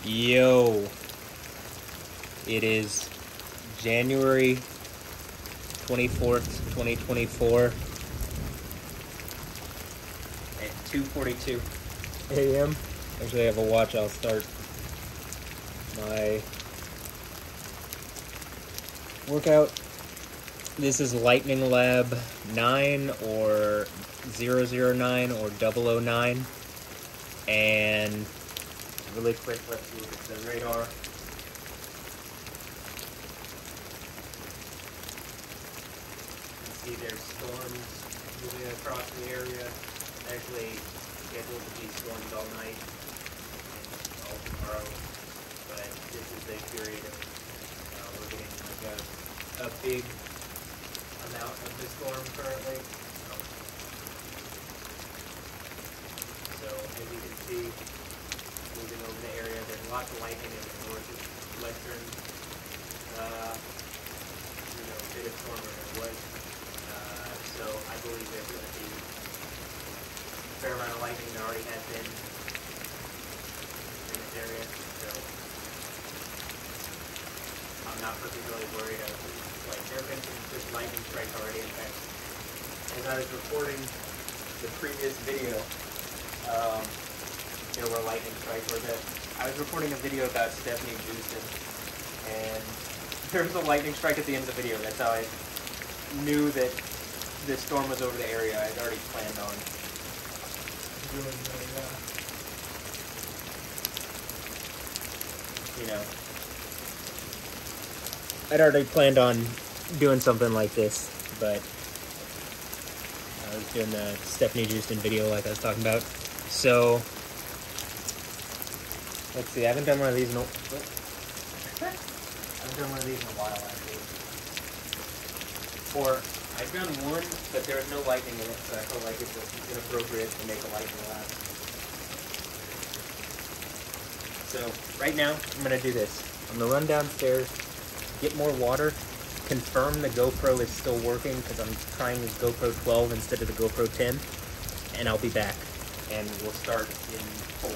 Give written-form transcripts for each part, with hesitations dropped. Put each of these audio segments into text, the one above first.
Yo, it is January 24th, 2024 at 2:42 a.m. Actually, I have a watch. I'll start my workout. This is Lightning Lab 9 or 009 or 009. And really quick, let's look at the radar. You can see there's storms moving across the area. Actually scheduled to be storms all night and all tomorrow. But this is a period of we're getting like a big amount of the storm currently. So as you can see, moving over the area, there's lots of lightning in the northwestern, bit of storm where there was. So I believe there's going to be a fair amount of lightning. There already has been in this area. So I'm not particularly worried. There have been some good lightning strikes already. In fact, as I was recording the previous video, there were lightning strikes. I was recording a video about Stephanie Houston, and there was a lightning strike at the end of the video. That's how I knew that this storm was over the area. I had already planned on doing I'd already planned on doing something like this, but I was doing the Stephanie Houston video like I was talking about. So let's see, I haven't done one of these in a while, actually. Or I've done one, but there was no lightning in it, so I felt like it was inappropriate to make a lightning lap. So right now, I'm gonna do this. I'm gonna run downstairs, get more water, confirm the GoPro is still working because I'm trying this GoPro 12 instead of the GoPro 10, and I'll be back. And we'll start in full.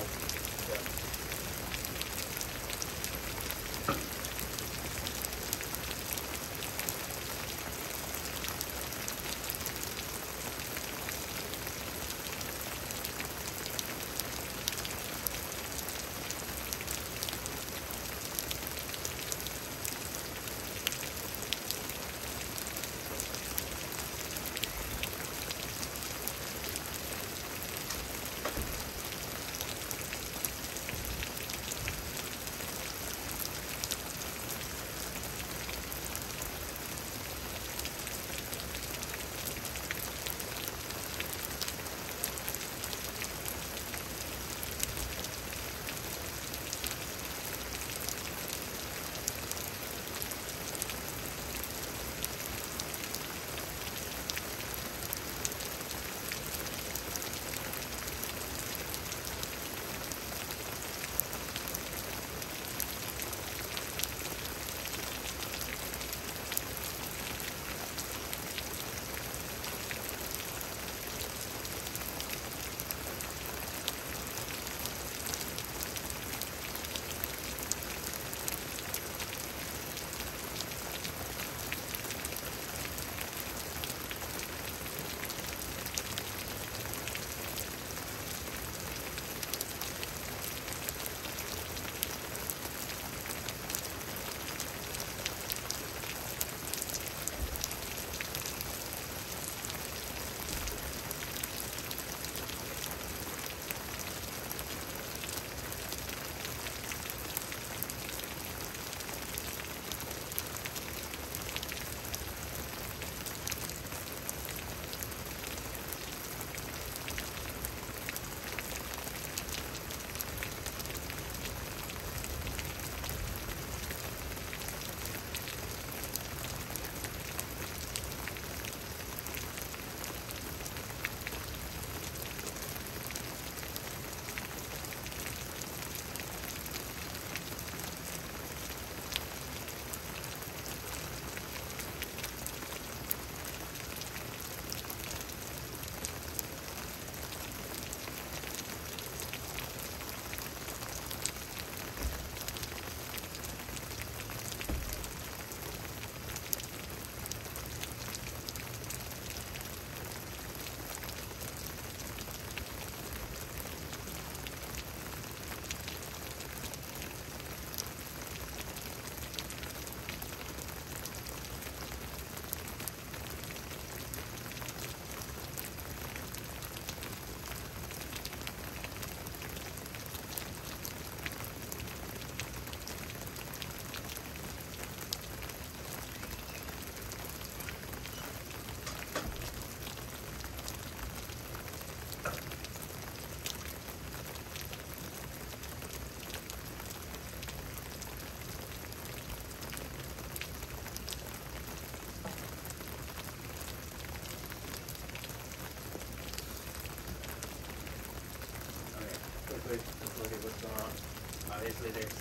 obviously there's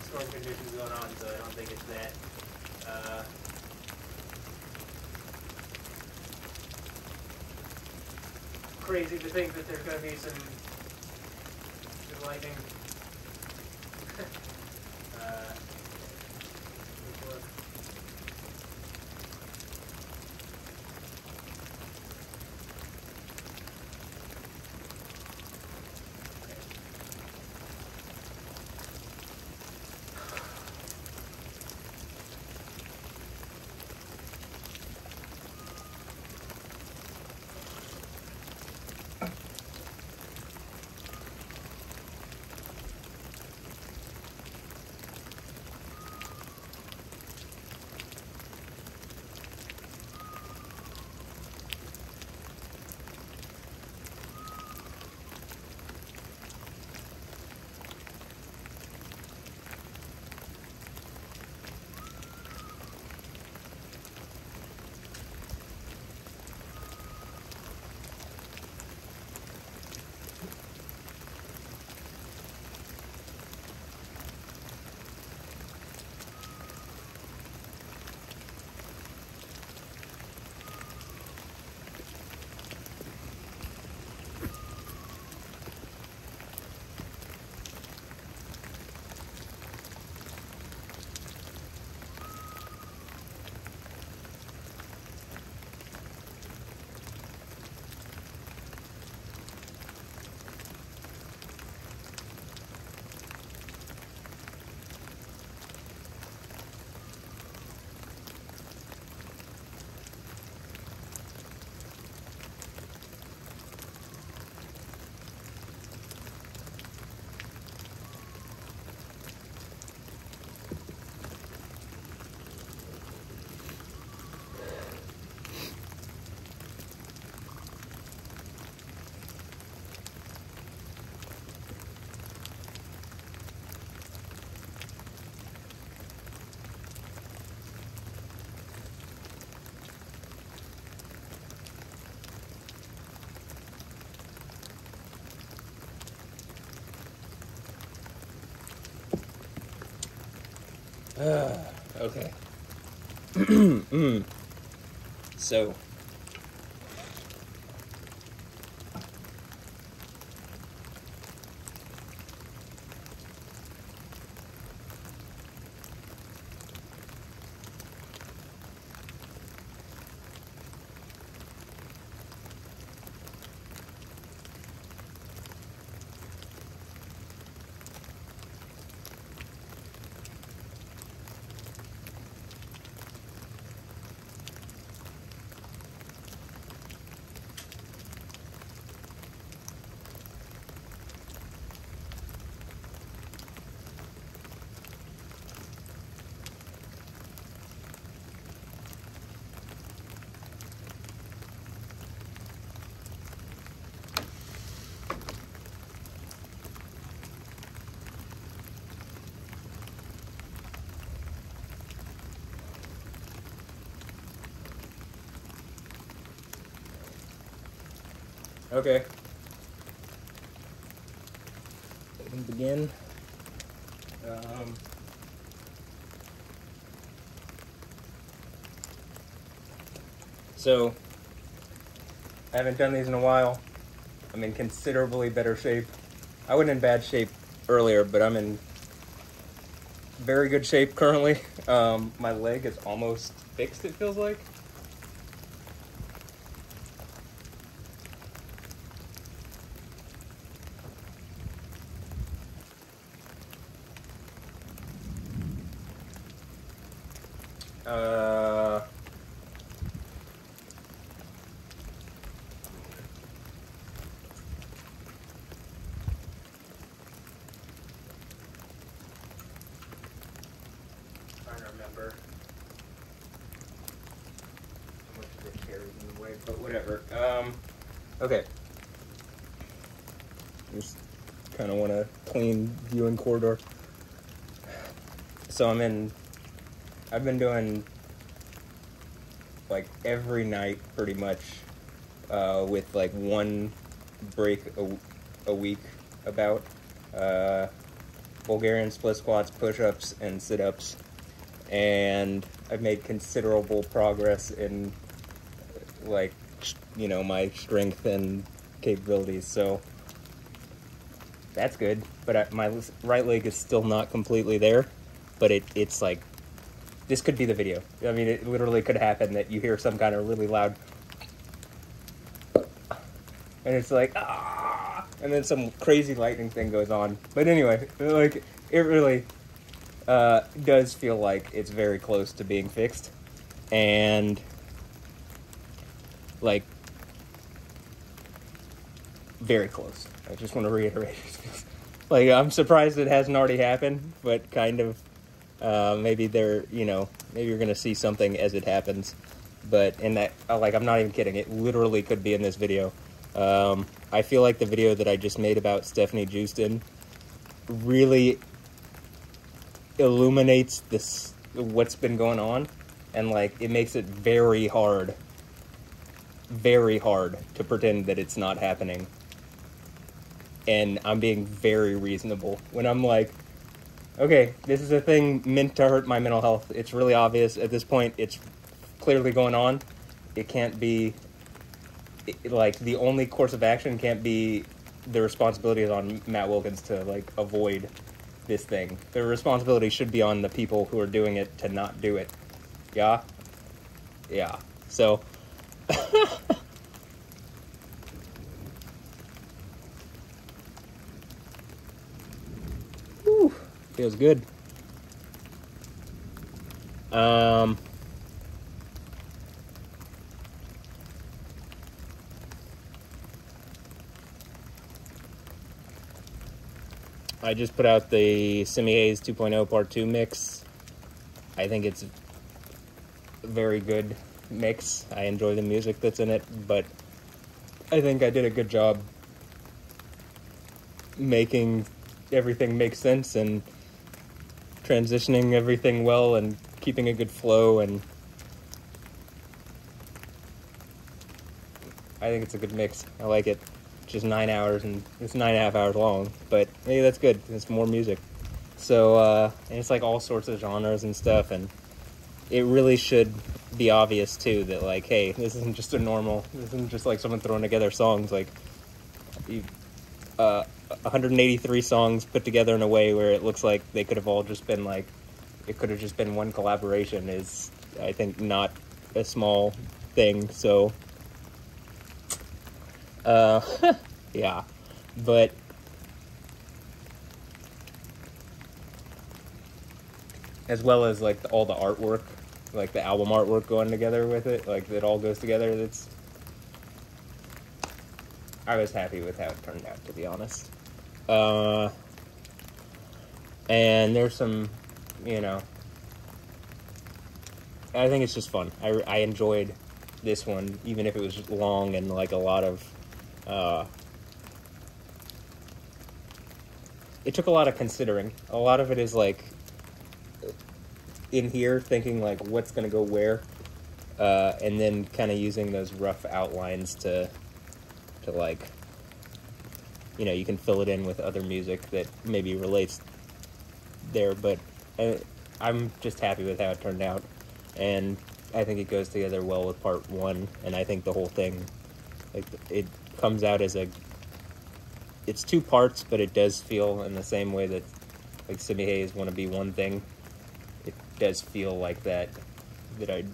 storm conditions going on, so I don't think it's that crazy to think that there's going to be some lightning. Okay. So, okay. We can begin. So, I haven't done these in a while. I'm in considerably better shape. I wasn't in bad shape earlier, but I'm in very good shape currently. My leg is almost fixed, it feels like. Trying to remember How much of it carries in the way, but whatever. Okay. Just kind of want a clean viewing corridor. So I've been doing like every night pretty much, with like one break a week about. Bulgarian split squats, push-ups, and sit-ups. And I've made considerable progress in, like, you know, my strength and capabilities, so that's good. But my right leg is still not completely there, but it's like, this could be the video. I mean, it literally could happen that you hear some kind of really loud, and it's like, ah, and then some crazy lightning thing goes on. But anyway, like, it really does feel like it's very close to being fixed, and like, very close. I just want to reiterate, like, I'm surprised it hasn't already happened, but kind of, maybe maybe you're gonna see something as it happens. But in that, like, I'm not even kidding, it literally could be in this video. I feel like the video that I just made about Stephanie Justin really illuminates what's been going on, and like, it makes it very hard to pretend that it's not happening. And I'm being very reasonable when I'm like, okay, this is a thing meant to hurt my mental health. It's really obvious at this point. It's clearly going on. It can't be, like, the only course of action can't be the responsibility is on Matt Wilkins to, like, avoid this thing. The responsibility should be on the people who are doing it to not do it. Yeah? Yeah. So, whew, feels good. I just put out the Simi Hayes 2.0 Part 2 mix. I think it's a very good mix. I enjoy the music that's in it, but I think I did a good job making everything make sense and transitioning everything well and keeping a good flow, and I think it's a good mix. I like it. Just 9 hours, and it's 9.5 hours long, but hey, that's good. It's more music. So, and it's like all sorts of genres and stuff, and it really should be obvious too that, like, hey, this isn't just this isn't just like someone throwing together songs. Like, 183 songs put together in a way where it looks like they could have all just been like, it could have just been one collaboration is, I think, not a small thing. So, yeah, but as well as, like, all the artwork, like the album artwork going together with it, like, it all goes together. I was happy with how it turned out, to be honest. And there's some, I think it's just fun. I enjoyed this one, even if it was just long and, like, a lot of, it took a lot of considering. A lot of it is, like, in here thinking, like, what's going to go where, and then kind of using those rough outlines to like, you can fill it in with other music that maybe relates there, but I'm just happy with how it turned out, and I think it goes together well with part one, and I think the whole thing, like, it comes out as it's two parts, but it does feel in the same way that, like, Simi Hayes Want to Be One Thing, it does feel like that I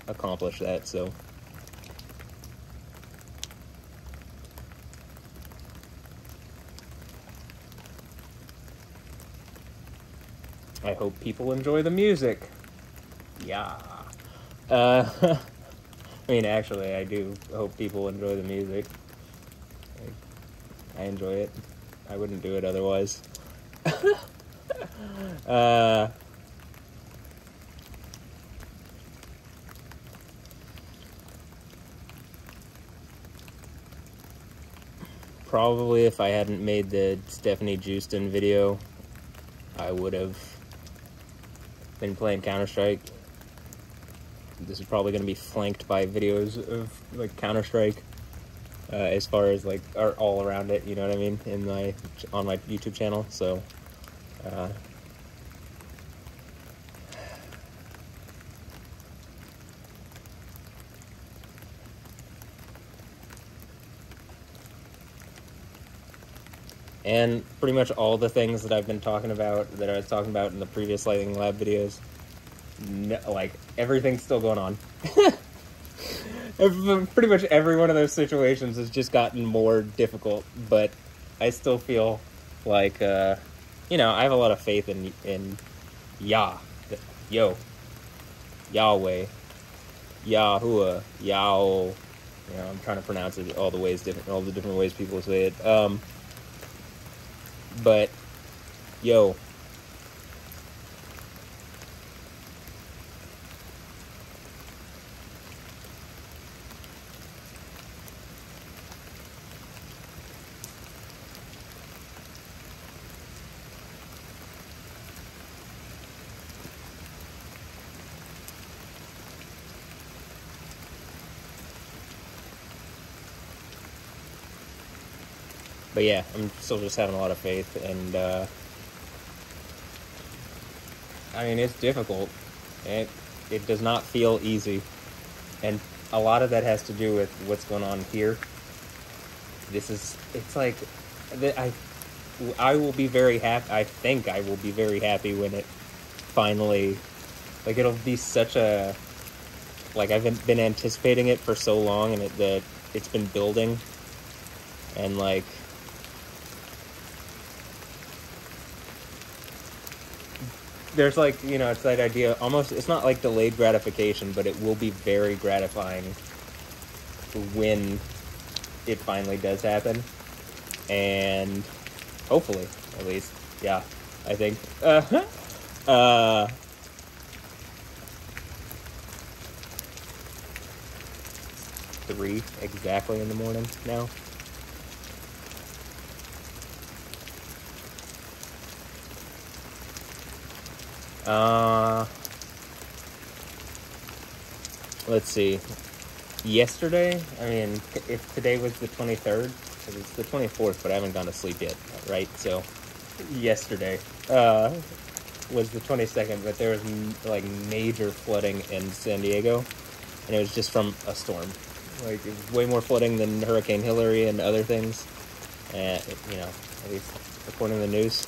accomplished that, so. I hope people enjoy the music. Yeah. I mean, actually, I do hope people enjoy the music. I enjoy it. I wouldn't do it otherwise. Probably if I hadn't made the Stephanie Justin video, I would have been playing Counter-Strike. This is probably going to be flanked by videos of, like, Counter-Strike, as far as, like, all around it, you know what I mean, on my YouTube channel. So And pretty much all the things that I've been talking about, that I was talking about in the previous Lightning Lab videos, like, everything's still going on. Pretty much every one of those situations has just gotten more difficult, but I still feel like, I have a lot of faith in Yahweh, Yahuwah, Yao. I'm trying to pronounce it all the different ways people say it. But, But yeah, I'm still just having a lot of faith, and it's difficult. It does not feel easy, and a lot of that has to do with what's going on here. It's like, I will be very happy. I think I will be very happy when it finally, like, it'll be such a, like, I've been anticipating it for so long, and it's been building, and like, there's like, it's that idea, almost, it's not like delayed gratification, but it will be very gratifying when it finally does happen. And hopefully, at least, yeah, I think, 3 exactly in the morning now. Let's see. Yesterday, if today was the 23rd, it's the 24th, but I haven't gone to sleep yet, right? So, yesterday, was the 22nd, but there was, like, major flooding in San Diego, and it was just from a storm. Like, it was way more flooding than Hurricane Hillary and other things, and, at least according to the news.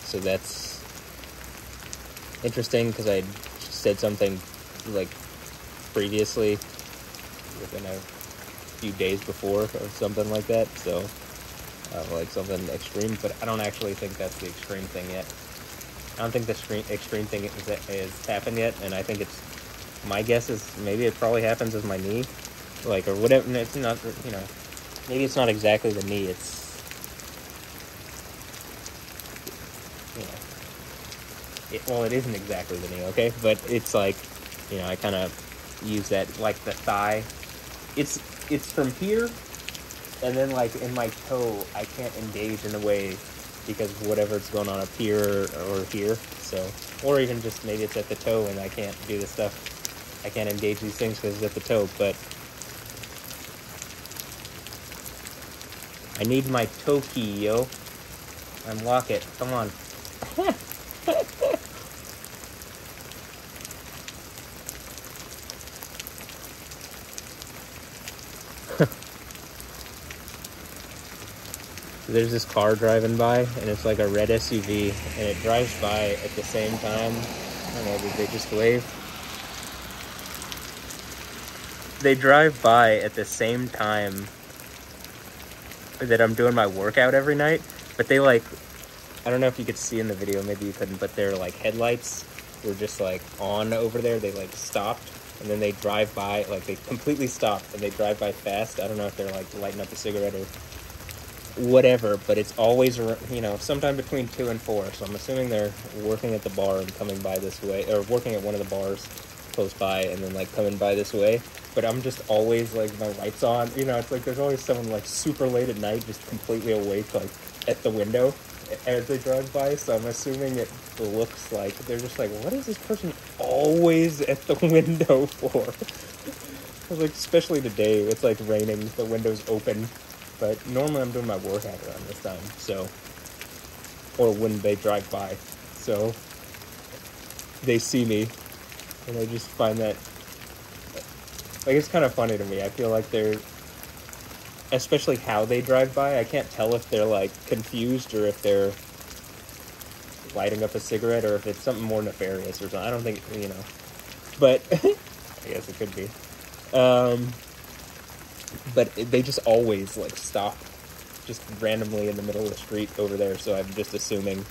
So that's interesting, because I said something, like, previously, within a few days before, or something like that, so, like, something extreme, but I don't actually think that's the extreme thing yet. I don't think the extreme thing is happened yet, and I think my guess is maybe it probably happens as my knee, like, or whatever. It's not, maybe it's not exactly the knee, it's, it isn't exactly the knee, okay, but it's like, I kind of use that, like, the thigh, it's from here, and then, like, in my toe, I can't engage in a way, because whatever's going on up here, or here, so, or even just, maybe it's at the toe, and I can't do this stuff, I can't engage these things because it's at the toe, but I need my toe key, yo. Unlock it, come on. There's this car driving by, and it's like a red SUV, and it drives by at the same time. I don't know, did they just wave? They drive by at the same time that I'm doing my workout every night, but they, like, I don't know if you could see in the video, maybe you couldn't, but their, like, headlights were just, like, on over there. They, like, stopped, and then they drive by, like, they completely stopped, and they drive by fast. I don't know if they're, like, lighting up a cigarette or whatever, but it's always, sometime between 2 and 4, so I'm assuming they're working at the bar and coming by this way, or working at one of the bars close by, and then, like, coming by this way, but I'm just always, like, my lights on, it's like there's always someone, like, super late at night, just completely awake, like, at the window as they drive by, so I'm assuming it looks like they're just like, what is this person always at the window for? Like, especially today, it's, like, raining, the window's open. But normally I'm doing my workout around this time, so or when they drive by. So they see me, and I just find that, like, it's kind of funny to me. I feel like they're, especially how they drive by, I can't tell if they're, like, confused or if they're lighting up a cigarette or if it's something more nefarious or something. I don't think, you know, but I guess it could be. But they just always, like, stop just randomly in the middle of the street over there, so I'm just assuming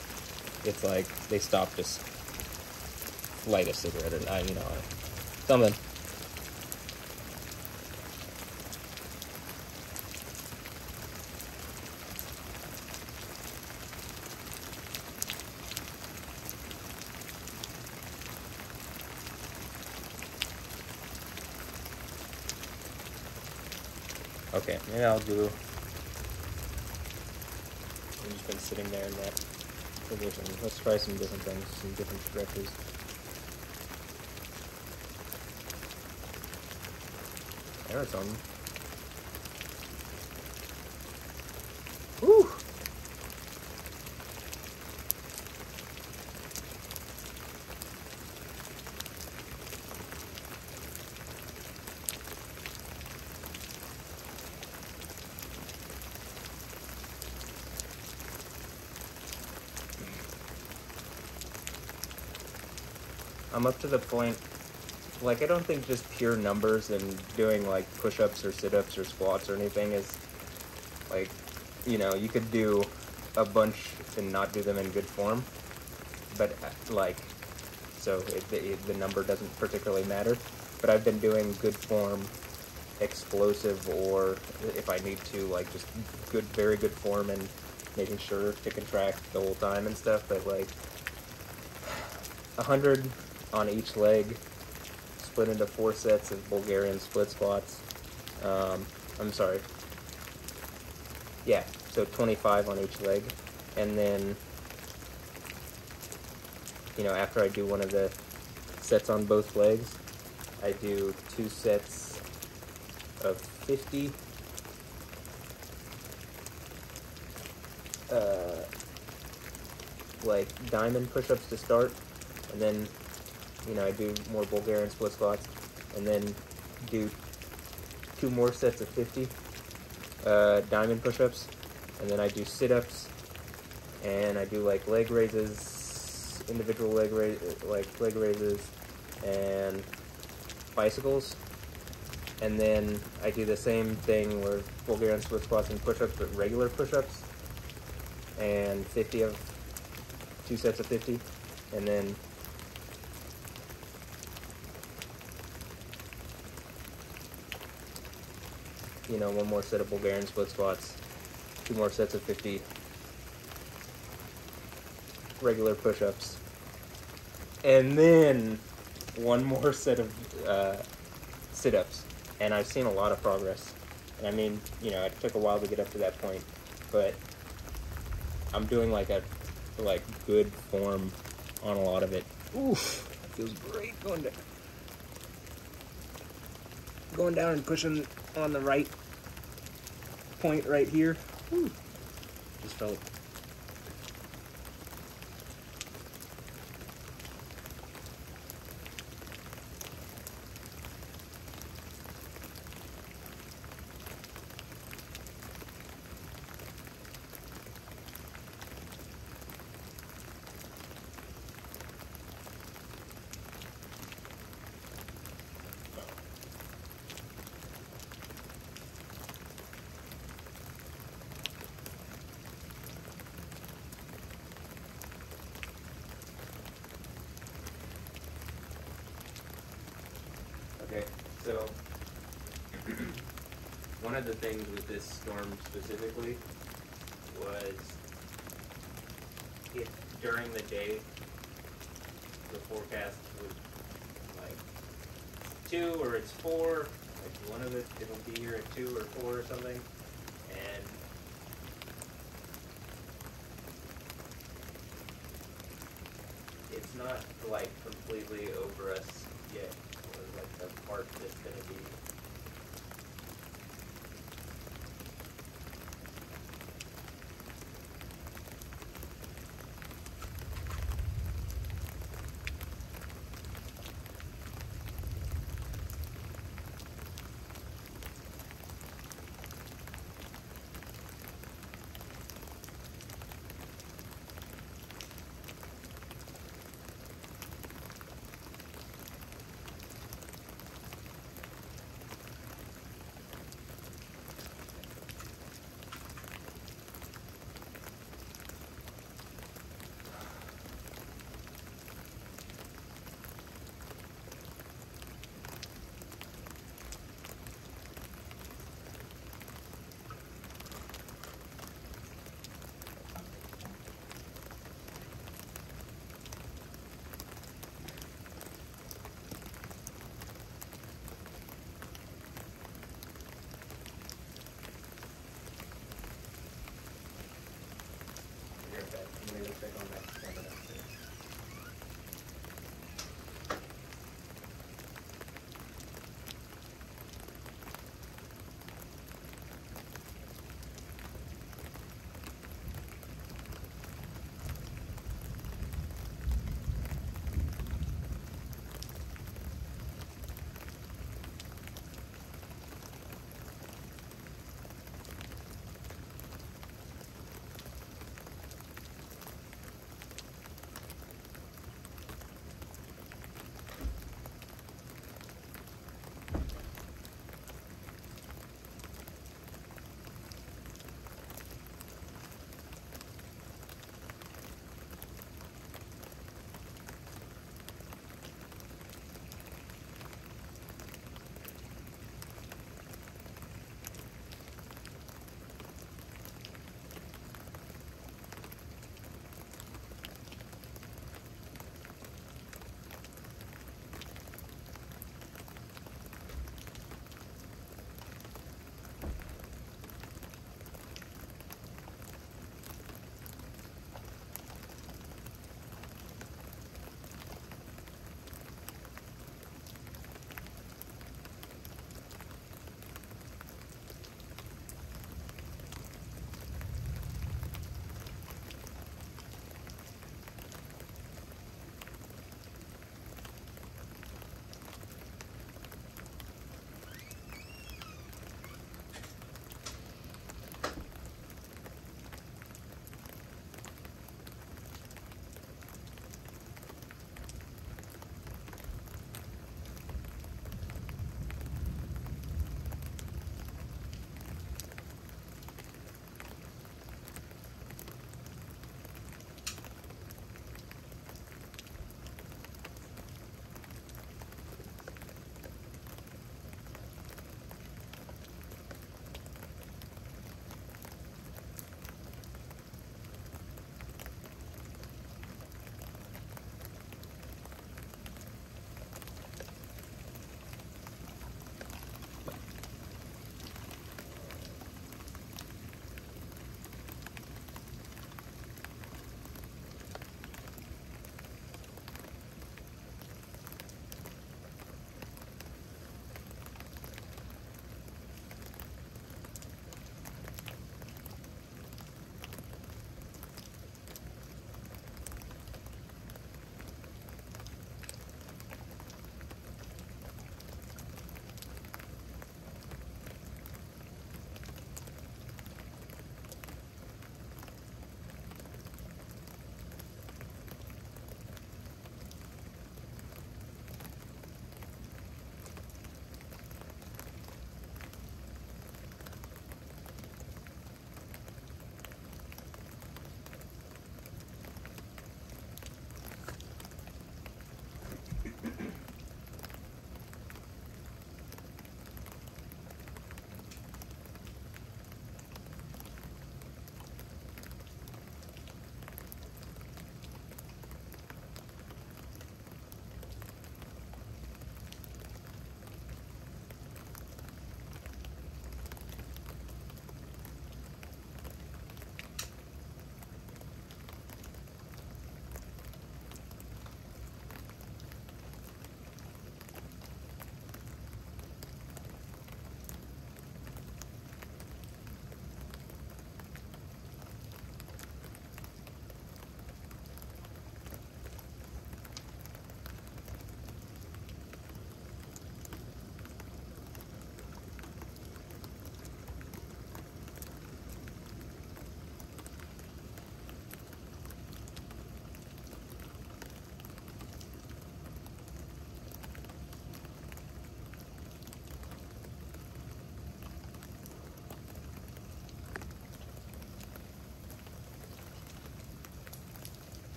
it's like they stop, just light a cigarette or, you know, something. Okay, maybe I'll do... I've just been sitting there in that position. Let's try some different things, some different stretches. There's some. Whew! I'm up to the point, like, I don't think just pure numbers and doing, like, push-ups or sit-ups or squats or anything is, like, you know, you could do a bunch and not do them in good form, but, like, so the number doesn't particularly matter, but I've been doing good form, explosive, or if I need to, like, just good, very good form and making sure to contract the whole time and stuff, but, like, 100 on each leg, split into 4 sets of Bulgarian split squats. I'm sorry. Yeah, so 25 on each leg. And then, you know, after I do one of the sets on both legs, I do 2 sets of 50. Like diamond push-ups to start, and then, you know, I do more Bulgarian split squats, and then do 2 more sets of 50 diamond push-ups, and then I do sit-ups, and I do, like, leg raises, individual leg raises, and bicycles, and then I do the same thing with Bulgarian split squats and push-ups, but regular push-ups, and 50 of 2 sets of 50, and then you know, 1 more set of Bulgarian split squats, 2 more sets of 50 regular push-ups, and then 1 more set of sit-ups. And I've seen a lot of progress. And I mean, you know, it took a while to get up to that point, but I'm doing like good form on a lot of it. Oof, it feels great going down and pushing on the right point right here. Whew. Just felt. Okay, so one of the things with this storm specifically was if during the day the forecast was like 2 or it's 4, like one of it, it'll be here at 2 or 4 or something, and it's not like completely over us yet. Like the part that's going to be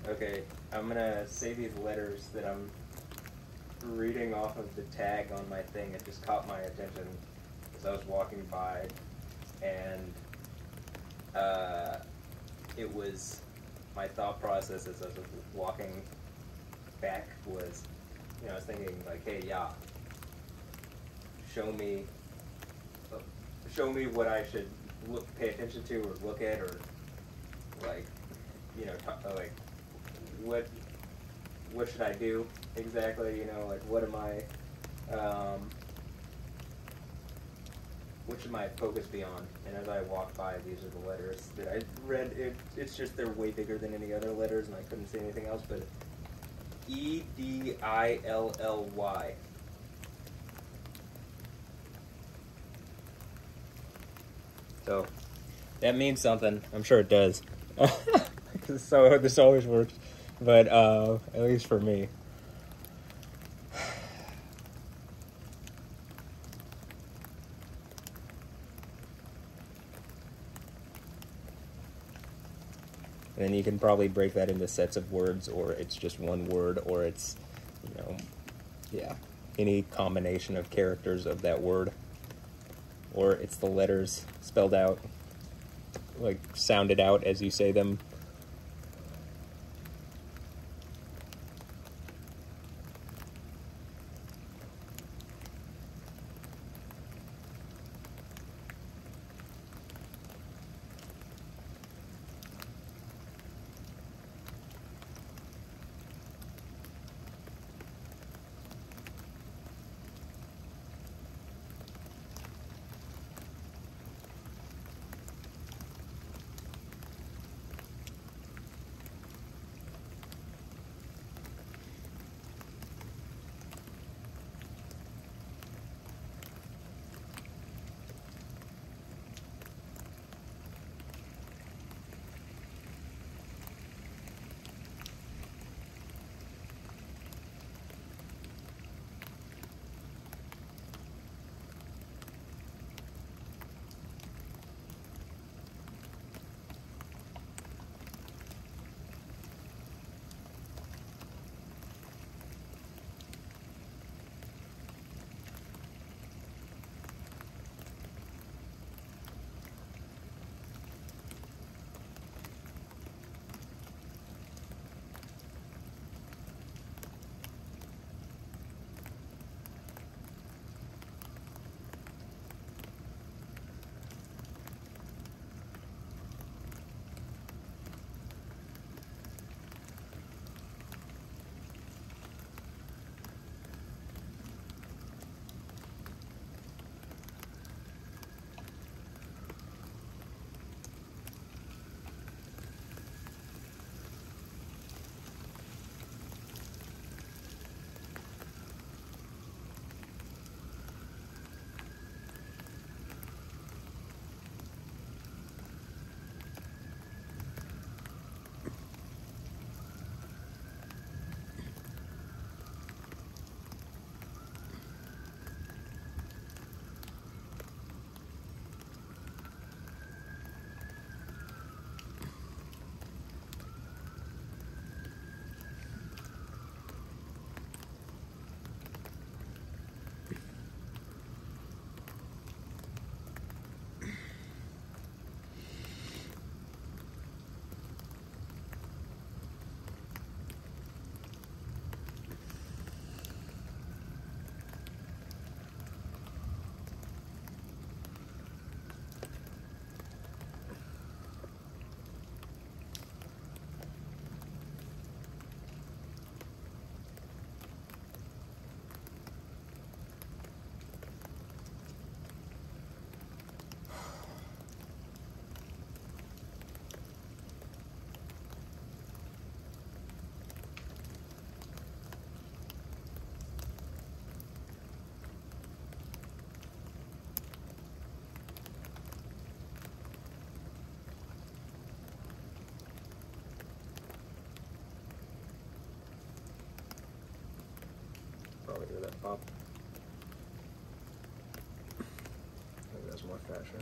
Okay, I'm gonna say these letters that I'm reading off of the tag on my thing. It just caught my attention as I was walking by, and it was my thought process as I was walking back was, I was thinking like, hey, yeah, show me what I should pay attention to or look at, or like, like what should I do exactly? Like what am I? What should my focus be on? And as I walked by, these are the letters that I read. It's just they're way bigger than any other letters, and I couldn't see anything else. But Edilly. So that means something. I'm sure it does. So this always works, but at least for me. And then you can probably break that into sets of words, or it's just one word, or it's, any combination of characters of that word, or it's the letters spelled out, like sounded out as you say them. pop. Maybe there's more fascia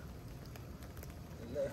in there.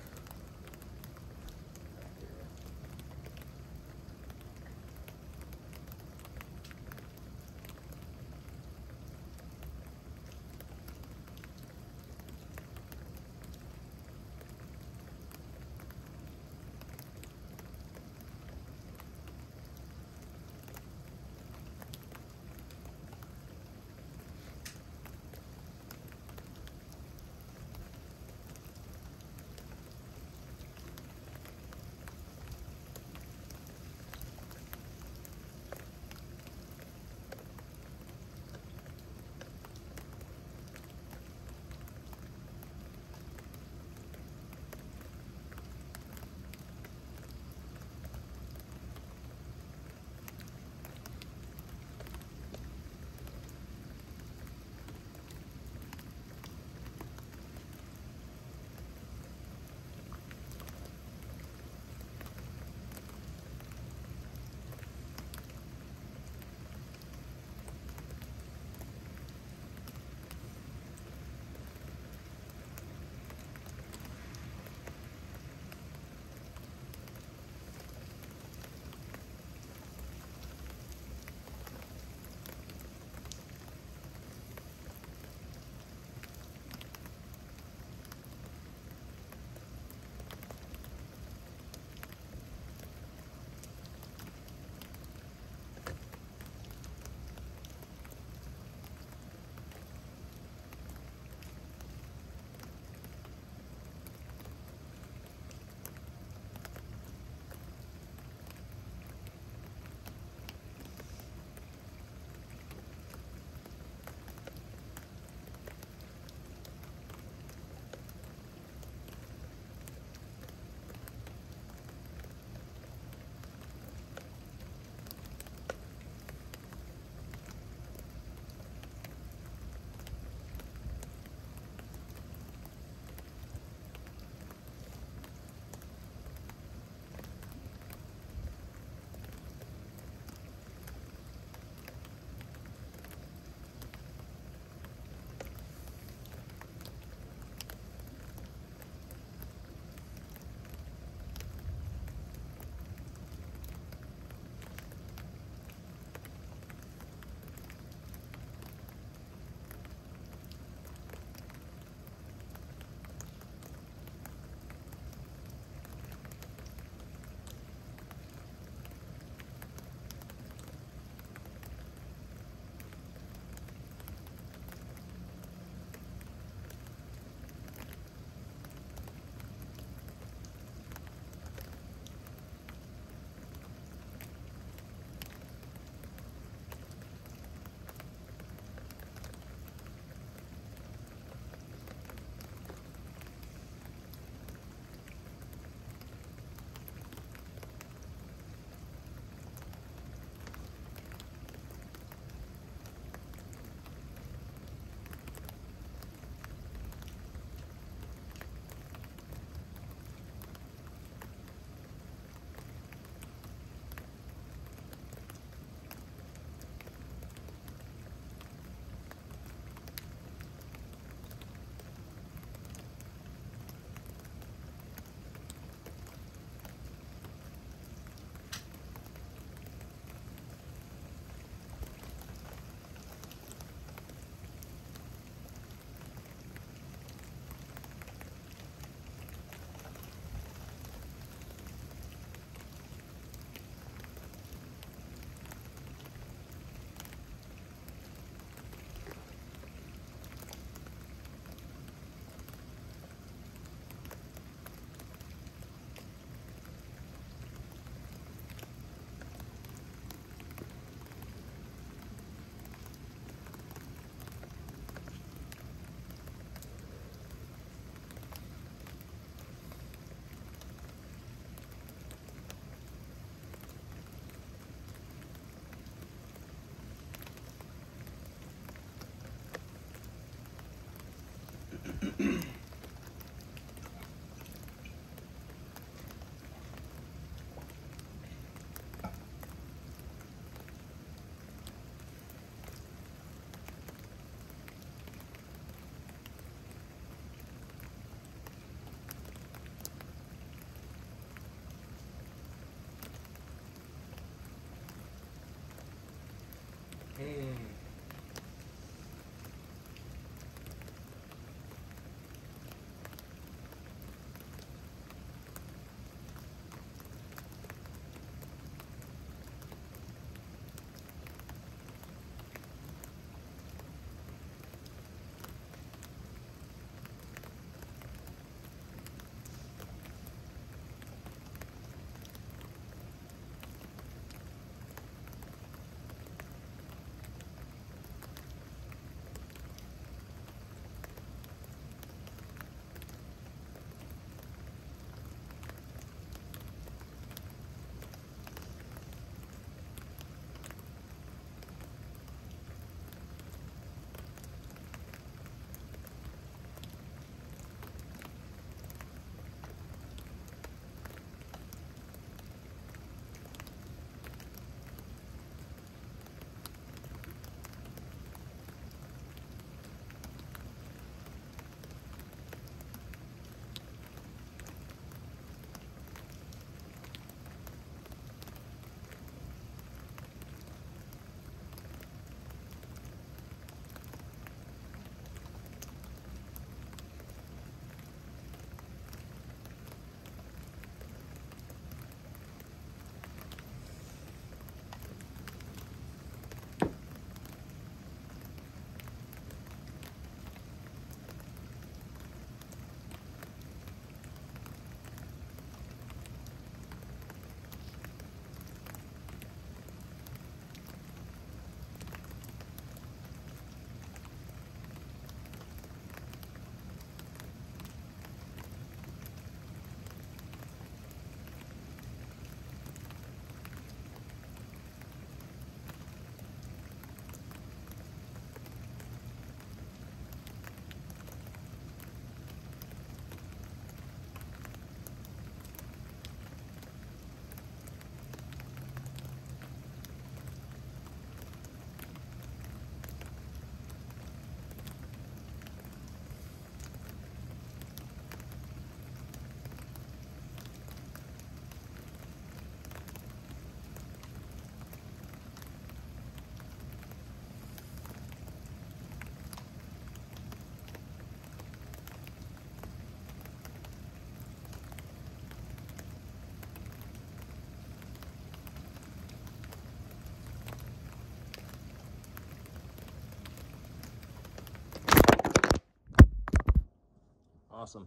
awesome.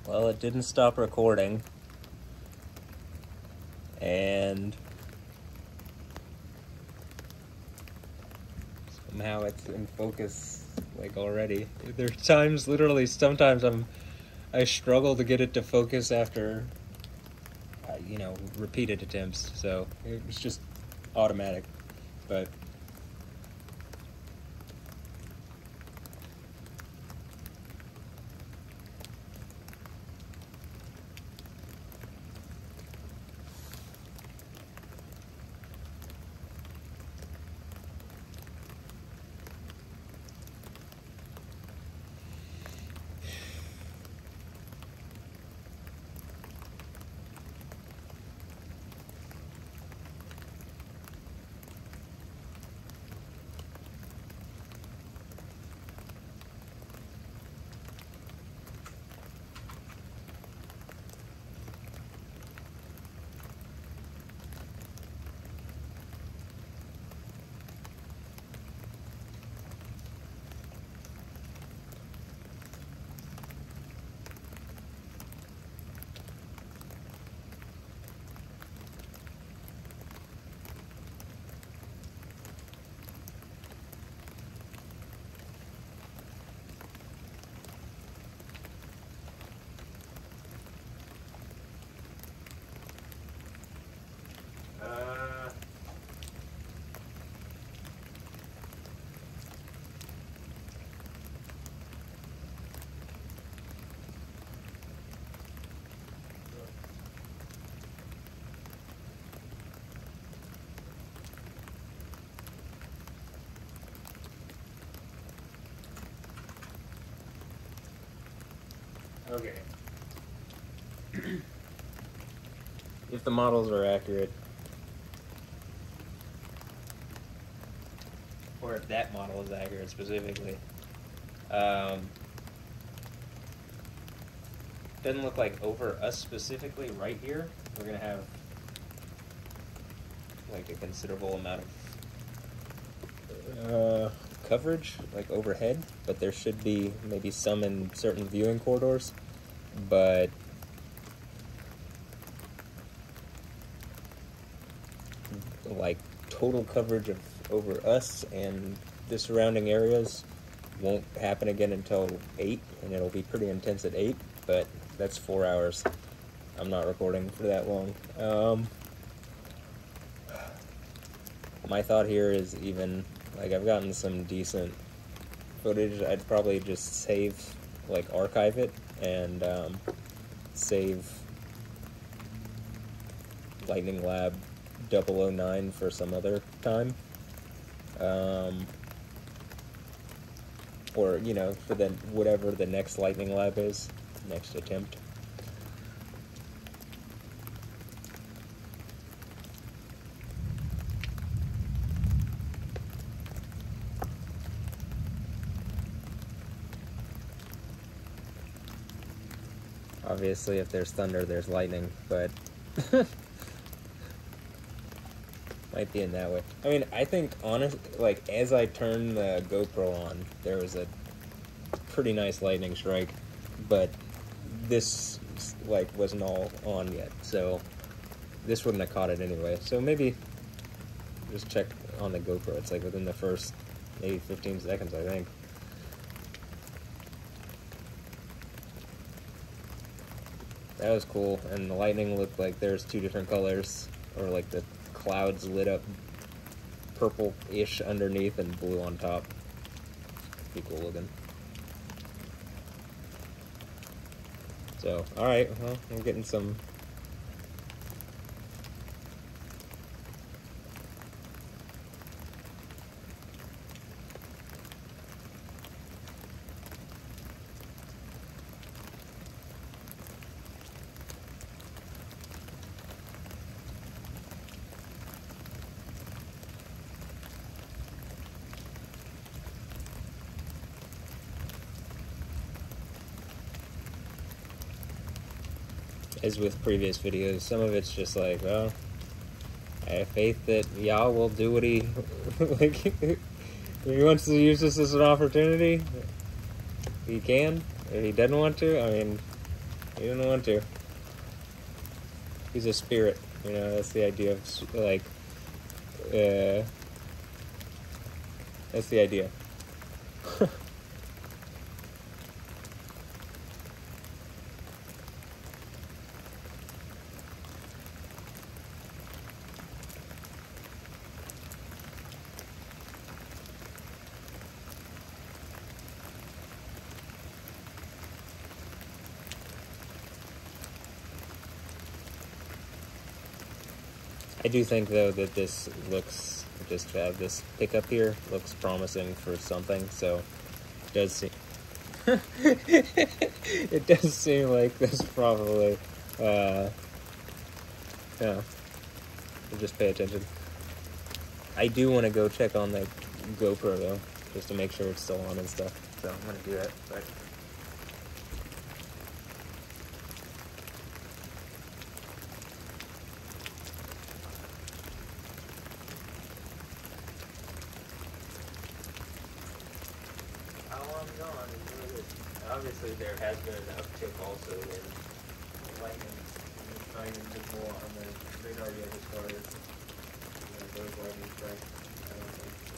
Well, it didn't stop recording, and somehow it's in focus like already. There's times, literally, sometimes I struggle to get it to focus after, you know, repeated attempts. So it was just automatic, but. Okay. If the models are accurate, or if that model is accurate specifically, doesn't look like over us specifically right here, we're gonna have like a considerable amount of coverage, like overhead, but there should be maybe some in certain viewing corridors, but like total coverage of over us and the surrounding areas won't happen again until 8, and it'll be pretty intense at 8, but that's 4 hours. I'm not recording for that long. My thought here is, even like I've gotten some decent footage, I'd probably just save, like archive it, and save Lightning Lab 009 for some other time, or you know, for the whatever the next Lightning Lab is, next attempt. Obviously, if there's thunder, there's lightning, but might be in that way. I mean, I think, honestly, like, as I turned the GoPro on, there was a pretty nice lightning strike, but this, like, wasn't all on yet, so this wouldn't have caught it anyway. So maybe just check on the GoPro. It's, like, within the first maybe 15 seconds, I think. That was cool, and the lightning looked like there's 2 different colors, or like the clouds lit up purple-ish underneath and blue on top. Pretty cool looking. So, alright, well, I'm getting some as with previous videos, some of it's just like, well, I have faith that Yao will do what he like. If he wants to use this as an opportunity, he can. If he doesn't want to, I mean, he doesn't want to. He's a spirit, you know. That's the idea of like. That's the idea. I do think, though, that this looks, just to have this pickup here, looks promising for something, so it does seem, it does seem like this probably, yeah, we'll just pay attention. I do want to go check on the GoPro, though, just to make sure it's still on and stuff, so I'm going to do that, but... Obviously, there has been an uptick also in lightning. It's not even visible on the radar yet as far as those lightning strikes. I don't think so.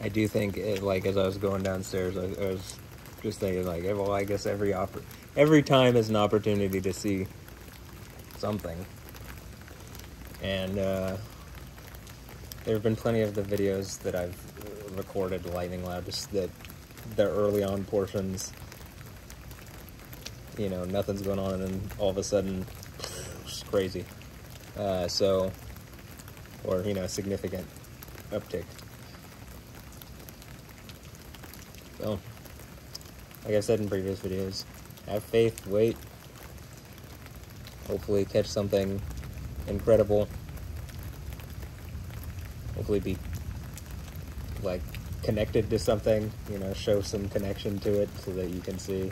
I do think, like, as I was going downstairs, I was just thinking, like, well, I guess every time is an opportunity to see something. And there have been plenty of the videos that I've recorded lightning loud, just that the early on portions, you know, nothing's going on, and then all of a sudden, it's crazy. Or, you know, significant uptick. So, like I said in previous videos, have faith, wait, hopefully catch something incredible, hopefully be, like, connected to something, you know, show some connection to it so that you can see.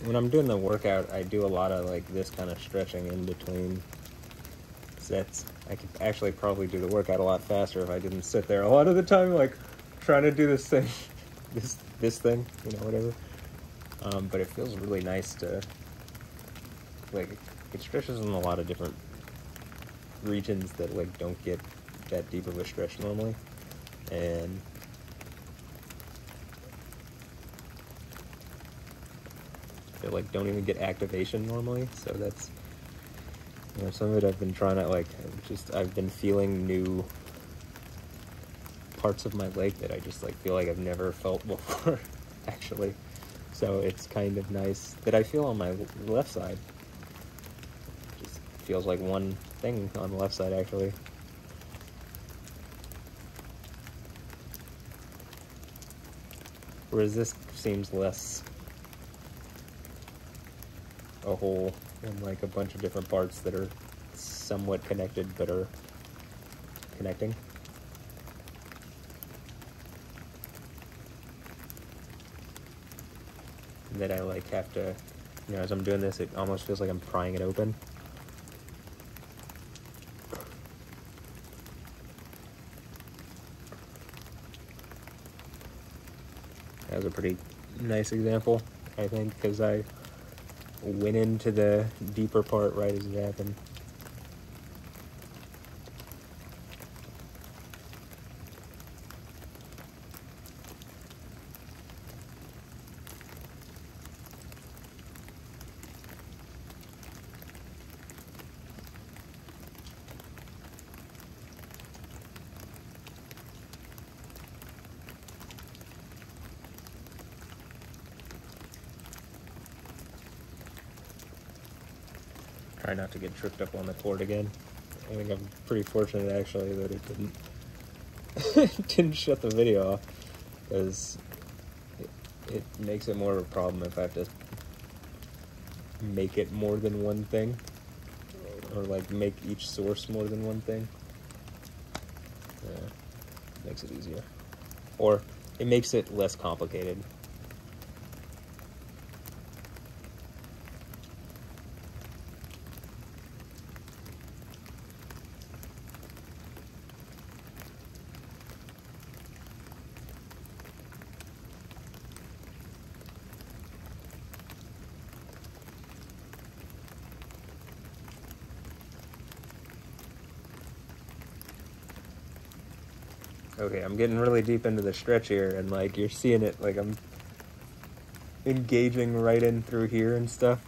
When I'm doing the workout, I do a lot of like this kind of stretching in between sets. I could actually probably do the workout a lot faster if I didn't sit there a lot of the time, like trying to do this thing, this thing, you know, whatever. But it feels really nice to, like, it stretches in a lot of different regions that like don't get that deep of a stretch normally, and that like don't even get activation normally. So that's, you know, some of it I've been trying to, like, I've been feeling new parts of my leg that I just like feel like I've never felt before actually. So it's kind of nice that I feel on my left side. Just feels like one thing on the left side actually. Whereas this seems less a whole and like a bunch of different parts that are somewhat connected but are connecting. That I like have to, you know, as I'm doing this, it almost feels like I'm prying it open. That was a pretty nice example, I think, because I went into the deeper part right as it happened. Try not to get tripped up on the cord again. I think I'm pretty fortunate actually that it didn't shut the video off, because it makes it more of a problem if I have to make it more than one thing, or like make each source more than one thing. Yeah, makes it easier, or it makes it less complicated. Okay, I'm getting really deep into the stretch here, and like you're seeing it, like I'm engaging right in through here and stuff.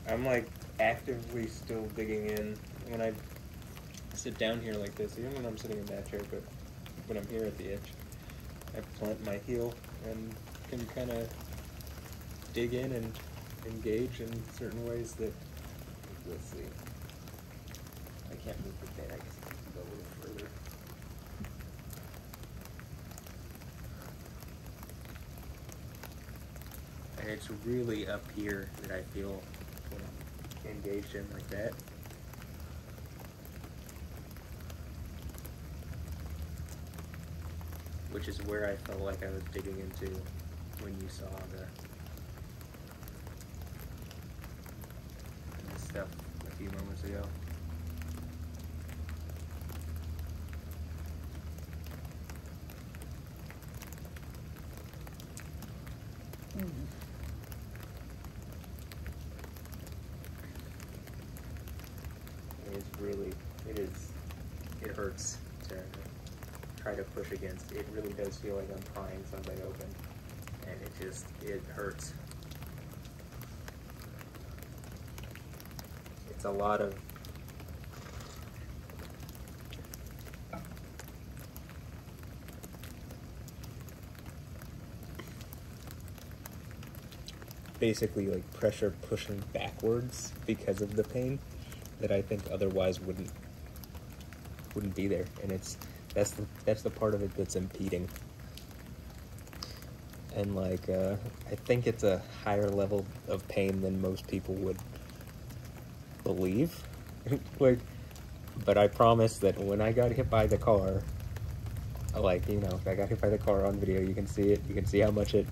I'm like actively still digging in when I sit down here like this, even when I'm sitting in that chair, but when I'm here at the edge, I plant my heel and can kind of dig in and engage in certain ways that, let's see, I can't move the bed, I guess I can go a little further. And it's really up here that I feel when I'm engaged in like that. Which is where I felt like I was digging into when you saw the stuff a few moments ago. It hurts to try to push against. It really does feel like I'm prying something open, and it hurts. It's a lot of basically like pressure pushing backwards because of the pain that I think otherwise wouldn't be there, and that's the part of it that's impeding. And like I think it's a higher level of pain than most people would believe. Like, but I promise that when I got hit by the car, like, you know, if I got hit by the car on video, you can see it. You can see how much it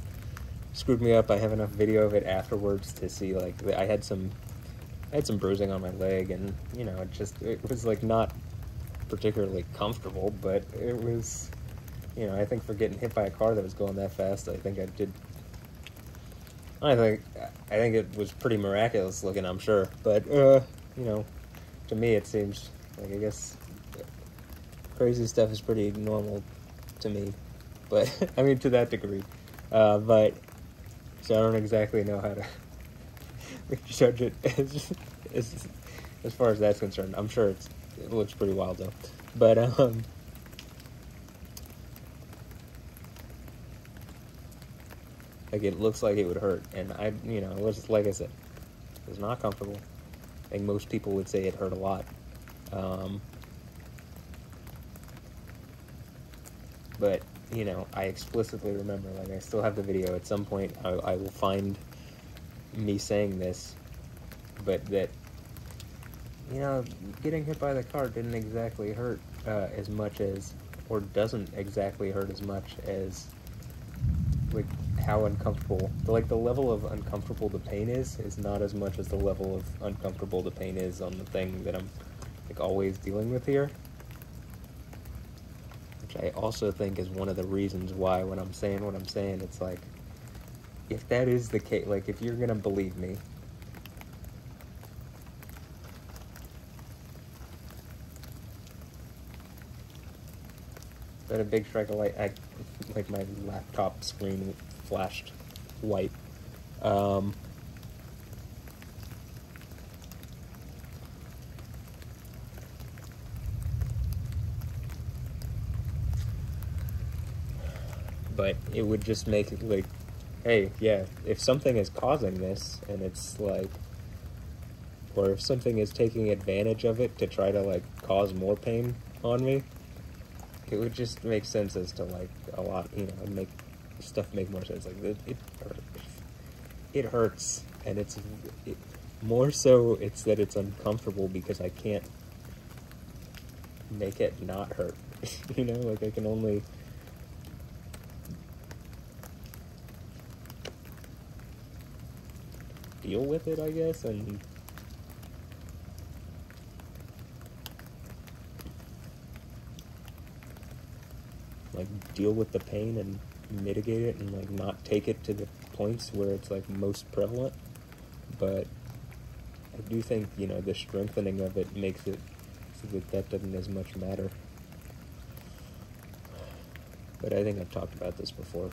screwed me up. I have enough video of it afterwards to see, like, I had some bruising on my leg, and, you know, it was like not particularly comfortable, but it was, you know, I think for getting hit by a car that was going that fast, I think it was pretty miraculous looking, I'm sure. But you know, to me it seems like, I guess crazy stuff is pretty normal to me, but I mean, to that degree. But so I don't exactly know how to judge it as far as that's concerned. I'm sure it looks pretty wild though. But like, it looks like it would hurt, and you know, it was, like I said, it was not comfortable. I think most people would say it hurt a lot. But, you know, I explicitly remember, like, I still have the video. At some point I will find me saying this, but that, you know, getting hit by the car didn't exactly hurt as much as, or doesn't exactly hurt as much as, like, how uncomfortable, like, the level of uncomfortable the pain is not as much as the level of uncomfortable the pain is on the thing that I'm, like, always dealing with here. Which I also think is one of the reasons why, when I'm saying what I'm saying, it's like, if that is the case, like, if you're gonna believe me, but a big strike of light, like, my laptop screen flashed white. But it would just make it like, hey, yeah, if something is causing this, and it's like, or if something is taking advantage of it to try to, like, cause more pain on me, it would just make sense as to, like, a lot, you know, make stuff make more sense. Like, it hurts, and more so it's that it's uncomfortable because I can't make it not hurt. You know, like, I can only deal with it, I guess, and like, deal with the pain and mitigate it, and, like, not take it to the points where it's, like, most prevalent. But I do think, you know, the strengthening of it makes it so that doesn't as much matter. but I think I've talked about this before.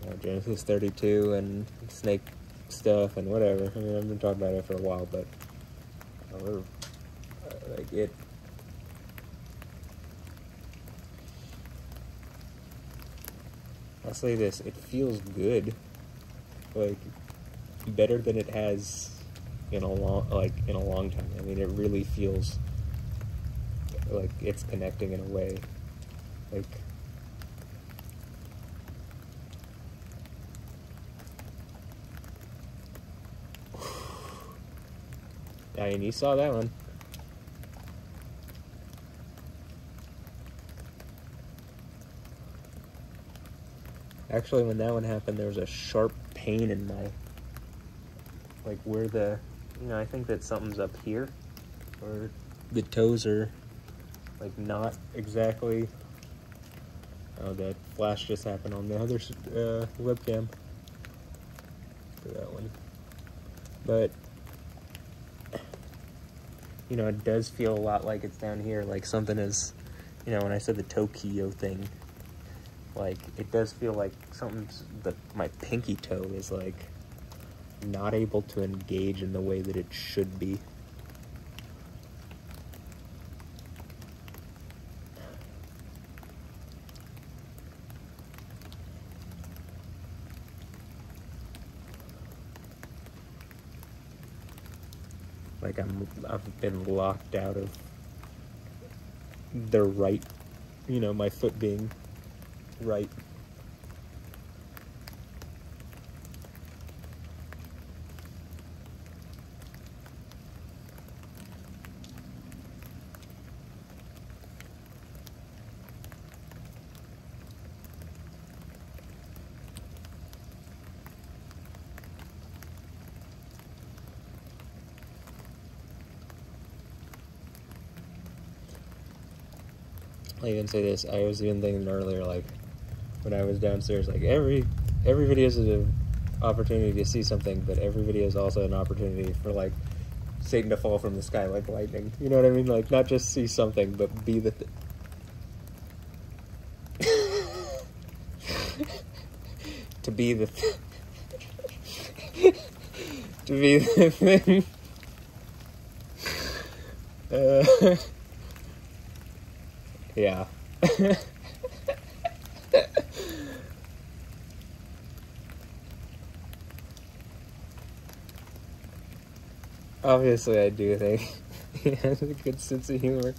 You know, Genesis 32 and snake stuff and whatever. I mean, I've been talking about it for a while, but like it. I'll say this: it feels good, like better than it has in a long time. I mean, it really feels like it's connecting in a way, like. I mean, you saw that one. Actually, when that one happened, there was a sharp pain in my, like where the, you know, I think that something's up here, or the toes are, like, not exactly. Oh, that flash just happened on the other webcam for that one. But, you know, it does feel a lot like it's down here, like something is, you know, when I said the Tokyo thing, like, it does feel like something's, my pinky toe is, like, not able to engage in the way that it should be. Like I've been locked out of the right, you know, my foot being right. I even say this, I was even thinking earlier, like, when I was downstairs, like, every video is an opportunity to see something, but every video is also an opportunity for, like, Satan to fall from the sky like lightning. You know what I mean? Like, not just see something, but be the to be the to be the thing. Yeah. Obviously, I do think he has a good sense of humor.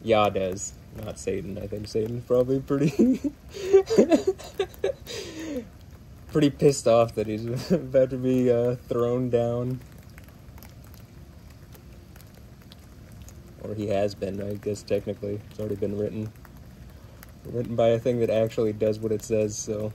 Yah does, not Satan. I think Satan's probably pretty pretty pissed off that he's about to be thrown down. Or he has been, I guess technically. It's already been written. Written by a thing that actually does what it says, so.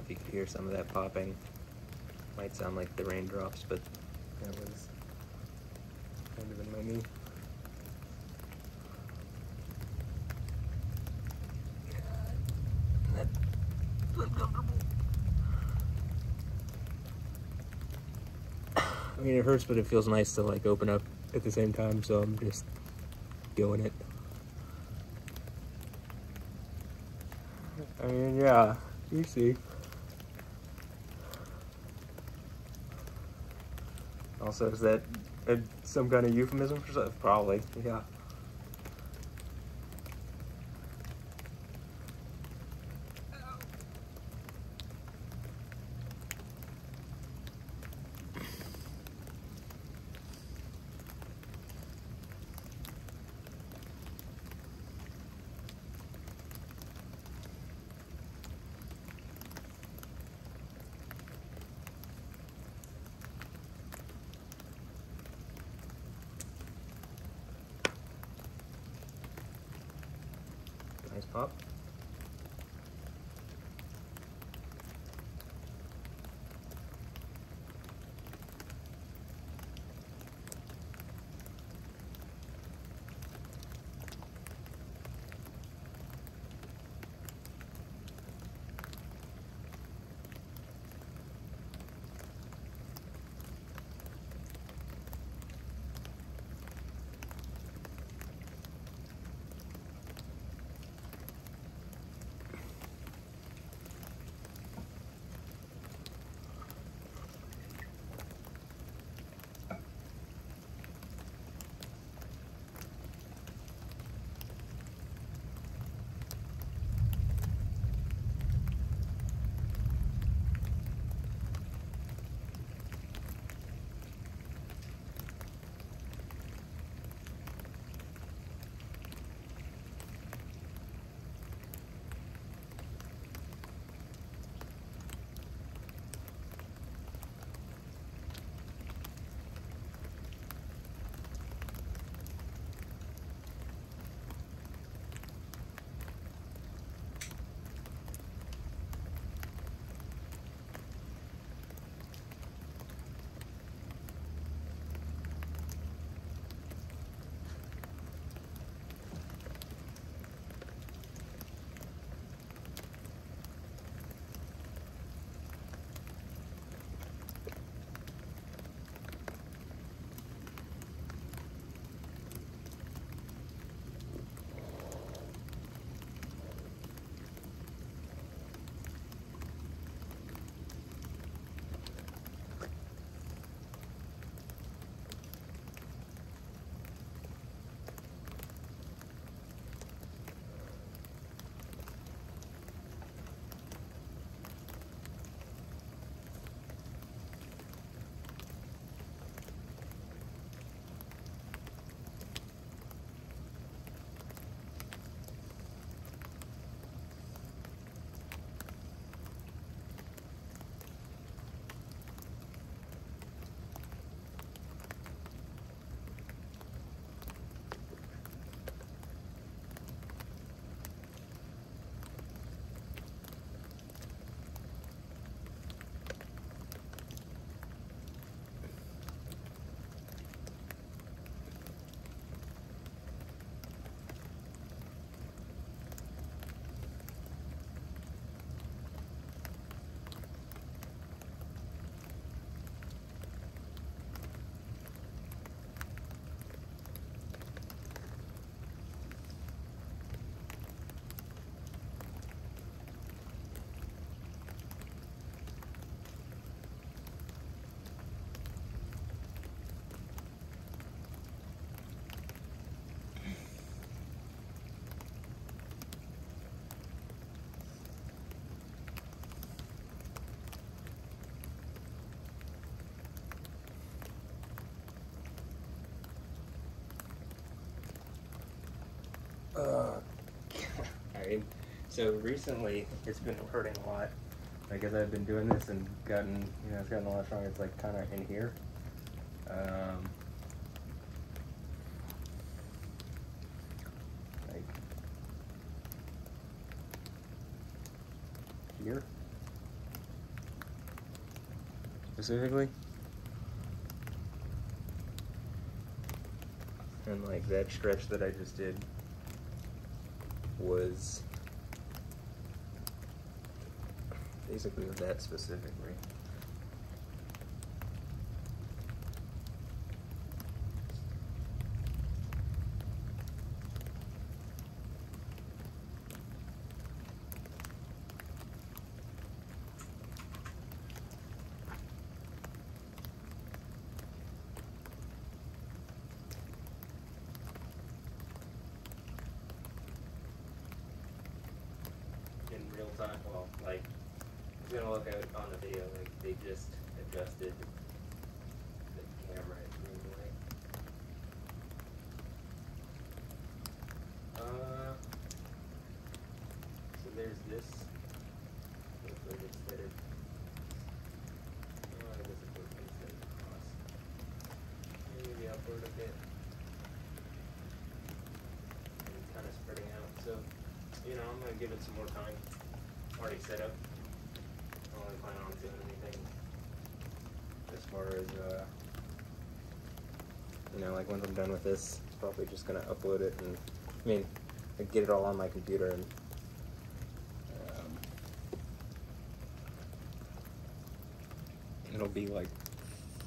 know if you could hear some of that popping. Might sound like the raindrops, but that was kind of in my knee. That's uncomfortable. I mean, it hurts, but it feels nice to like open up at the same time, so I'm just doing it. I mean, yeah, you see. Also, is that some kind of euphemism for something? Probably, yeah. Nice pop. I mean, so recently it's been hurting a lot. Like as I've been doing this and gotten, it's gotten a lot stronger. It's like kind of in here. Like here. specifically. And like that stretch that I just did was basically that specifically. In real time, well, like, it's gonna look out on the video, like, they just adjusted the camera at Greenway. So there's this. Looks like it's fitted. Oh, I guess it looks like it's fitted across. Maybe upward a bit. And it's kind of spreading out, so, you know, I'm gonna give it some more time. Already set up. I don't really plan on doing anything As far as, you know, like once I'm done with this, probably just gonna upload it and, I mean, get it all on my computer and, it'll be like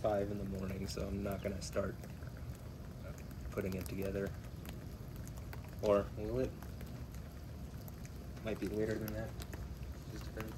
5 in the morning, so I'm not gonna start putting it together. Or will it? Might be later than that. Just depends.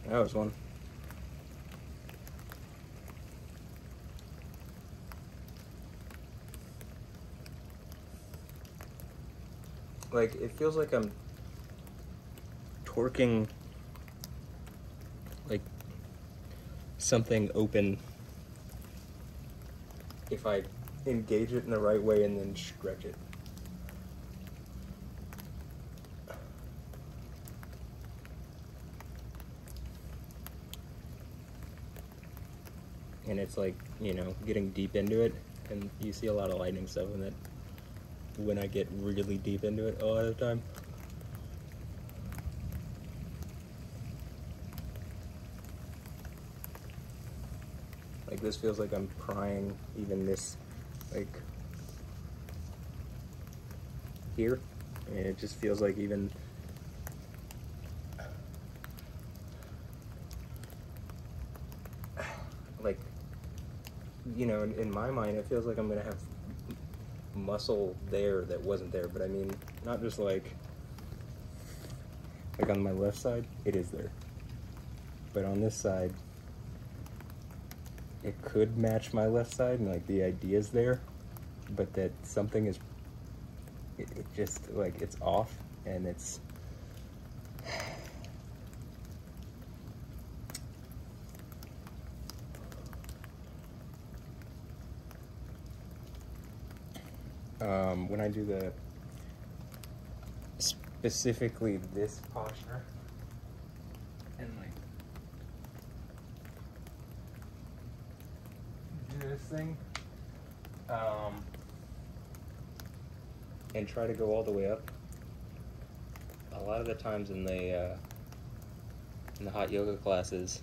That was one. Like, it feels like I'm torquing like something open if I engage it in the right way and then stretch it. And it's like, you know, getting deep into it, and you see a lot of lightning stuff in it when I get really deep into it a lot of the time. Like, this feels like I'm prying even this, like, here, and it just feels like even like, you know, in my mind, it feels like I'm gonna have muscle there that wasn't there, but I mean, not just like on my left side, it is there, but on this side, it could match my left side, and like the idea's there, but that something is, it just, like, it's off, and it's, when I do the, specifically this posture, and like, do this thing, and try to go all the way up, a lot of the times in the hot yoga classes,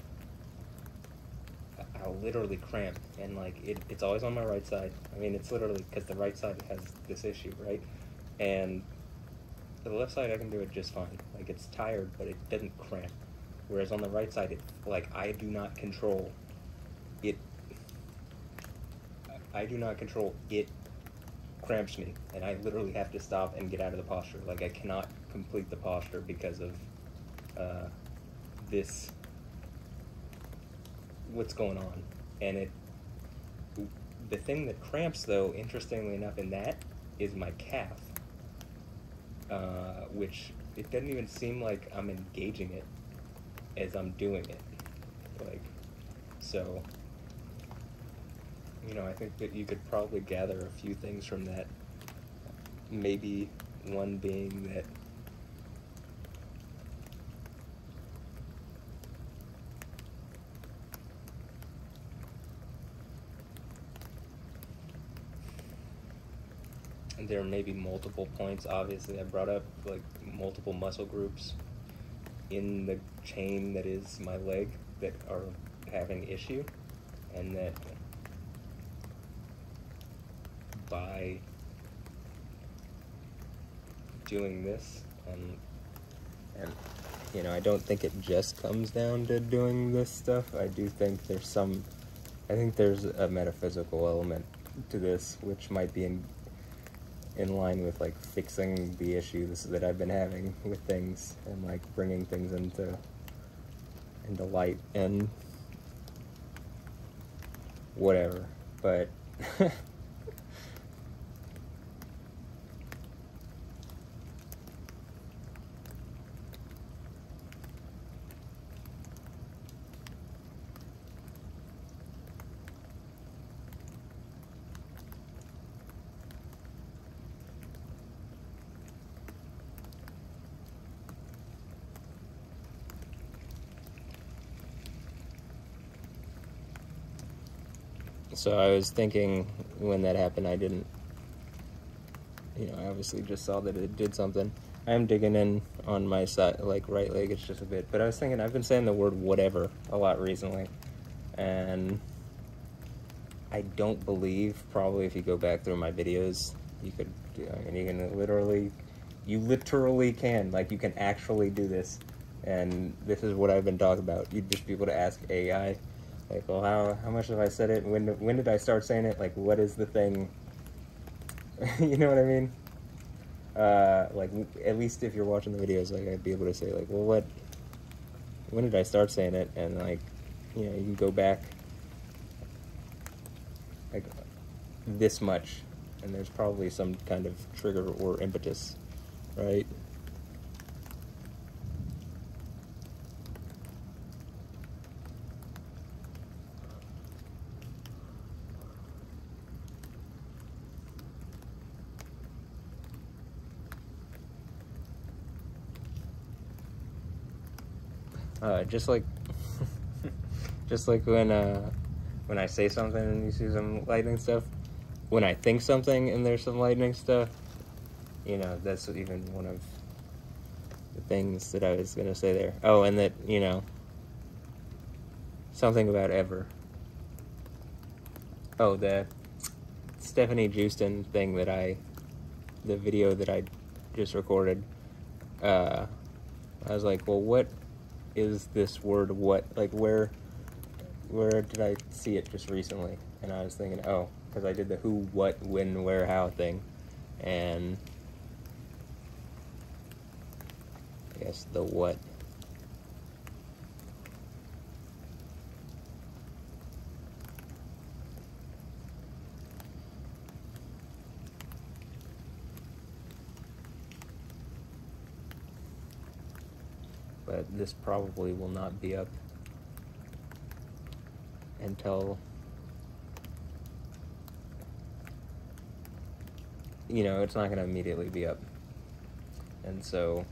I'll literally cramp, and like it's always on my right side. I mean, it's literally because the right side has this issue, right? And the left side I can do it just fine. Like, it's tired, but it doesn't cramp. Whereas on the right side, it, like, I do not control it. I do not control it. Cramps me, and I literally have to stop and get out of the posture. Like, I cannot complete the posture because of this, what's going on. And the thing that cramps, though, interestingly enough, in that is my calf, which it doesn't even seem like I'm engaging it as I'm doing it. Like, so, you know, I think that you could probably gather a few things from that. Maybe one being that there may be multiple points. Obviously, I brought up like multiple muscle groups in the chain that is my leg that are having issue, and that by doing this, and you know, I don't think it just comes down to doing this stuff. I do think I think there's a metaphysical element to this, which might be in line with like fixing the issues that I've been having with things, and like bringing things into light and whatever. But so I was thinking when that happened, I didn't, you know, I obviously just saw that it did something. I am digging in on my side, like right leg, it's just a bit. But I was thinking, I've been saying the word whatever a lot recently. And I don't believe, probably if you go back through my videos, you could, I mean, you can you literally can, like, you can actually do this. And this is what I've been talking about. You'd just be able to ask AI, like, well, how much have I said it? When did I start saying it? Like, what is the thing? You know what I mean? Like, at least if you're watching the videos, like, I'd be able to say, like, well, when did I start saying it? And, like, you know, you can go back, like, this much, and there's probably some kind of trigger or impetus, right? Just like when I say something and you see some lightning stuff, when I think something and there's some lightning stuff, you know, that's even one of the things that I was gonna say there. Oh, and that, you know, something about ever. Oh, the Stephanie Justin thing the video that I just recorded, I was like, well, what is this word what? Like, where did I see it just recently? And I was thinking, oh, because I did the who, what, when, where, how thing. And I guess the what. But this probably will not be up until, you know, it's not going to immediately be up. And so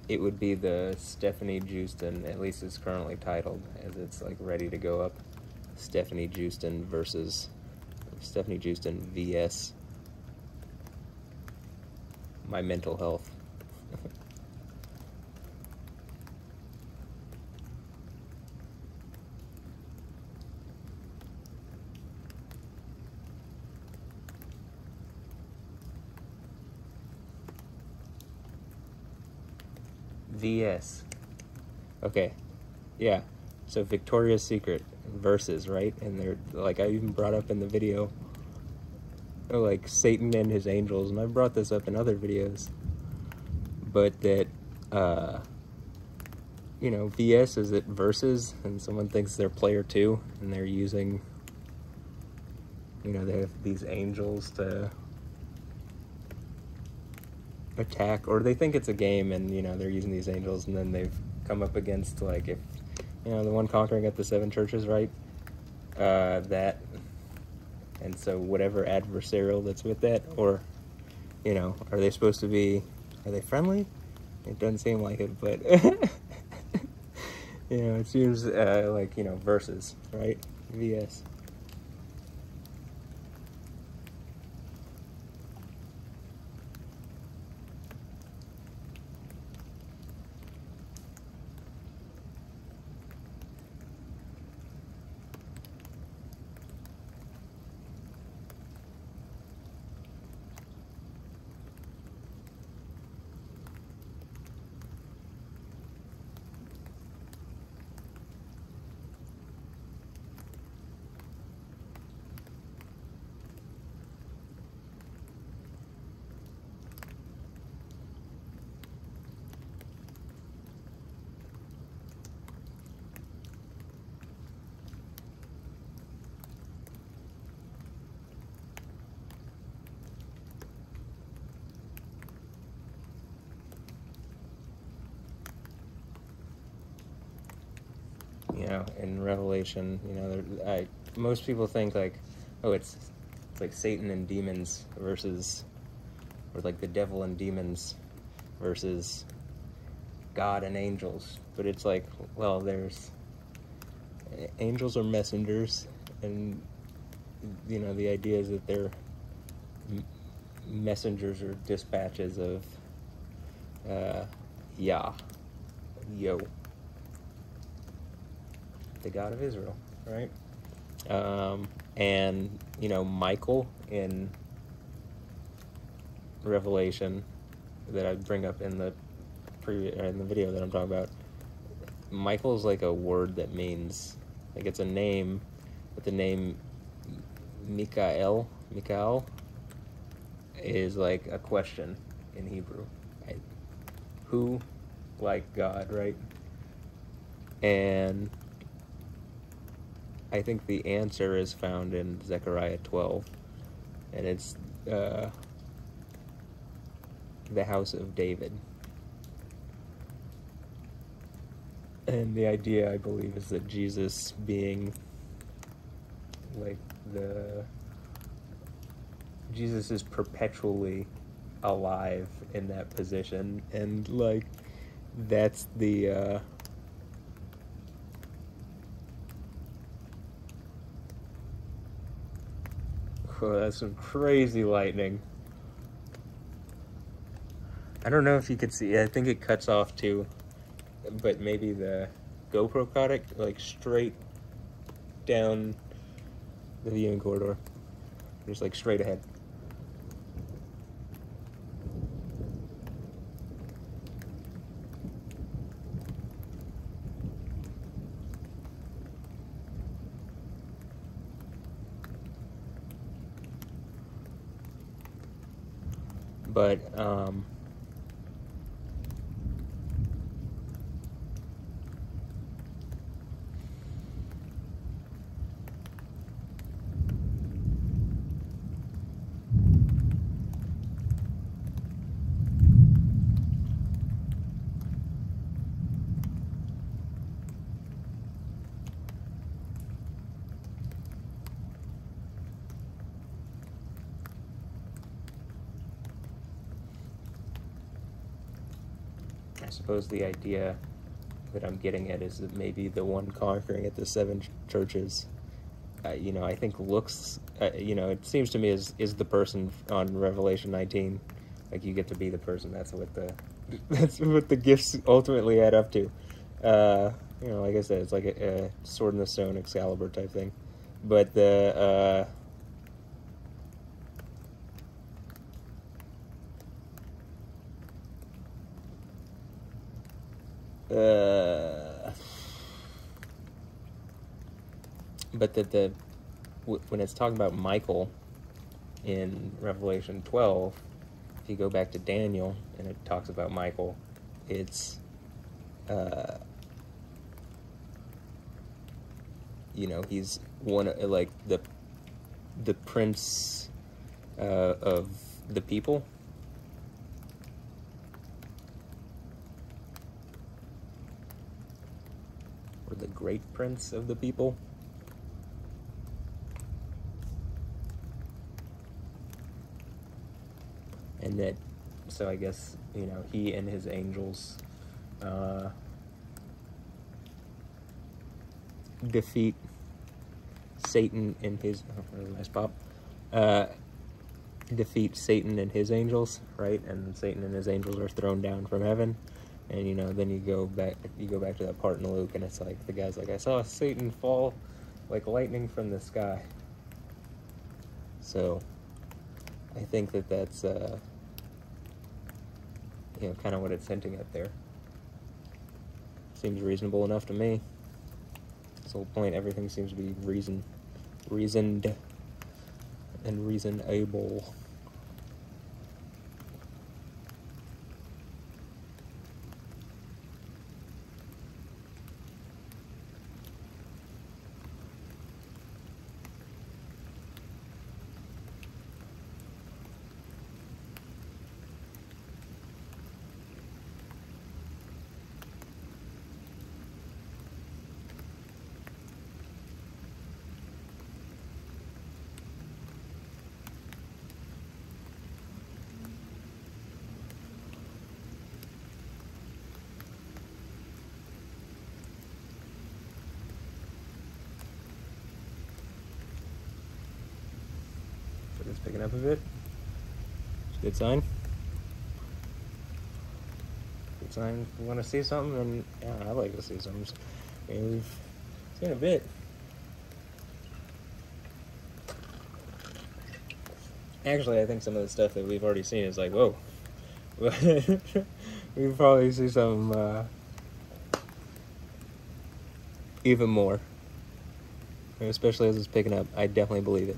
it would be the Stephanie Justin, at least it's currently titled, as it's like ready to go up, Stephanie Houston versus Stephanie Houston vs. my mental health. VS. Okay. Yeah. So Victoria's Secret versus, right? And they're like, I even brought up in the video, like Satan and his angels, and I brought this up in other videos. But that, you know, VS is it versus, and someone thinks they're player 2, and they're using, you know, they have these angels to attack, or they think it's a game, and you know they're using these angels, and then they've come up against, like, if you know the one conquering at the 7 churches, right? That, and so whatever adversarial that's with that, or you know, are they supposed to be? Are they friendly? It doesn't seem like it, but you know, it seems like, you know, versus, right? VS. You know, in Revelation, you know, most people think like, oh, it's like Satan and demons versus, or like the devil and demons versus God and angels. But it's like, well, there's angels are messengers, and you know, the idea is that they're messengers or dispatches of Yah, Yo, the God of Israel, right? And you know, Michael in Revelation, that I bring up in the in the video that I'm talking about. Michael is like a word that means, like, it's a name, but the name Mikael is like a question in Hebrew. Who, like God, right? And I think the answer is found in Zechariah 12, and it's the house of David. And the idea, I believe, is that Jesus being like Jesus is perpetually alive in that position, and like that's the oh, that's some crazy lightning. I don't know if you could see, I think it cuts off too, but maybe the GoPro caught it, like straight down the viewing corridor, just like straight ahead. But I suppose the idea that I'm getting at is that maybe the one conquering at the 7 churches you know, I think looks, you know, it seems to me is the person on Revelation 19. Like, you get to be the person. That's what the gifts ultimately add up to. You know, like I said, it's like a sword in the stone, Excalibur type thing. But the but when it's talking about Michael in Revelation 12, if you go back to Daniel and it talks about Michael, it's you know, he's one, like the prince of the people. Or the great prince of the people. And that, so I guess, you know, he and his angels defeat Satan and his, oh, that was a nice pop, defeat Satan and his angels, right? And Satan and his angels are thrown down from heaven. And, you know, then you go back to that part in Luke, and it's like, the guy's like, I saw Satan fall like lightning from the sky. So, I think that's, you know, kind of what it's hinting at there. Seems reasonable enough to me. This whole point, everything seems to be reasoned, and reasonable. It's picking up a bit. It's a good sign. Good sign. If you want to see something, then yeah, I like to see something. I mean, we've seen a bit. Actually, I think some of the stuff that we've already seen is like, whoa. We probably see some even more. Especially as it's picking up. I definitely believe it.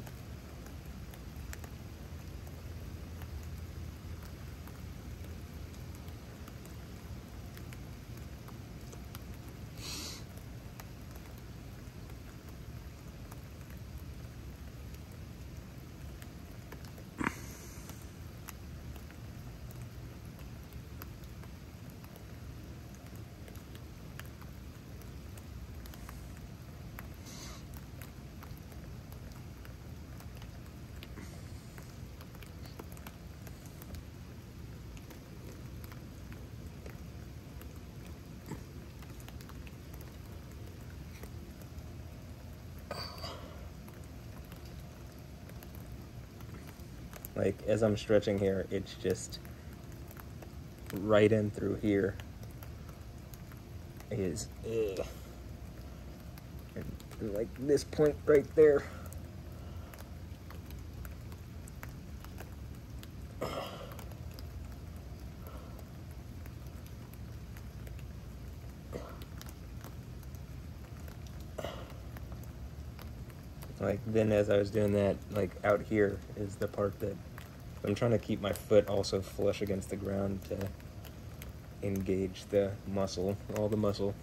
Like, as I'm stretching here, it's just right in through here is, and like this point right there. Like, then as I was doing that, like, out here is the part that I'm trying to keep my foot also flush against the ground to engage the muscle, all the muscle.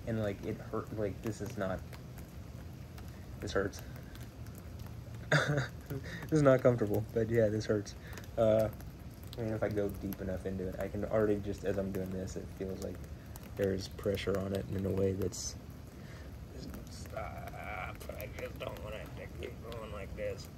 And, like, it hurt, like, this hurts. This is not comfortable, but yeah, this hurts. I mean, if I go deep enough into it, I can already just, as I'm doing this, it feels like there's pressure on it in a way that's, stop, I just don't want it to keep going like this.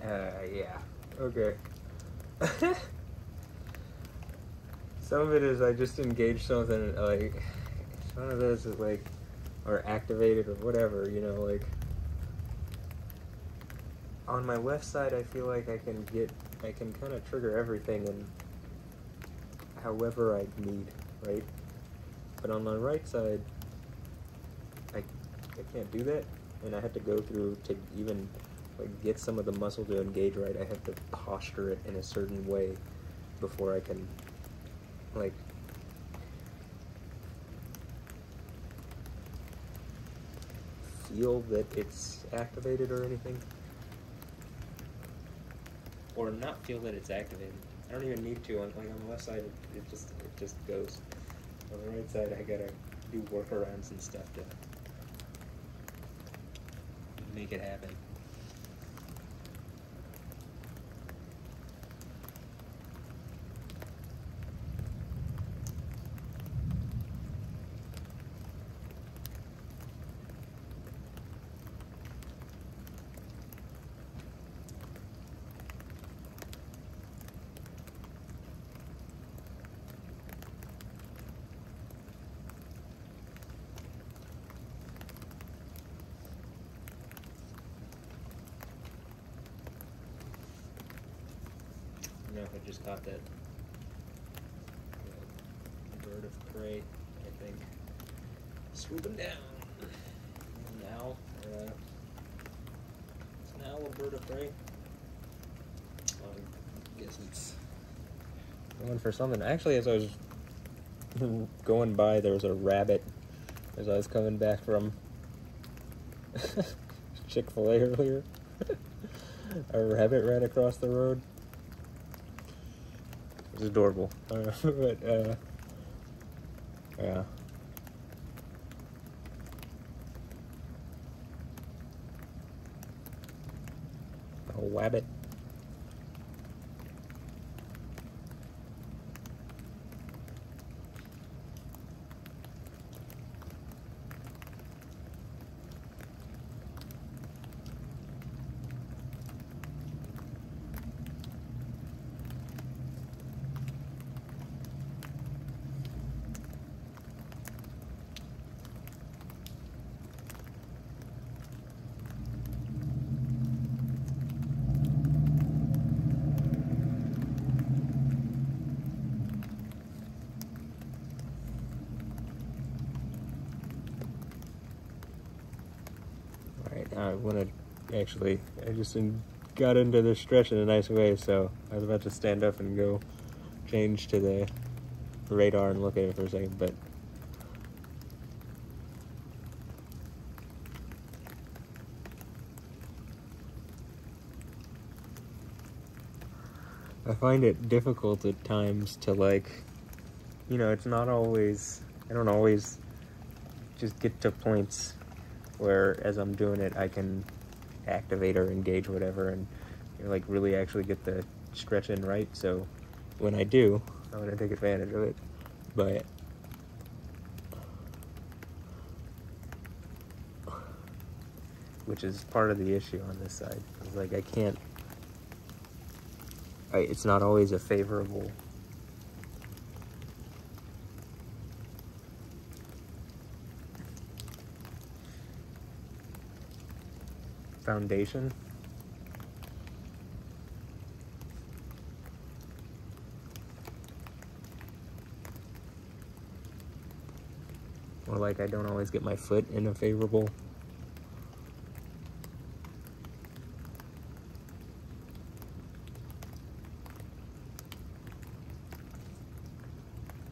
Yeah. Okay. Some of it is I just engage something, like, some of this is like, or activated or whatever, you know, like, on my left side I feel like I can kind of trigger everything and however I need, right? But on my right side, I can't do that, and I have to go through to even like get some of the muscle to engage right. I have to posture it in a certain way before I can like feel that it's activated or anything, or not feel that it's activated. I don't even need to. On the left side, it just goes. On the right side, I gotta do workarounds and stuff to make it happen. I don't know if I just caught that bird of prey, I think, swooping down. An owl, is an owl a bird of prey? I guess it's going for something. Actually, as I was going by, there was a rabbit as I was coming back from Chick-fil-A earlier. A rabbit ran across the road. It was adorable. But, yeah. A wabbit. I want to actually, I just got into this stretch in a nice way, so I was about to stand up and go change to the radar and look at it for a second, but I find it difficult at times to, like, you know, it's not always, I don't always just get to points where as I'm doing it I can activate or engage whatever and, you know, like really actually get the stretch in right. So when I do, I'm going to take advantage of it, but which is part of the issue on this side. It's like I can't, it's not always a favorable foundation. Or like I don't always get my foot in a favorable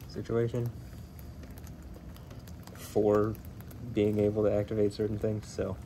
situation for being able to activate certain things, so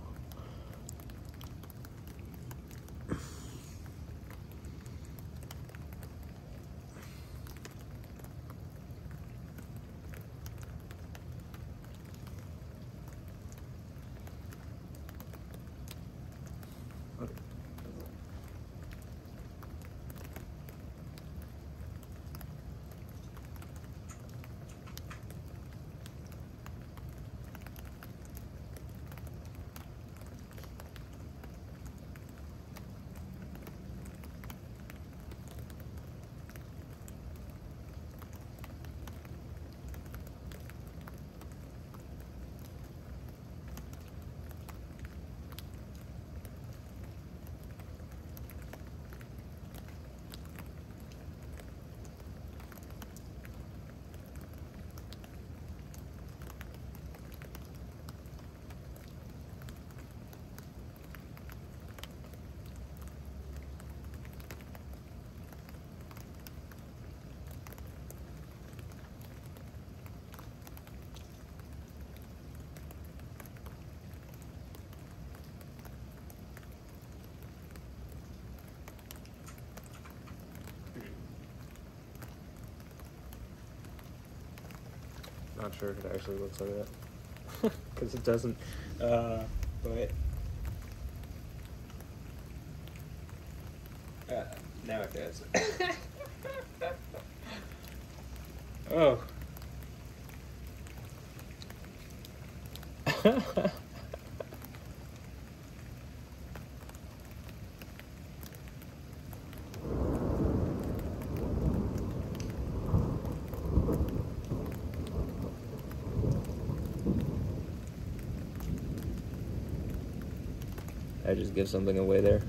Not sure if it actually looks like that. Because it doesn't. But now it does. Oh. I just give something away there.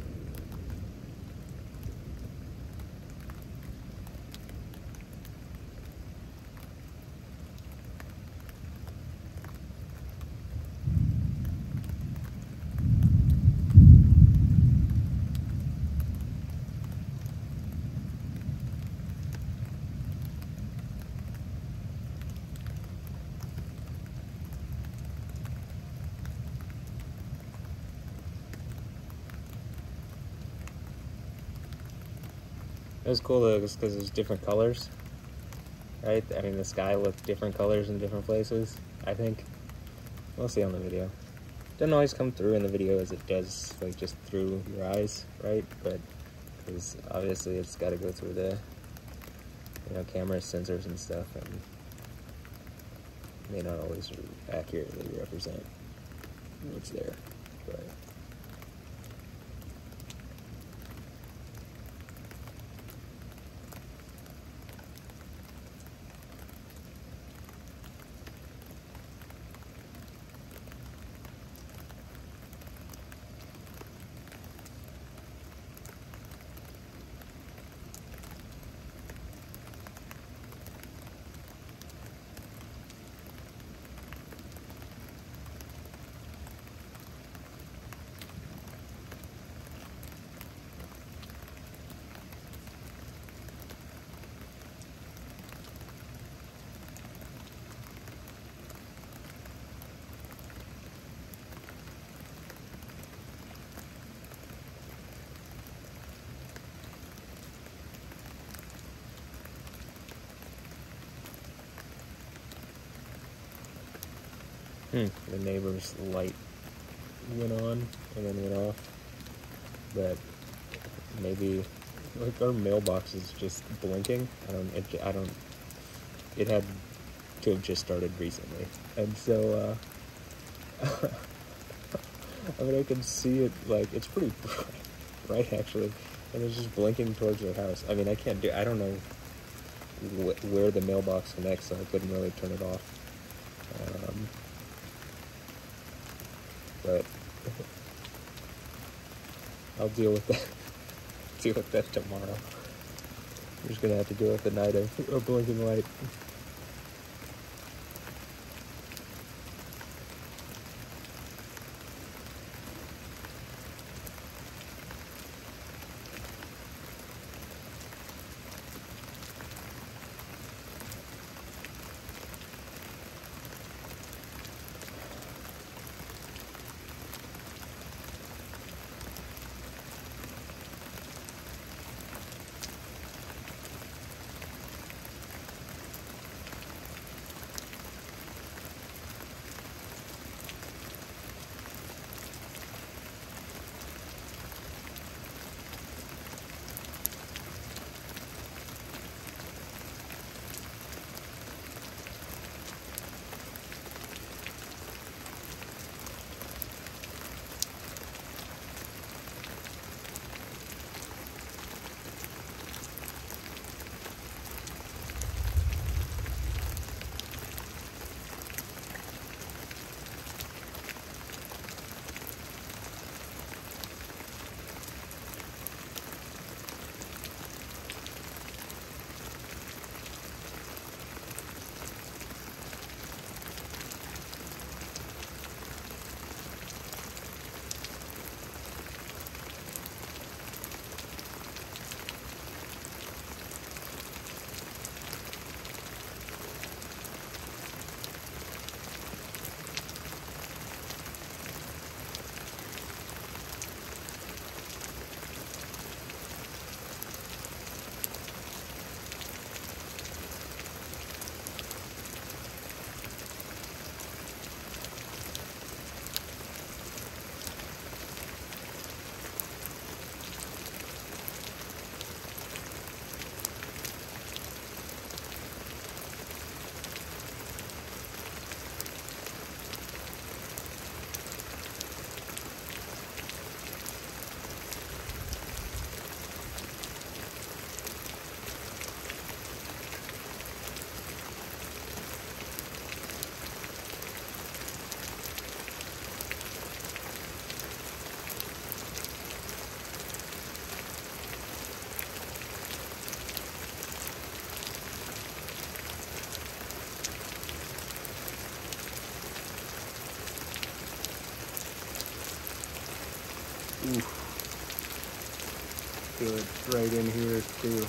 It was cool though, just because there's different colors, right? I mean, the sky looked different colors in different places, I think. We'll see on the video. Doesn't always come through in the video as it does, like, just through your eyes, right? But, because obviously it's got to go through the, you know, camera sensors and stuff, and may not always accurately represent what's there, but... The neighbor's light went on and then went off, but maybe like our mailbox is just blinking. It had to have just started recently, and so I mean, I can see it, like, it's pretty bright actually, and it's just blinking towards our house. I mean, I don't know where the mailbox connects, so I couldn't really turn it off. But I'll deal with that. Deal with that tomorrow. I'm just gonna have to deal with the night of a blinking light. right in here too.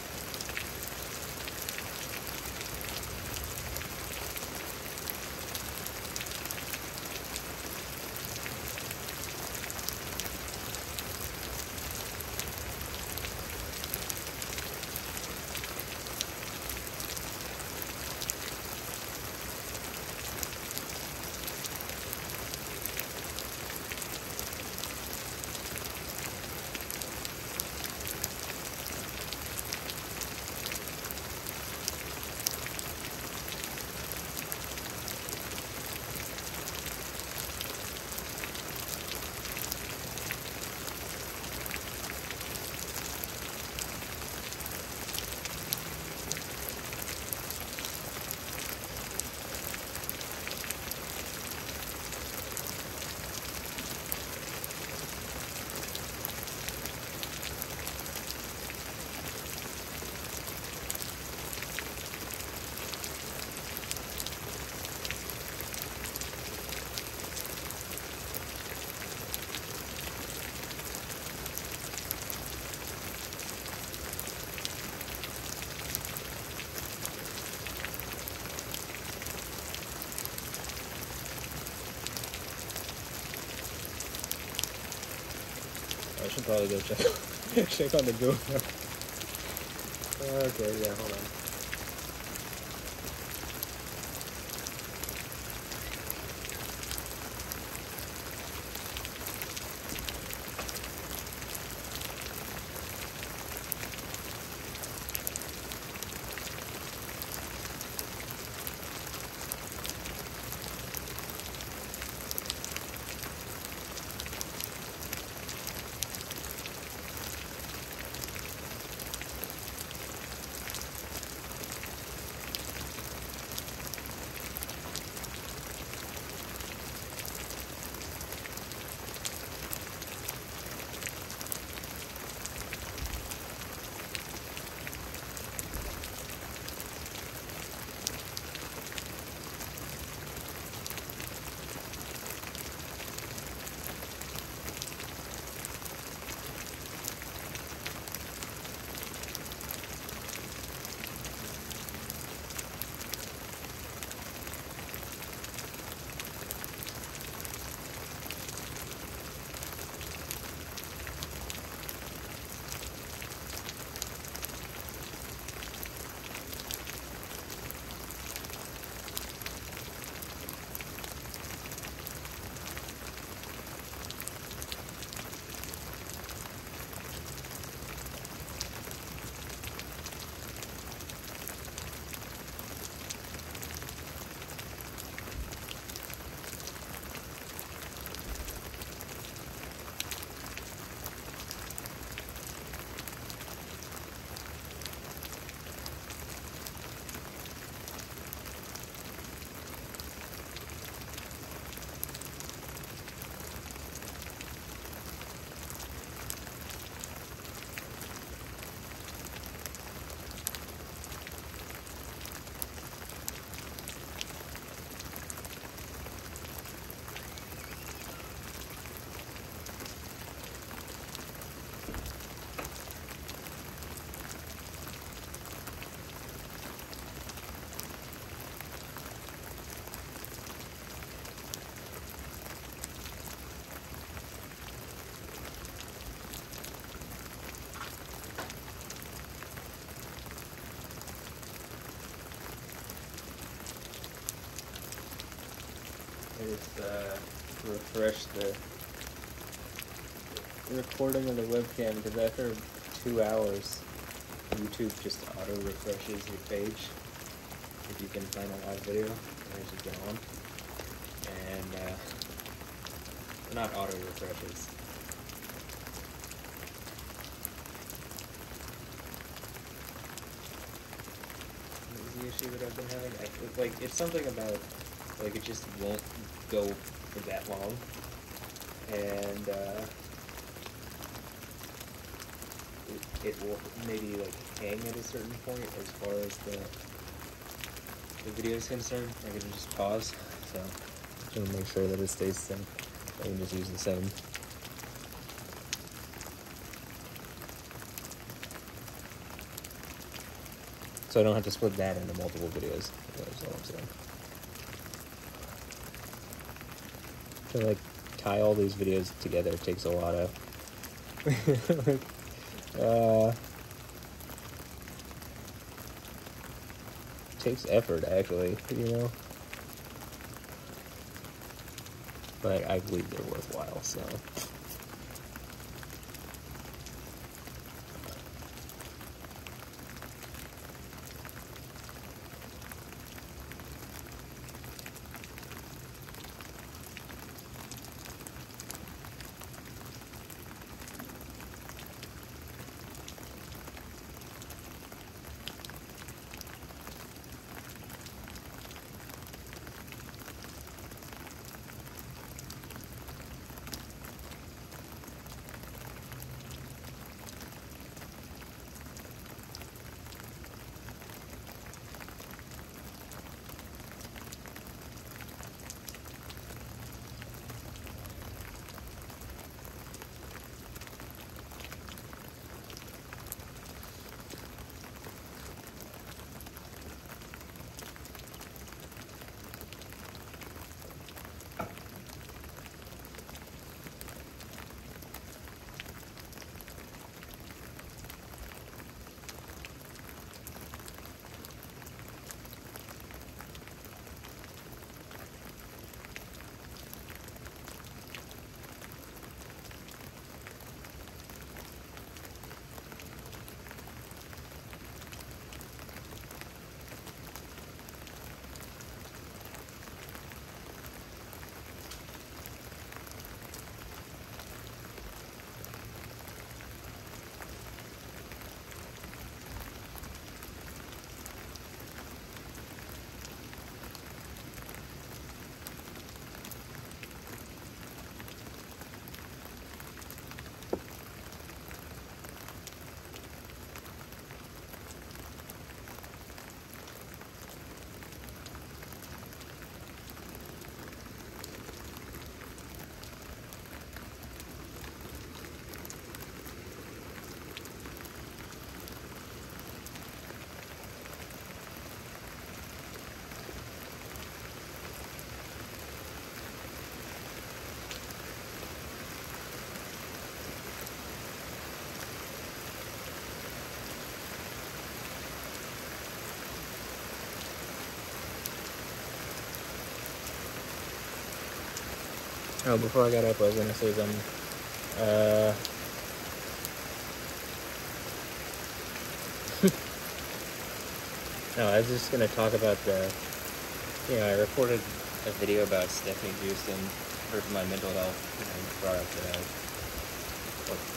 I should probably go check check on the GoPro. Okay, yeah, hold on. Just refresh the recording of the webcam, because after 2 hours, YouTube just auto refreshes your page if you can find a live video. There's it gone, and not auto refreshes. What is the issue that I've been having? It's something about, it just won't go for that long, and it will maybe hang at a certain point as far as the video is concerned. I can just pause, so I'm going to make sure that it stays the same. I can just use the same. so I don't have to split that into multiple videos. That's all I'm saying. To like tie all these videos together takes a lot of takes effort, actually, you know. But I believe they're worthwhile, so. Oh, before I got up, I was gonna say something. No, I was just gonna talk about the. You know, I recorded a video about Stephanie Houston for my mental health, and brought up that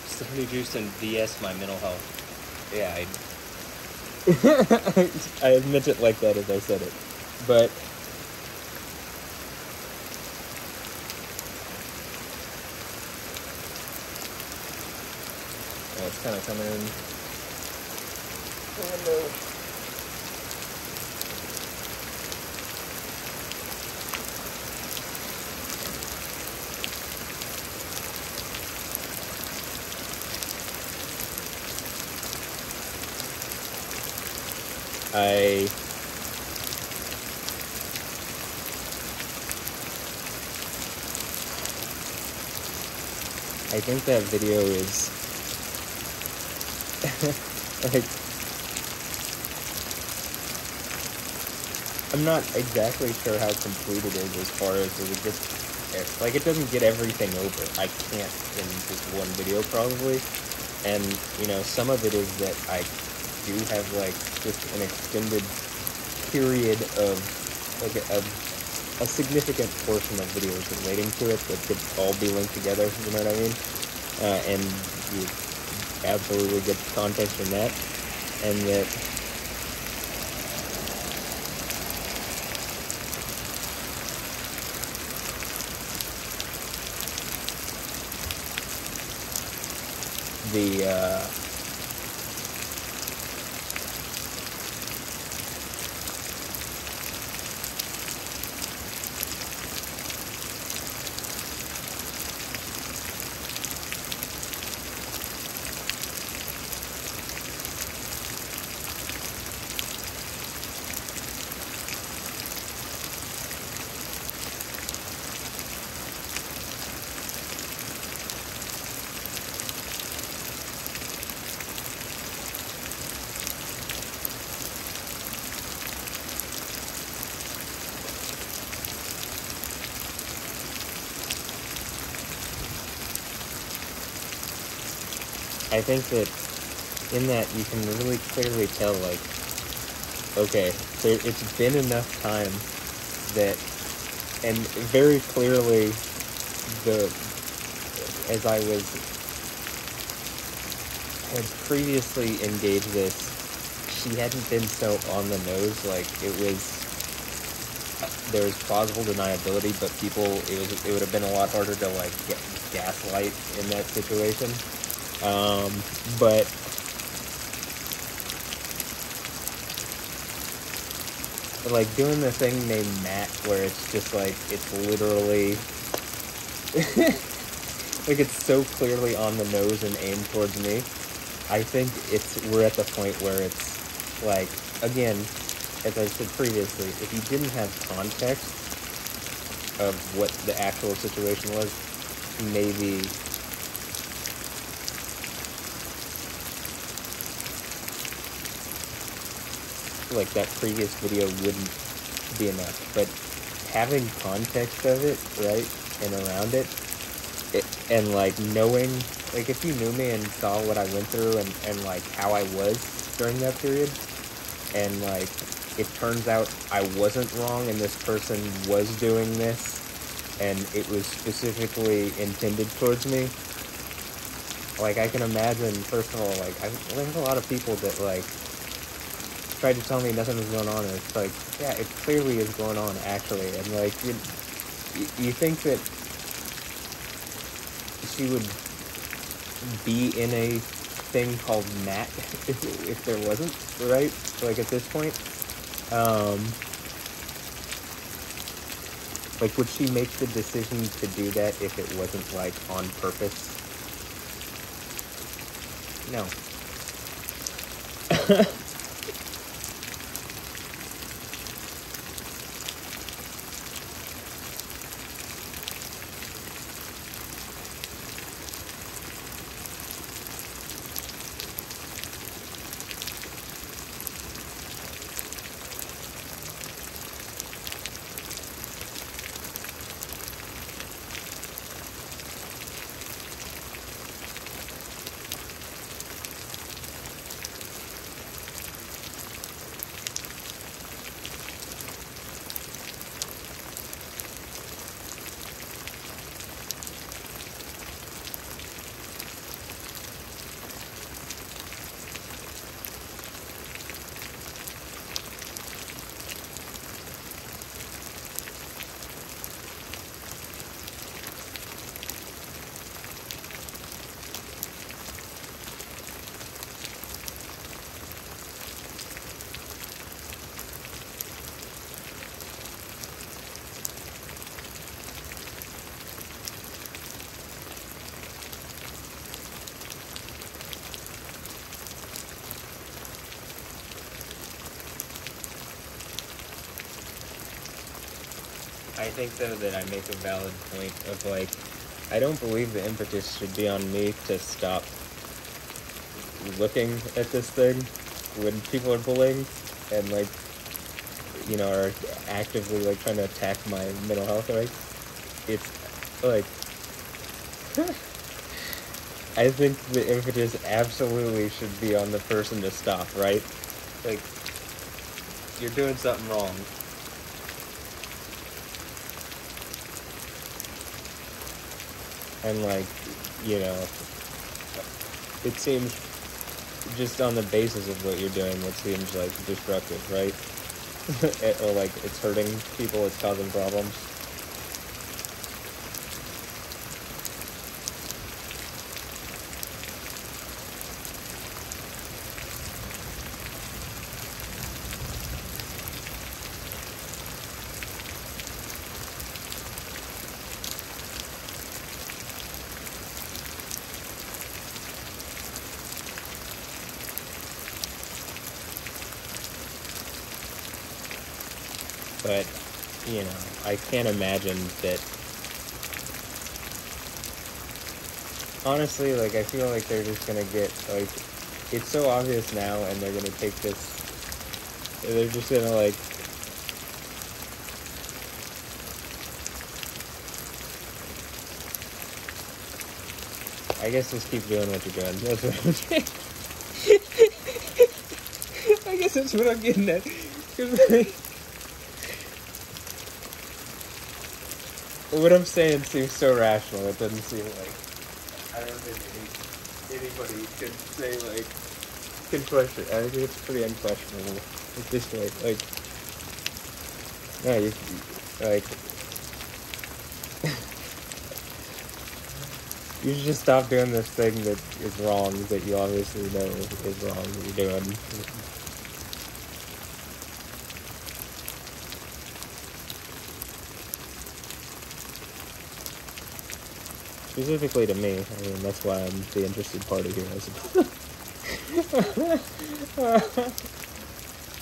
Stephanie Houston vs my mental health. Yeah, I meant it like that as I said it, but. It's kind of coming in the window. I think that video is like, I'm not exactly sure how complete it is as far as it gets, like, it doesn't get everything over. I can't in just one video probably, and, you know, some of it is that I do have, like, just an extended period of, like, a significant portion of videos relating to it that could all be linked together, you know what I mean? And you absolutely get context in that, and that I think that in that you can really clearly tell, like, okay, it's been enough time that, and very clearly, as I had previously engaged this, she hadn't been so on the nose, like, there was plausible deniability, but it would have been a lot harder to, like, gaslight in that situation. But like doing the thing named Matt, where it's just like, it's literally like, it's so clearly on the nose and aimed towards me. I think we're at the point where it's like, again, as I said previously, if you didn't have context of what the actual situation was, maybe like that previous video wouldn't be enough. But having context of it, right, and around it, and like knowing, like, if you knew me and saw what I went through and like how I was during that period, and like it turns out I wasn't wrong and this person was doing this and it was specifically intended towards me, like, I can imagine, first of all, like, there's a lot of people that like tried to tell me nothing was going on, and it's like, yeah, it clearly is going on, actually. And like, you think that she would be in a thing called Matt if there wasn't, right? Like, at this point, like, would she make the decision to do that if it wasn't, like, on purpose? No. I think, though, that I make a valid point of, like, I don't believe the impetus should be on me to stop looking at this thing when people are bullying and, like, you know, are actively, like, trying to attack my mental health rights. It's, like, I think the impetus absolutely should be on the person to stop, right? Like, you're doing something wrong. And, like, you know, it seems, just on the basis of what you're doing, it seems, like, destructive, right? Or, like, it's hurting people, it's causing problems. But, you know, I can't imagine that, honestly, like, I feel like they're just gonna get, like, it's so obvious now, and they're gonna take this, they're just gonna, like, I guess just keep doing what you're doing. That's what I'm saying. I guess that's what I'm getting at. 'Cause, like, what I'm saying seems so rational. It doesn't seem like, I don't think anybody could say, like, can question it. I think it's pretty unquestionable at this point. Like, no, you like, you should just stop doing this thing that is wrong, that you obviously know is wrong that you're doing. Specifically to me. I mean, that's why I'm the interested party here, I suppose.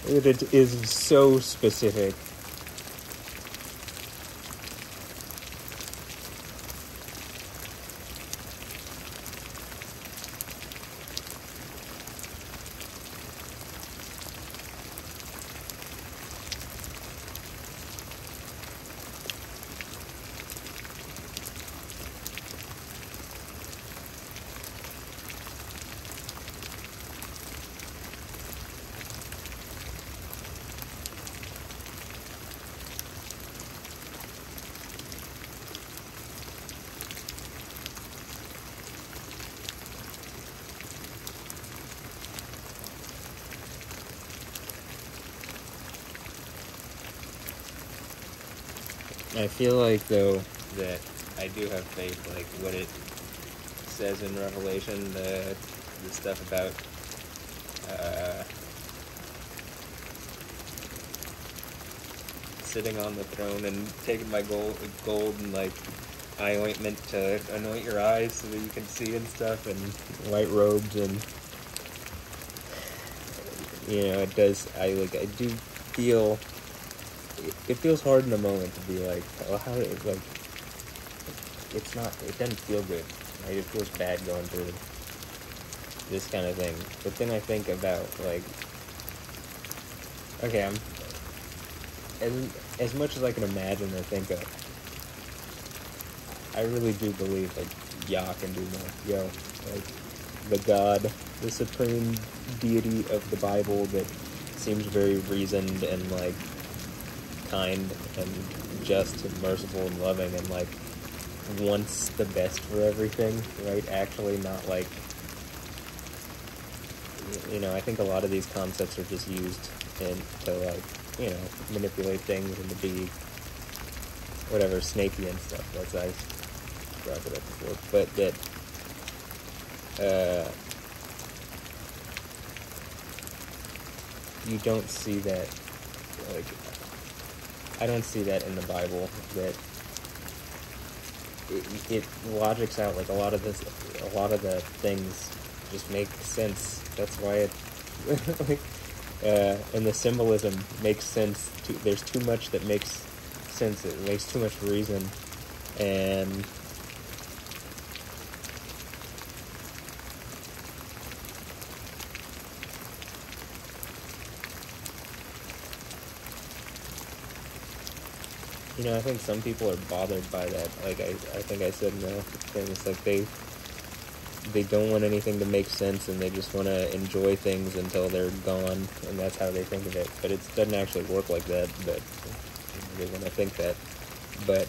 It is so specific. I feel like, though, that I do have faith, like, what it says in Revelation, the stuff about, sitting on the throne and taking my gold and, like, eye ointment to anoint your eyes so that you can see and stuff, and white robes, and, you know, it does, I do feel... It feels hard in a moment to be like, oh, how, like, it's not, it doesn't feel good, right? It feels bad going through this kind of thing. But then I think about, like, okay, I'm, as much as I can imagine or think of, I really do believe, like, Yah can do more. Yo, like, the God, the supreme deity of the Bible that seems very reasoned and, like, kind and just and merciful and loving and, like, wants the best for everything, right? Actually not, like, you know, I think a lot of these concepts are just used to, like, you know, manipulate things and to be whatever, snaky and stuff. That's, I brought it up before, but that you don't see that, like, I don't see that in the Bible, that it logics out, like, a lot of the things just make sense. That's why it, like, and the symbolism makes sense. There's too much that makes sense. It makes too much reason, and you know, I think some people are bothered by that. Like, I think I said in the thing, it's like they don't want anything to make sense, and they just want to enjoy things until they're gone, and that's how they think of it. But it doesn't actually work like that, but they want to think that. But,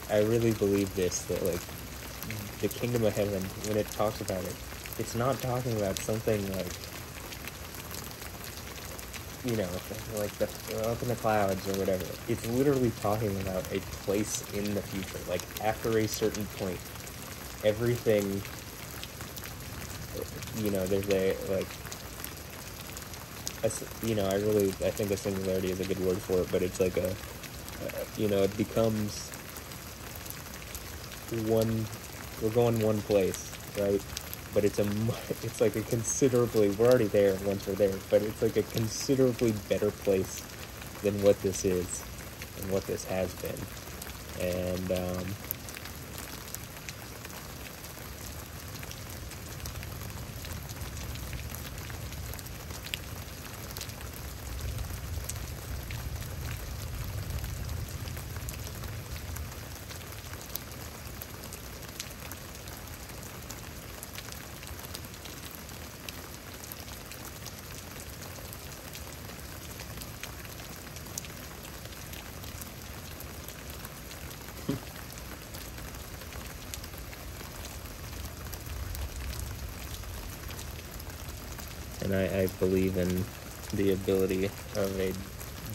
I really believe this, that, like, the kingdom of heaven, when it talks about it, it's not talking about something like, you know, like up in the clouds or whatever. It's literally talking about a place in the future. Like, after a certain point, everything, you know, there's you know, I think a singularity is a good word for it, but it's like you know, it becomes one, we're going one place, right? But it's like a considerably, we're already there once we're there, but it's like a considerably better place than what this is and what this has been. And, And I believe in the ability of a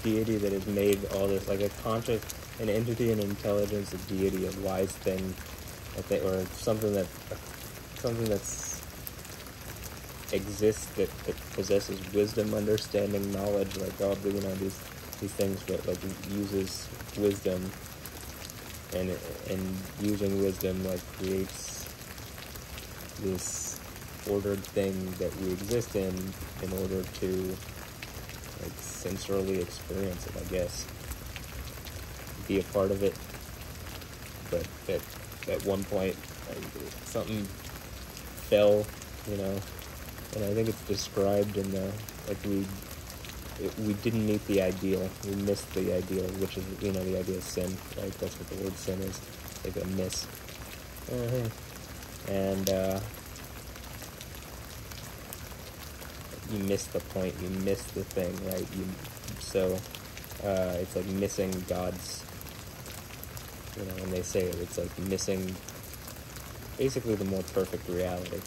deity that has made all this, like a conscious, an entity, an intelligence, a deity, a wise thing, or something that's exists, that possesses wisdom, understanding, knowledge, like all the, these things, but like uses wisdom, and using wisdom like creates this ordered thing that we exist in order to like sensorily experience it, I guess, be a part of it. But at one point, something fell, and I think it's described in the, like, we didn't meet the ideal, we missed the ideal, which is, the idea of sin, right? That's what the word sin is, like a miss. And you miss the point, you miss the thing, right? So it's like missing God's, when they say it, it's like missing basically the more perfect reality,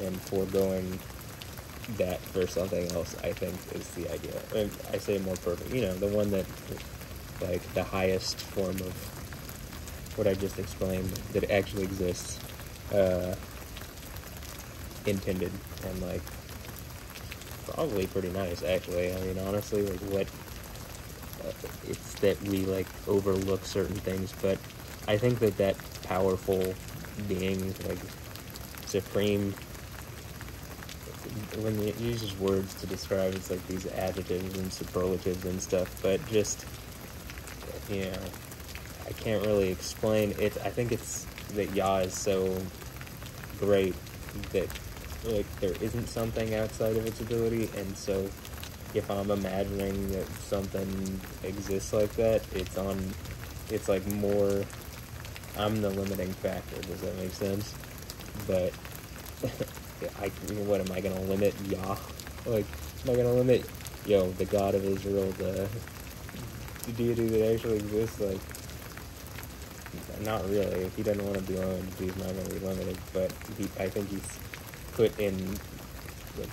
and foregoing that for something else, I think, is the idea. I say more perfect, the one that, like, the highest form of what I just explained that actually exists, intended, and, like, probably pretty nice, actually. I mean, honestly, like, what, it's that we, like, overlook certain things, but I think that powerful being, like, supreme, when you use words to describe, it's like these adjectives and superlatives and stuff, but just, I can't really explain it. I think it's that Yah is so great that, like, there isn't something outside of its ability, and so if I'm imagining that something exists like that, it's like more, I'm the limiting factor. Does that make sense? But what am I gonna limit? Yah? Like, am I gonna limit, the God of Israel, the deity that actually exists? Like, not really. If he doesn't want to be limited, he's not gonna be limited. But I think he's put in, like,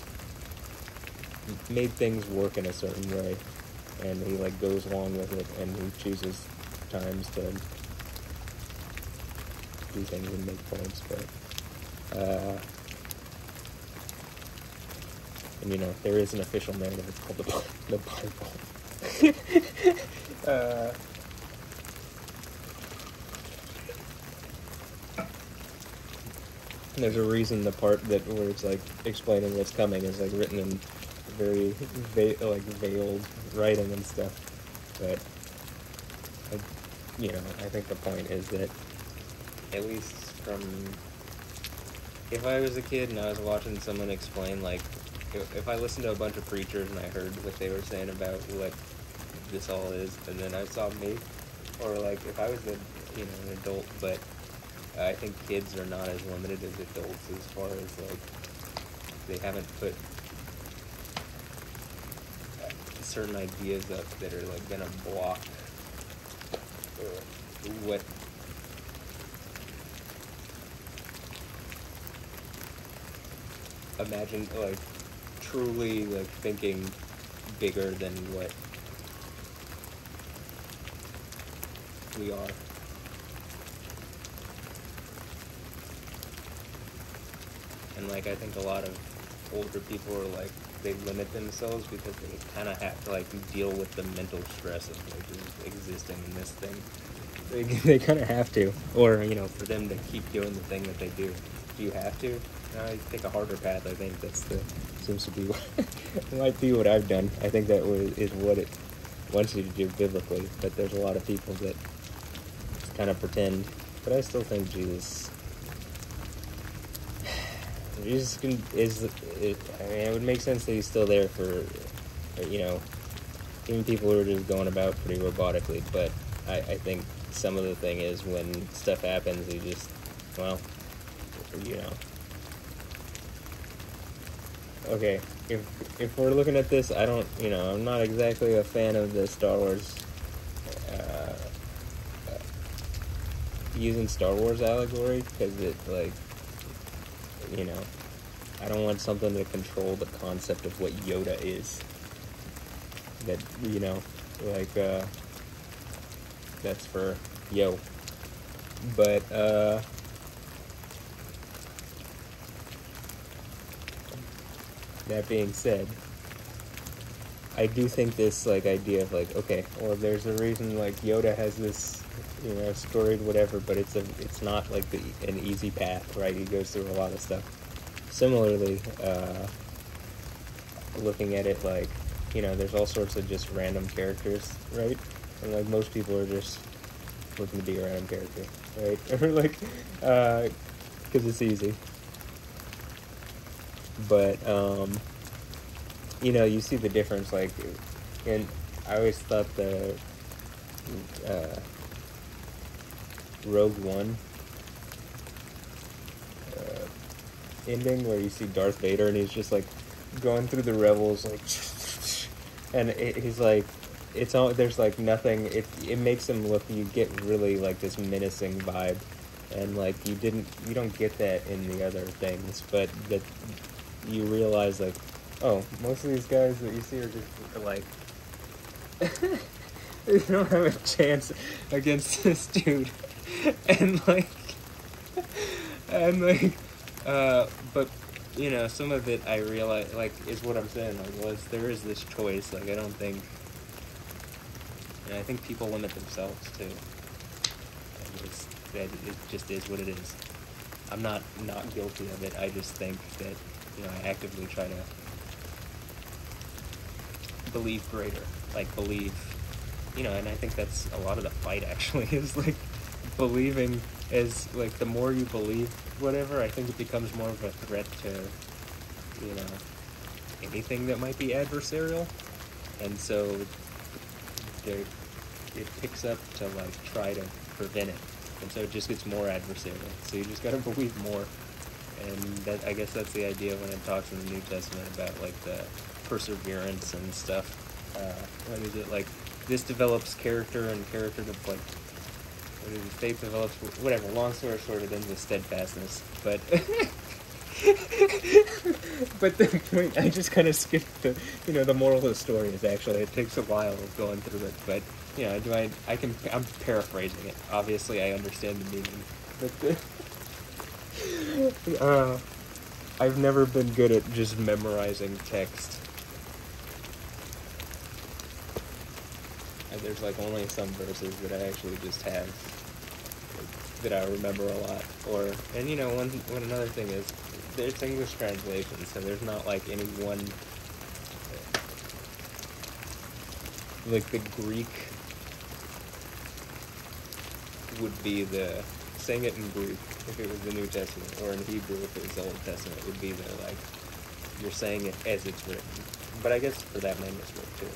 made things work in a certain way, and he, like, goes along with it, and he chooses times to do things and make points. But and there is an official narrative. It's called the Bible. There's a reason the part where it's like explaining what's coming is like written in very veiled writing and stuff. But I think the point is that, at least from, if I was a kid and I was watching someone explain, like, if I listened to a bunch of preachers and I heard what they were saying about what this all is, and then I saw me, or like if I was an adult, but I think kids are not as limited as adults as far as, like, they haven't put certain ideas up that are, like, gonna block what imagine, like, truly, like, thinking bigger than what we are. And, like, I think a lot of older people are, like, they limit themselves because they kind of have to, like, deal with the mental stress of, like, just existing in this thing. They kind of have to, or, for them to keep doing the thing that they do. Do you have to? I take a harder path. I think seems to be it might be what I've done. I think that is what it wants you to do biblically. But there's a lot of people that kind of pretend. But I still think Jesus it would make sense that he's still there for, even people who are just going about pretty robotically. But I think some of the thing is when stuff happens, he just, Okay, if we're looking at this, I don't, I'm not exactly a fan of the Star Wars, using Star Wars allegory, because it, like, I don't want something to control the concept of what Yoda is. That, you know, like, that's for yo. But, that being said, I do think this, like, idea of, like, okay, well, there's a reason, like, Yoda has this, you know, storied whatever, but it's not, like, an easy path, right? He goes through a lot of stuff. Similarly, looking at it, like, you know, there's all sorts of just random characters, right? And, like, most people are just looking to be a random character, right? Or, like, because it's easy. But, you know, you see the difference, like, and I always thought the Rogue One ending, where you see Darth Vader and he's just, like, going through the rebels, like, and he's like, it's all, there's, like, nothing, it makes him look, you get really, like, this menacing vibe, and, like, you don't get that in the other things, but that you realize, like, oh, most of these guys that you see are just, like, they don't have a chance against this dude. And, like, but, you know, some of it I realize, like, is what I'm saying, like, there is this choice, like, I don't think, and I think people limit themselves, too. It just is what it is. I'm not guilty of it, I just think that, you know, I actively try to believe greater, like, believe, you know, and I think that's a lot of the fight, actually, is, like, believing is, like, the more you believe whatever, I think it becomes more of a threat to, you know, anything that might be adversarial, and so it picks up to, like, try to prevent it, and so it just gets more adversarial, so you just gotta believe more, and that, I guess that's the idea when it talks in the New Testament about, like, the perseverance and stuff. What is it, like, this develops character, and character to, like, what is it, faith develops, whatever, long story short, it ends with steadfastness, but but the point, I just kind of skipped the, you know, the moral of the story is actually, it takes a while of going through it, but, you know, I'm paraphrasing it, obviously I understand the meaning, but I've never been good at just memorizing text. There's, like, only some verses that I actually just have, like, that I remember a lot. And, you know, one another thing is, there's English translations, so there's not, like, any one, like, the Greek would be saying it in Greek if it was the New Testament, or in Hebrew if it was the Old Testament, would be the, like, you're saying it as it's written. But I guess for that manuscript too,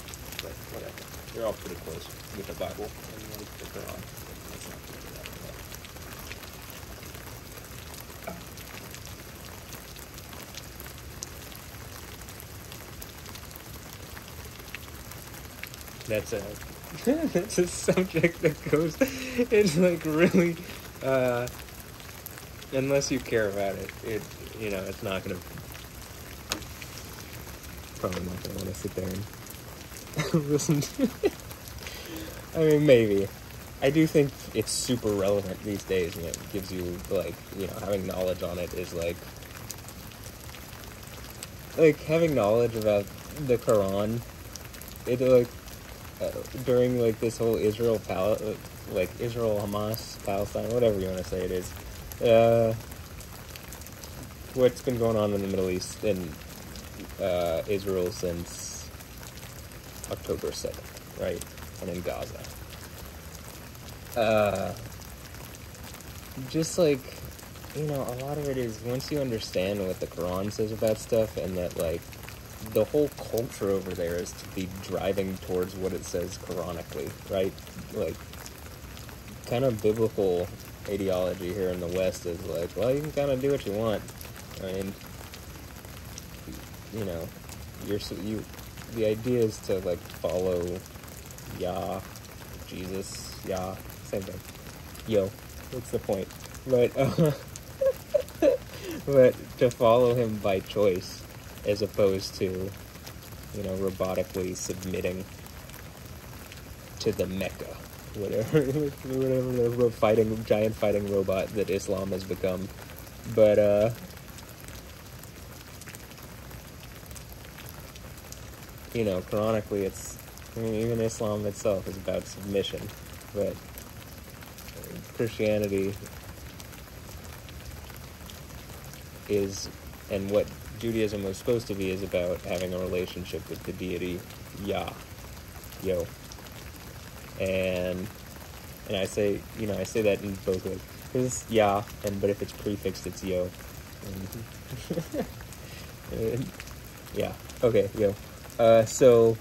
but whatever. They're all pretty close with the Bible and, like, the Quran. Let's not forget that. That's a subject that goes, it's, like, really, unless you care about it, you know, it's not gonna, probably not gonna want to sit there and listen to it. I mean, maybe. I do think it's super relevant these days, and it gives you, like, you know, having knowledge on it is, like, having knowledge about the Quran, it, like, during, like, this whole Israel, Hamas, Palestine, whatever you want to say it is, what's been going on in the Middle East and Israel since October 7th, right? And in Gaza. Just, like, you know, a lot of it is, once you understand what the Quran says about stuff, and that, like, the whole culture over there is to be driving towards what it says Quranically, right? Like, kind of biblical ideology here in the West is like, well, you can kind of do what you want. I mean, you know, the idea is to, like, follow Yah, Jesus, Yah, same thing. Yo, what's the point? But, but to follow him by choice, as opposed to, robotically submitting to the Mecca, whatever the giant fighting robot that Islam has become. But canonically, even Islam itself is about submission, but Christianity is, and what Judaism was supposed to be, is about having a relationship with the deity Yah, Yo. And I say that in both ways. Because it's Yah, but if it's prefixed, it's Yo. And yeah. Okay, Yo. So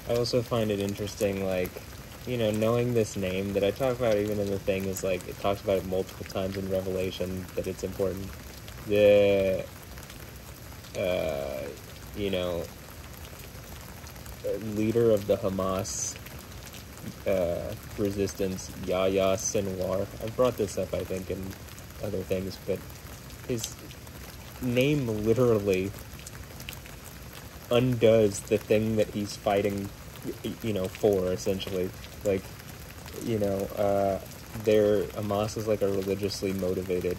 I also find it interesting, knowing this name that I talk about even in the thing is, it talks about it multiple times in Revelation, that it's important. The, leader of the Hamas resistance, Yahya Sinwar. I've brought this up, I think, in other things, but his name literally undoes the thing that he's fighting, for, essentially. Hamas is a religiously motivated,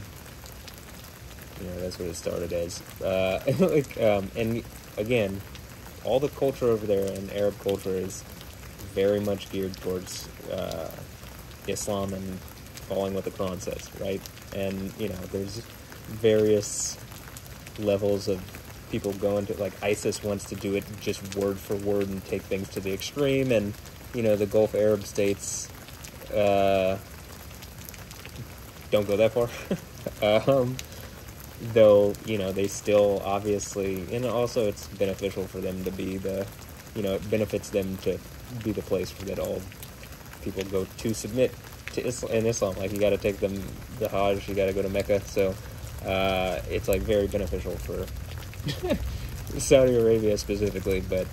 that's what it started as. And again, all the culture over there and Arab culture is very much geared towards Islam and following what the Quran says, right? And, there's various levels of people going to, ISIS wants to do it just word for word and take things to the extreme, and, the Gulf Arab states don't go that far. Though, they still obviously, and also it's beneficial for them to be it benefits them to be the place that all people go to submit to Islam. You got to take them the Hajj, you got to go to Mecca, so it's very beneficial for Saudi Arabia specifically, but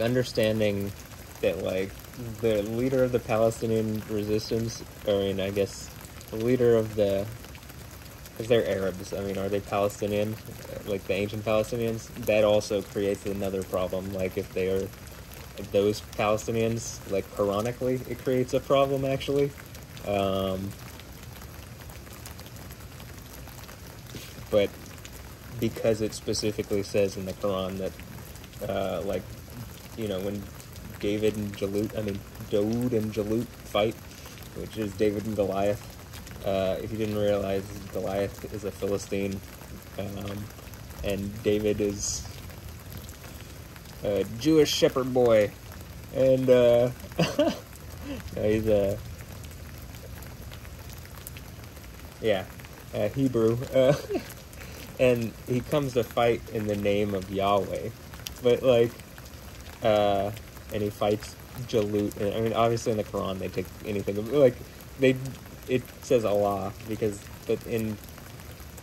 understanding that the leader of the Palestinian resistance, I guess the leader of the, because they're Arabs, are they Palestinian, the ancient Palestinians? That also creates another problem, if they are those Palestinians, Quranically, it creates a problem, actually. But because it specifically says in the Quran that, when David and Jalut fight, which is David and Goliath. If you didn't realize, Goliath is a Philistine, and David is a Jewish shepherd boy, and no, he's a Hebrew, and he comes to fight in the name of Yahweh, but and he fights Jalut. And, obviously in the Quran they take anything, it says Allah, but in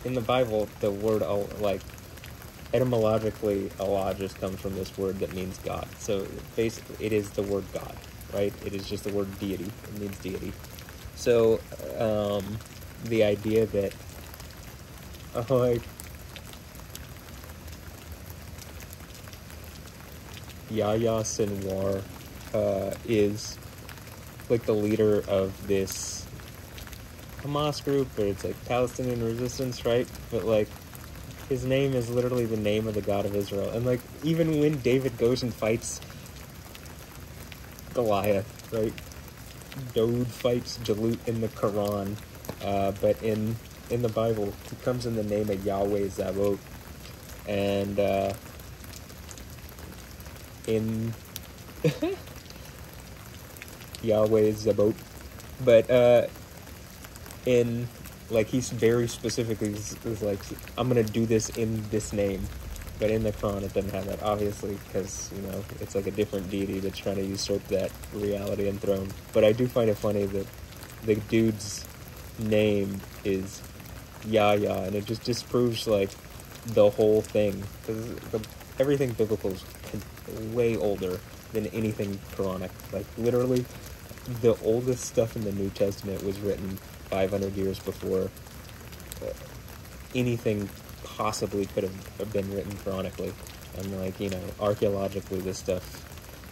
the Bible the word etymologically Allah just comes from this word that means God. So basically it is the word God, right? It is just the word deity. It means deity. So the idea that Yahya Sinwar is the leader of this Hamas group, but it's Palestinian resistance, right? But his name is literally the name of the God of Israel, and even when David goes and fights Goliath, right? Daud fights Jalut in the Quran, but in the Bible he comes in the name of Yahweh Zabot, and in Yahweh Zabot, but in he's very specifically is I'm gonna do this in this name, But in the Quran, it doesn't have that, obviously, because, you know, it's like a different deity that's trying to usurp that reality and throne. But I do find it funny that the dude's name is Yahya, and it just disproves, like, the whole thing. Because everything biblical is way older than anything Quranic. Like, literally, the oldest stuff in the New Testament was written 500 years before anything possibly could have been written Quranically. And, like, you know, archaeologically, this stuff,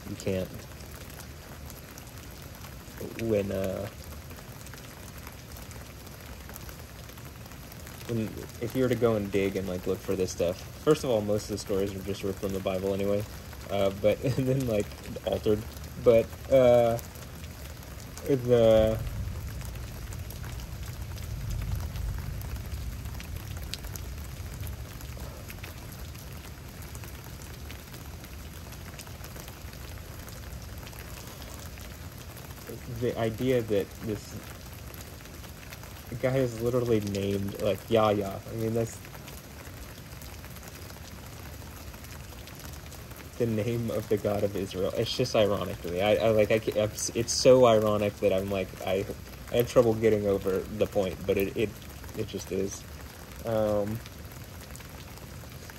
you can't, when if you were to go and dig and, like, look for this stuff, first of all, most of the stories are just ripped from the Bible anyway, but, and then, like, altered, but, the idea that this guy is literally named, like, Yahya. I mean, that's the name of the God of Israel. It's just ironic to me. It's so ironic that I'm like, I have trouble getting over the point, but it just is.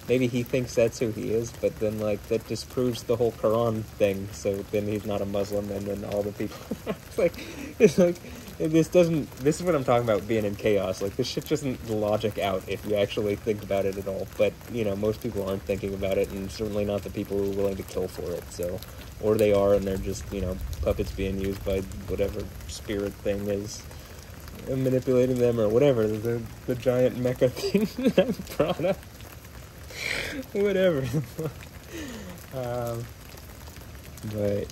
Maybe he thinks that's who he is, but then, like, that disproves the whole Quran thing, so then he's not a Muslim, and then all the people... it's like, this is what I'm talking about, being in chaos. Like, this shit doesn't logic out if you actually think about it at all. But, you know, most people aren't thinking about it, and certainly not the people who are willing to kill for it, so... Or they are, and they're just, you know, puppets being used by whatever spirit thing is manipulating them, or whatever, the giant mecha thing that I'm proud of. Whatever. But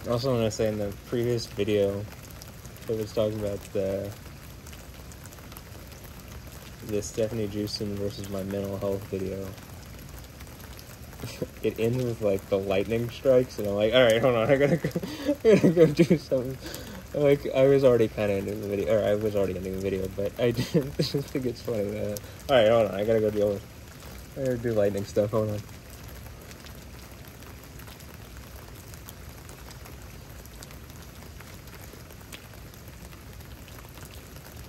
I also want to say, in the previous video, I was talking about the Stephanie Jewson versus my mental health video. It ends with, like, the lightning strikes, and I'm like, alright, hold on, I gotta go do something. Like, I was already kind of into the video, or I was already into the video, but I just think it's funny. Alright, hold on, I gotta go deal with, I gotta do lightning stuff, hold on.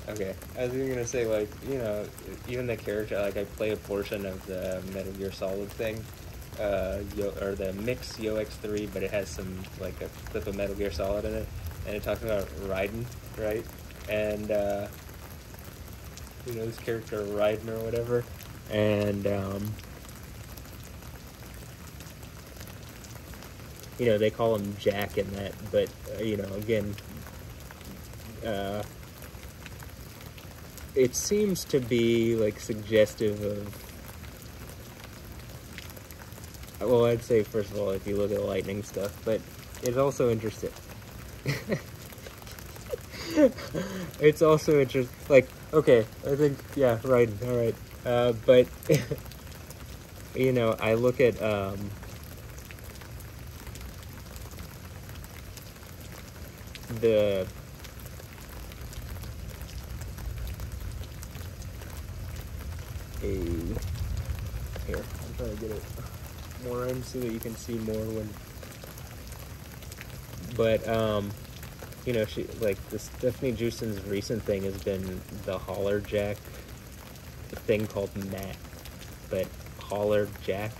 Okay, I was even gonna say, like, you know, even the character, like, I play a portion of the Metal Gear Solid thing, or the mix Yo X3, but it has some, like, a clip of Metal Gear Solid in it, and it talks about Raiden, right? And, you know, this character Raiden or whatever, and, you know, they call him Jack in that, but, you know, again, it seems to be, like, suggestive of... Well, I'd say, first of all, if you look at the lightning stuff, but it's also interesting. It's also interesting. Like, okay, I think, yeah, right, alright. But, you know, I look at, the... Here, I'm trying to get it more in so that you can see more when... But, you know, she, like, the Stephanie Jewson's recent thing has been the Holler Jack thing called Matt, but Holler Jack,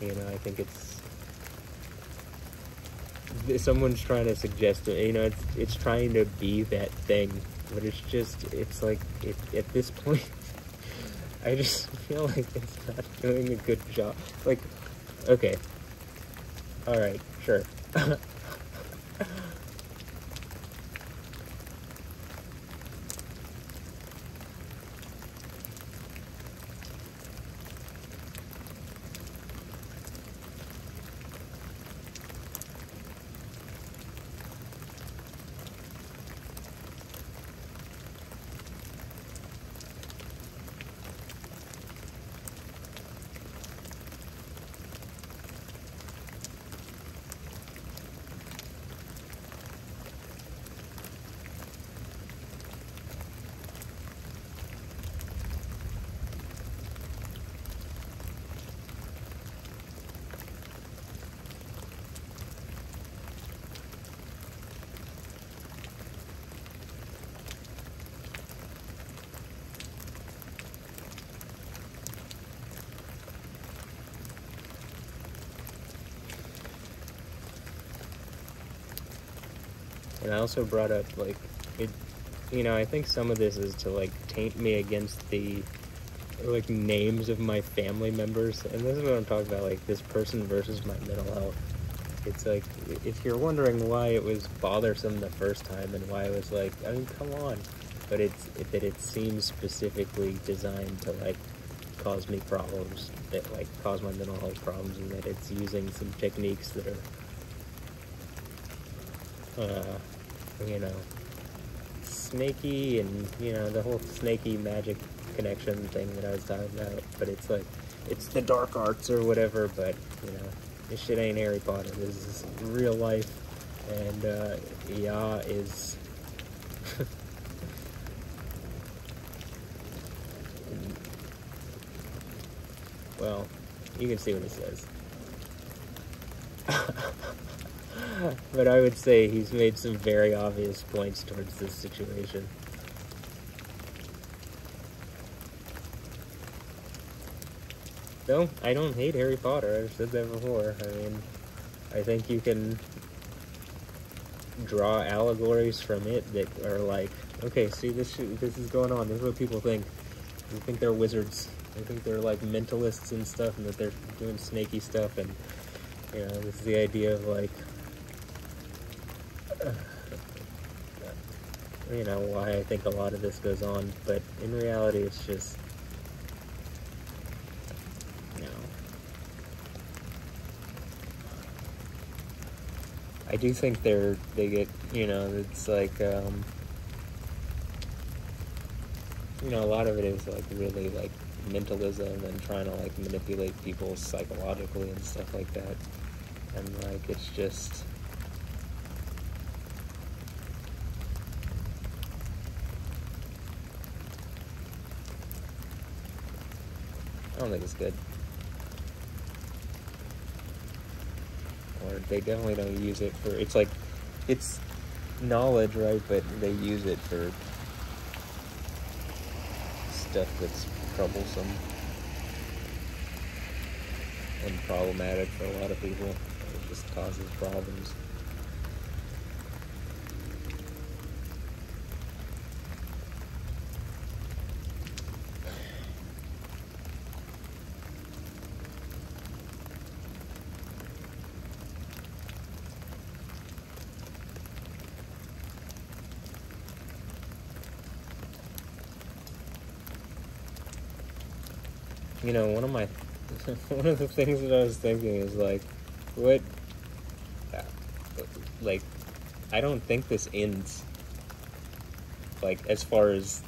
you know, I think someone's trying to suggest it, you know, it's trying to be that thing, but it's just, it's like, at this point, I just feel like it's not doing a good job. Like, okay. Alright, sure. And I also brought up, like, it, you know, I think some of this is to, like, taint me against the, like, names of my family members. And this is what I'm talking about, like, this person versus my mental health. It's like, if you're wondering why it was bothersome the first time and why it was like, I mean, come on. But that it seems specifically designed to, like, cause me problems, that, like, cause my mental health problems, and that it's using some techniques that are, you know, snaky, and, you know, the whole snaky magic connection thing that I was talking about. But it's like, it's the dark arts or whatever, but, you know, this shit ain't Harry Potter. This is real life, and Ya is well, you can see what it says. But I would say he's made some very obvious points towards this situation. No, I don't hate Harry Potter. I've said that before. I mean, I think you can draw allegories from it that are like, okay, see, this is going on. This is what people think. They think they're wizards. They think they're, like, mentalists and stuff, and that they're doing snaky stuff. And, you know, this is the idea of, like, you know, why I think a lot of this goes on. But in reality, it's just, I do think they get, you know, it's like, you know, a lot of it is, like, really, like, mentalism and trying to, like, manipulate people psychologically and stuff like that. And, like, it's just, I don't think it's good. Or they definitely don't use it for, it's like, it's knowledge, right? But they use it for stuff that's troublesome and problematic for a lot of people. It just causes problems. You know, one of the things that I was thinking is, like, what, like, I don't think this ends, like, as far as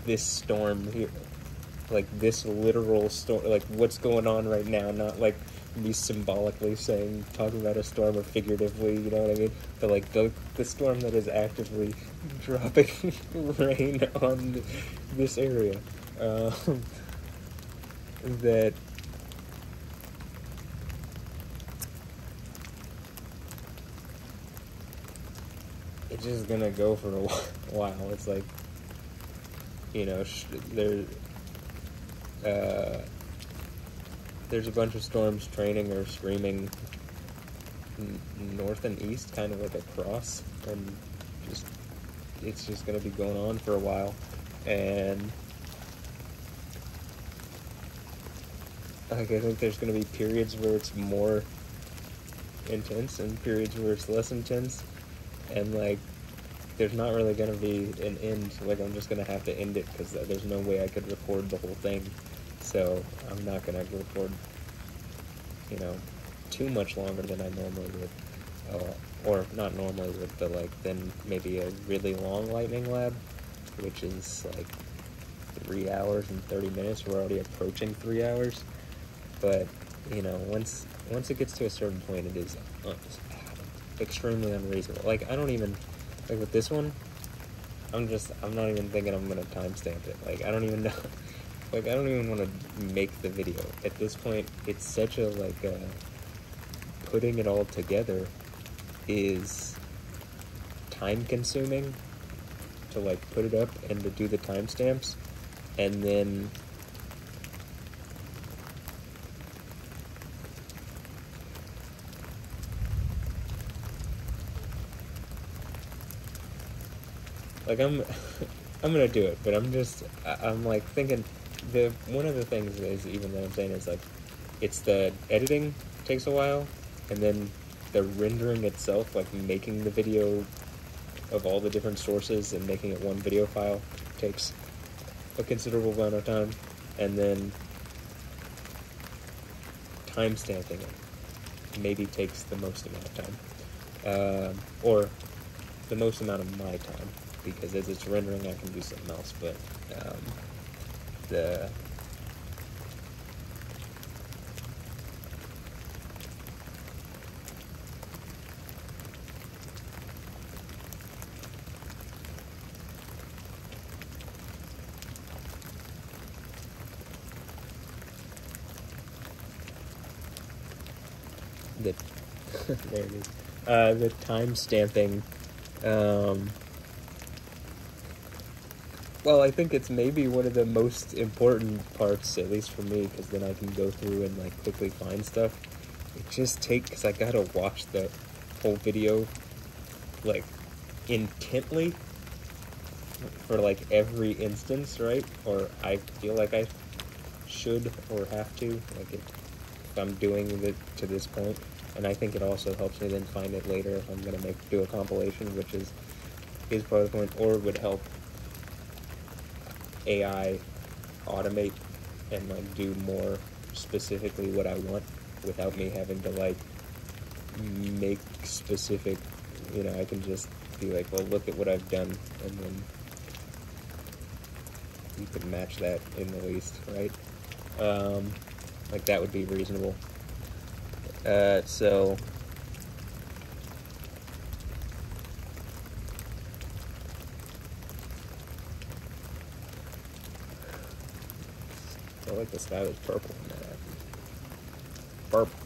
this storm here, like, this literal storm, like, what's going on right now, not, like, me symbolically talking about a storm or figuratively, you know what I mean, but, like, the storm that is actively dropping rain on this area, that it's just gonna go for a while. It's like, you know, there's a bunch of storms training or streaming north and east, kind of like across, and it's just gonna be going on for a while. And like, I think there's going to be periods where it's more intense and periods where it's less intense, and, like, there's not really going to be an end. Like, I'm just going to have to end it because there's no way I could record the whole thing, so I'm not going to record, you know, too much longer than I normally would, or not normally would, but, like, then maybe a really long lightning lab, which is, like, 3 hours and 30 minutes. We're already approaching 3 hours. But, you know, once it gets to a certain point, it is extremely unreasonable. Like, I don't even, like, with this one, I'm not even thinking I'm gonna timestamp it. Like, I don't even know, like, I don't even want to make the video. At this point, it's such a, like, putting it all together is time-consuming to, like, put it up and to do the timestamps, and then like I'm I'm gonna do it, but I'm like thinking one of the things is, even that I'm saying, is like it's the editing takes a while, and then the rendering itself, like making the video of all the different sources and making it one video file, takes a considerable amount of time, and then timestamping it maybe takes the most amount of time, or the most amount of my time, because as it's rendering I can do something else, but the there it is. The time stamping. Well, I think it's maybe one of the most important parts, at least for me, because then I can go through and like quickly find stuff. It just takes, because I gotta watch the whole video like intently for like every instance, right? Or I feel like I should or have to, like if I'm doing it to this point. And I think it also helps me then find it later if I'm gonna do a compilation, which is part of the point, or would help AI automate and like do more specifically what I want without me having to like make specific, I can just be like, well, look at what I've done, and then you could match that in the least, right? Like that would be reasonable. So I feel like the sky was purple in that. Purple.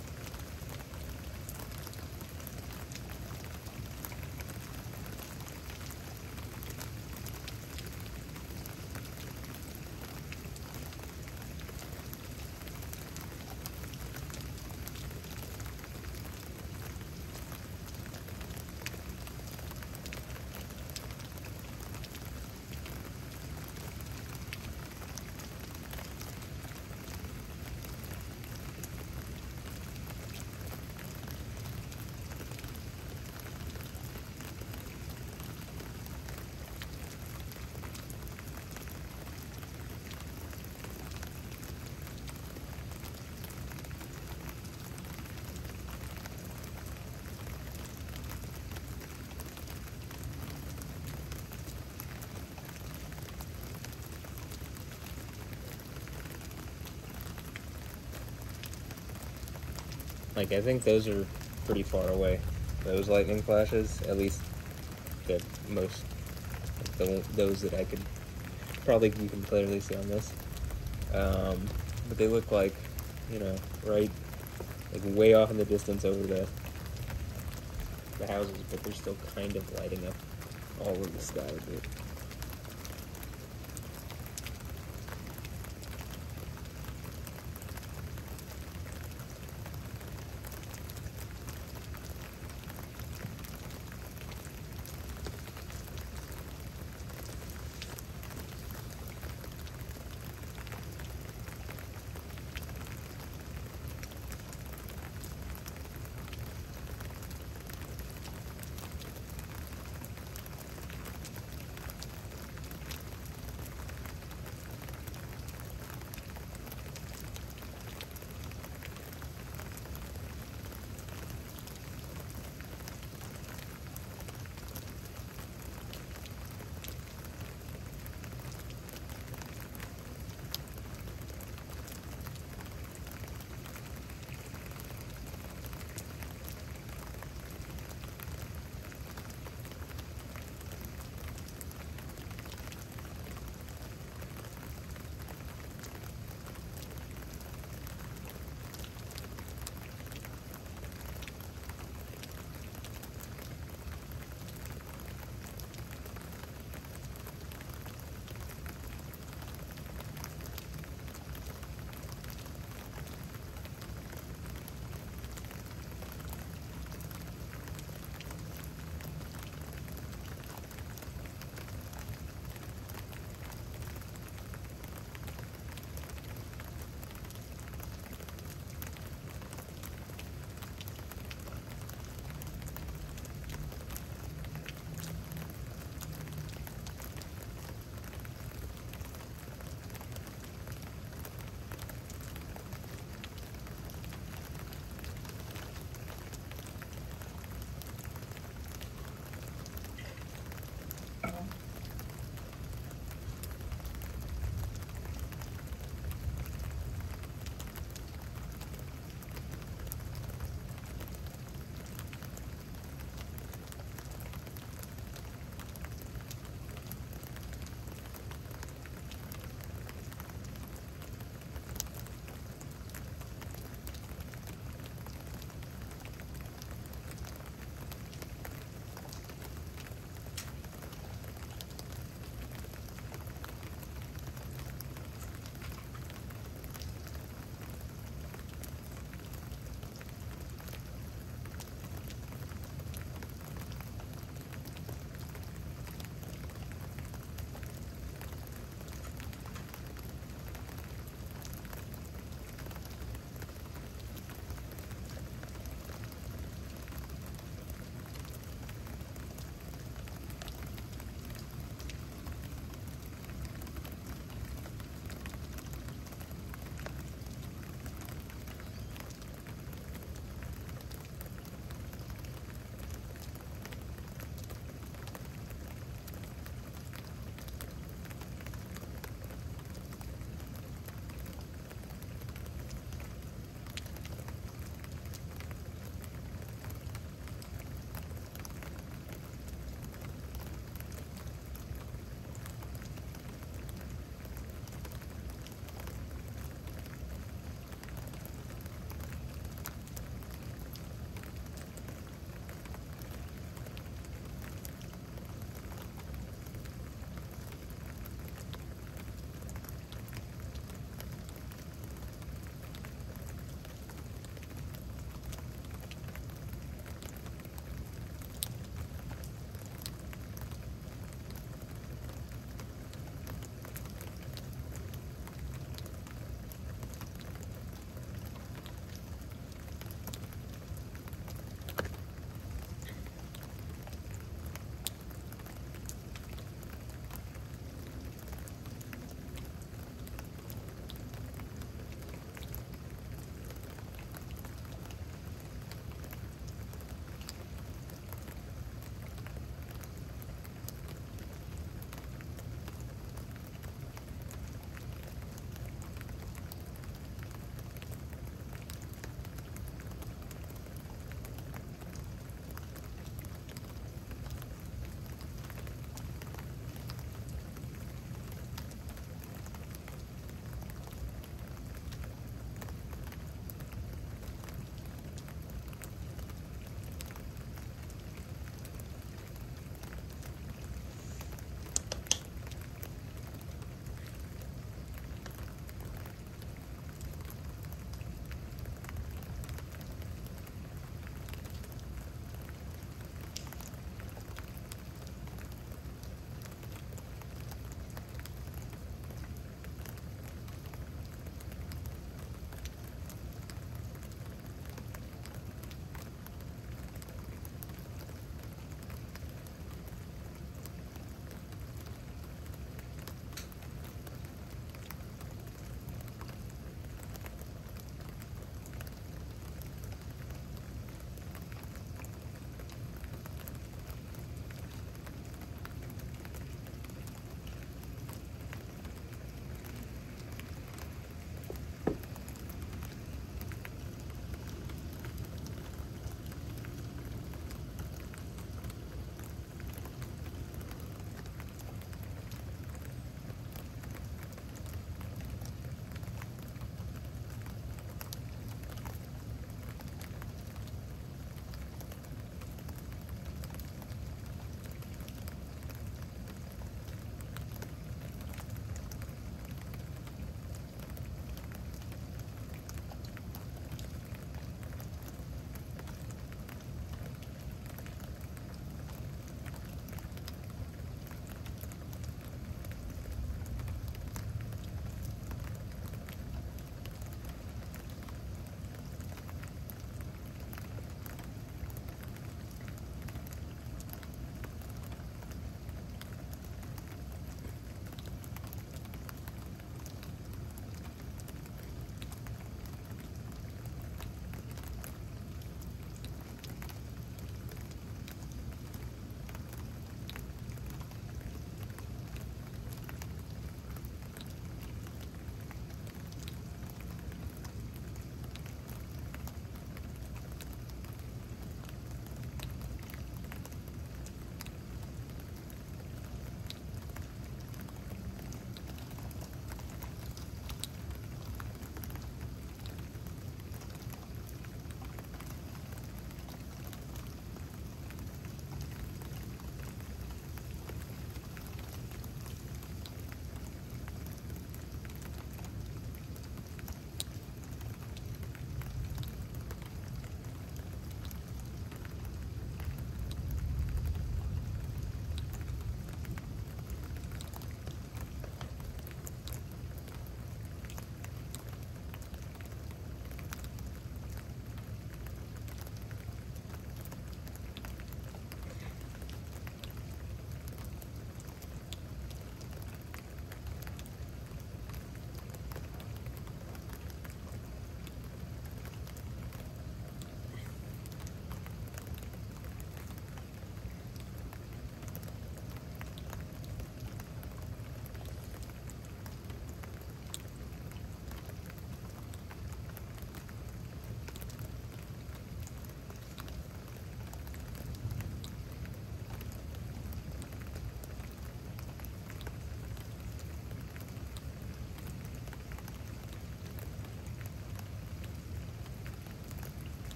Like, I think those are pretty far away. Those lightning flashes, at least the most, those that I could, probably you can clearly see on this. But they look like, right, like way off in the distance over the houses, but they're still kind of lighting up all of the sky a bit.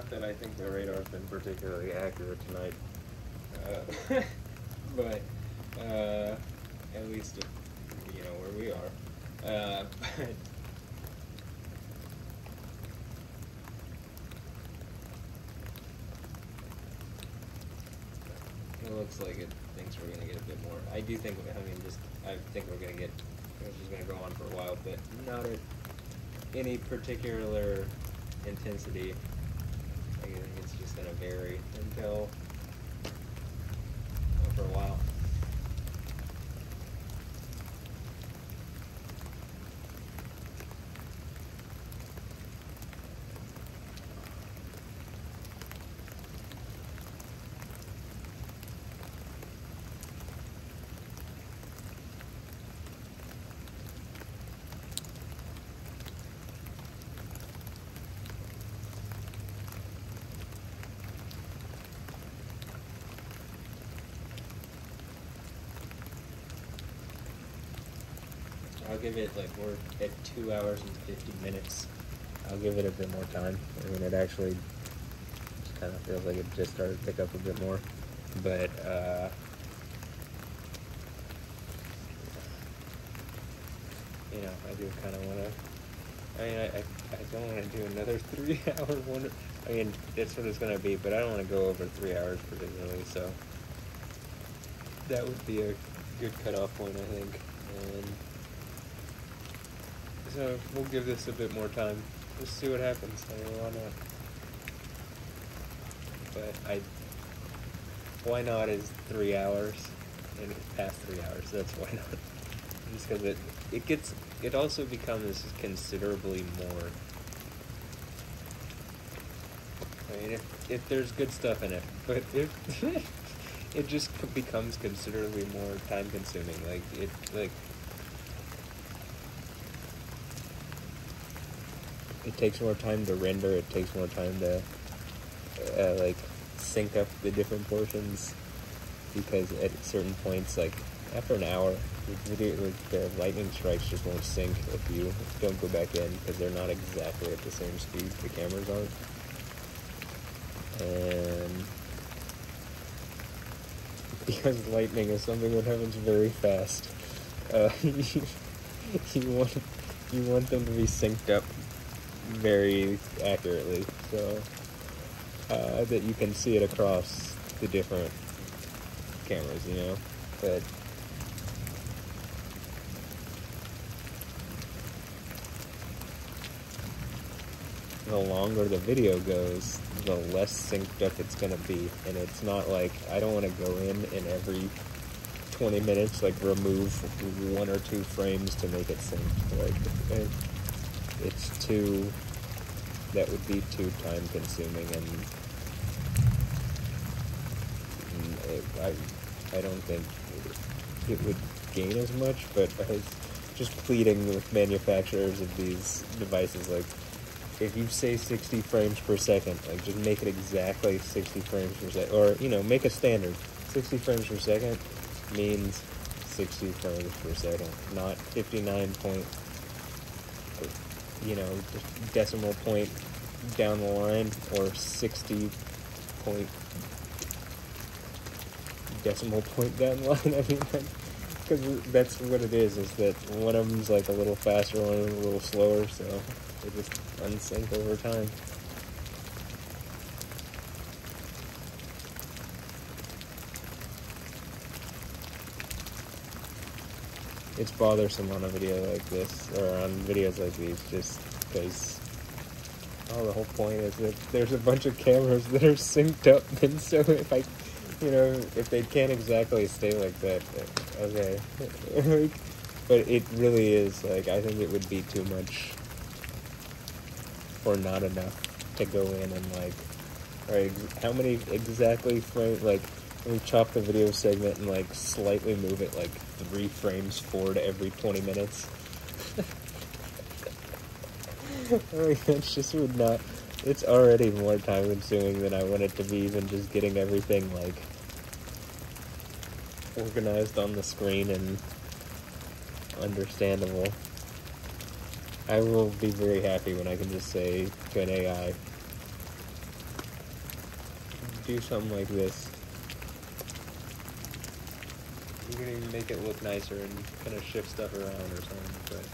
Not that I think the radar's been particularly accurate tonight, but at least you know where we are. But it looks like it thinks we're gonna get a bit more. I do think. I think we're gonna get. It's just gonna go on for a while, but not at any particular intensity. I think it's just gonna vary until for a while. I'll give it, like, we're at 2 hours and 50 minutes. I'll give it a bit more time. I mean, it actually kind of feels like it just started to pick up a bit more. But, you know, I do kind of want to, I mean, I don't want to do another 3 hour one. I mean, that's what it's going to be, but I don't want to go over 3 hours particularly, so that would be a good cutoff point, I think. And so we'll give this a bit more time. Just see what happens. I mean, why not? But why not is 3 hours, and it's past 3 hours. That's why not. Just because it also becomes considerably more. I mean, if there's good stuff in it, but if it just becomes considerably more time consuming. It takes more time to render, it takes more time to, sync up the different portions, because at certain points, like, after an hour, the lightning strikes just won't sync if you don't go back in, because they're not exactly at the same speed the cameras aren't. And because lightning is something that happens very fast, you want them to be synced up very accurately, so that you can see it across the different cameras, you know. But the longer the video goes, the less synced up it's gonna be, and it's not like I don't want to go in every 20 minutes, like, remove 1 or 2 frames to make it synced. Like, that would be too time consuming, and I don't think it would gain as much, but I was just pleading with manufacturers of these devices, like, if you say 60 frames per second, like, just make it exactly 60 frames per second, or, you know, make a standard. 60 frames per second means 60 frames per second, not 59 point, you know, decimal point down the line, or 60 point decimal point down the line. I mean, because that's what it is that one of them's like a little faster, one of them a little slower, so they just unsync over time. It's bothersome on a video like this, or on videos like these, just because, the whole point is that there's a bunch of cameras that are synced up, and so if they can't exactly stay like that, then okay. But it really is, like, I think it would be too much, or not enough, to go in and, like, alright, how many exactly frames, like, let me chop the video segment and, like, slightly move it, like, 3 frames forward every 20 minutes. I mean, that's just would not, it's already more time consuming than I want it to be, even just getting everything, like, organized on the screen and understandable. I will be very happy when I can just say to an AI, do something like this. You can even make it look nicer and kind of shift stuff around or something, but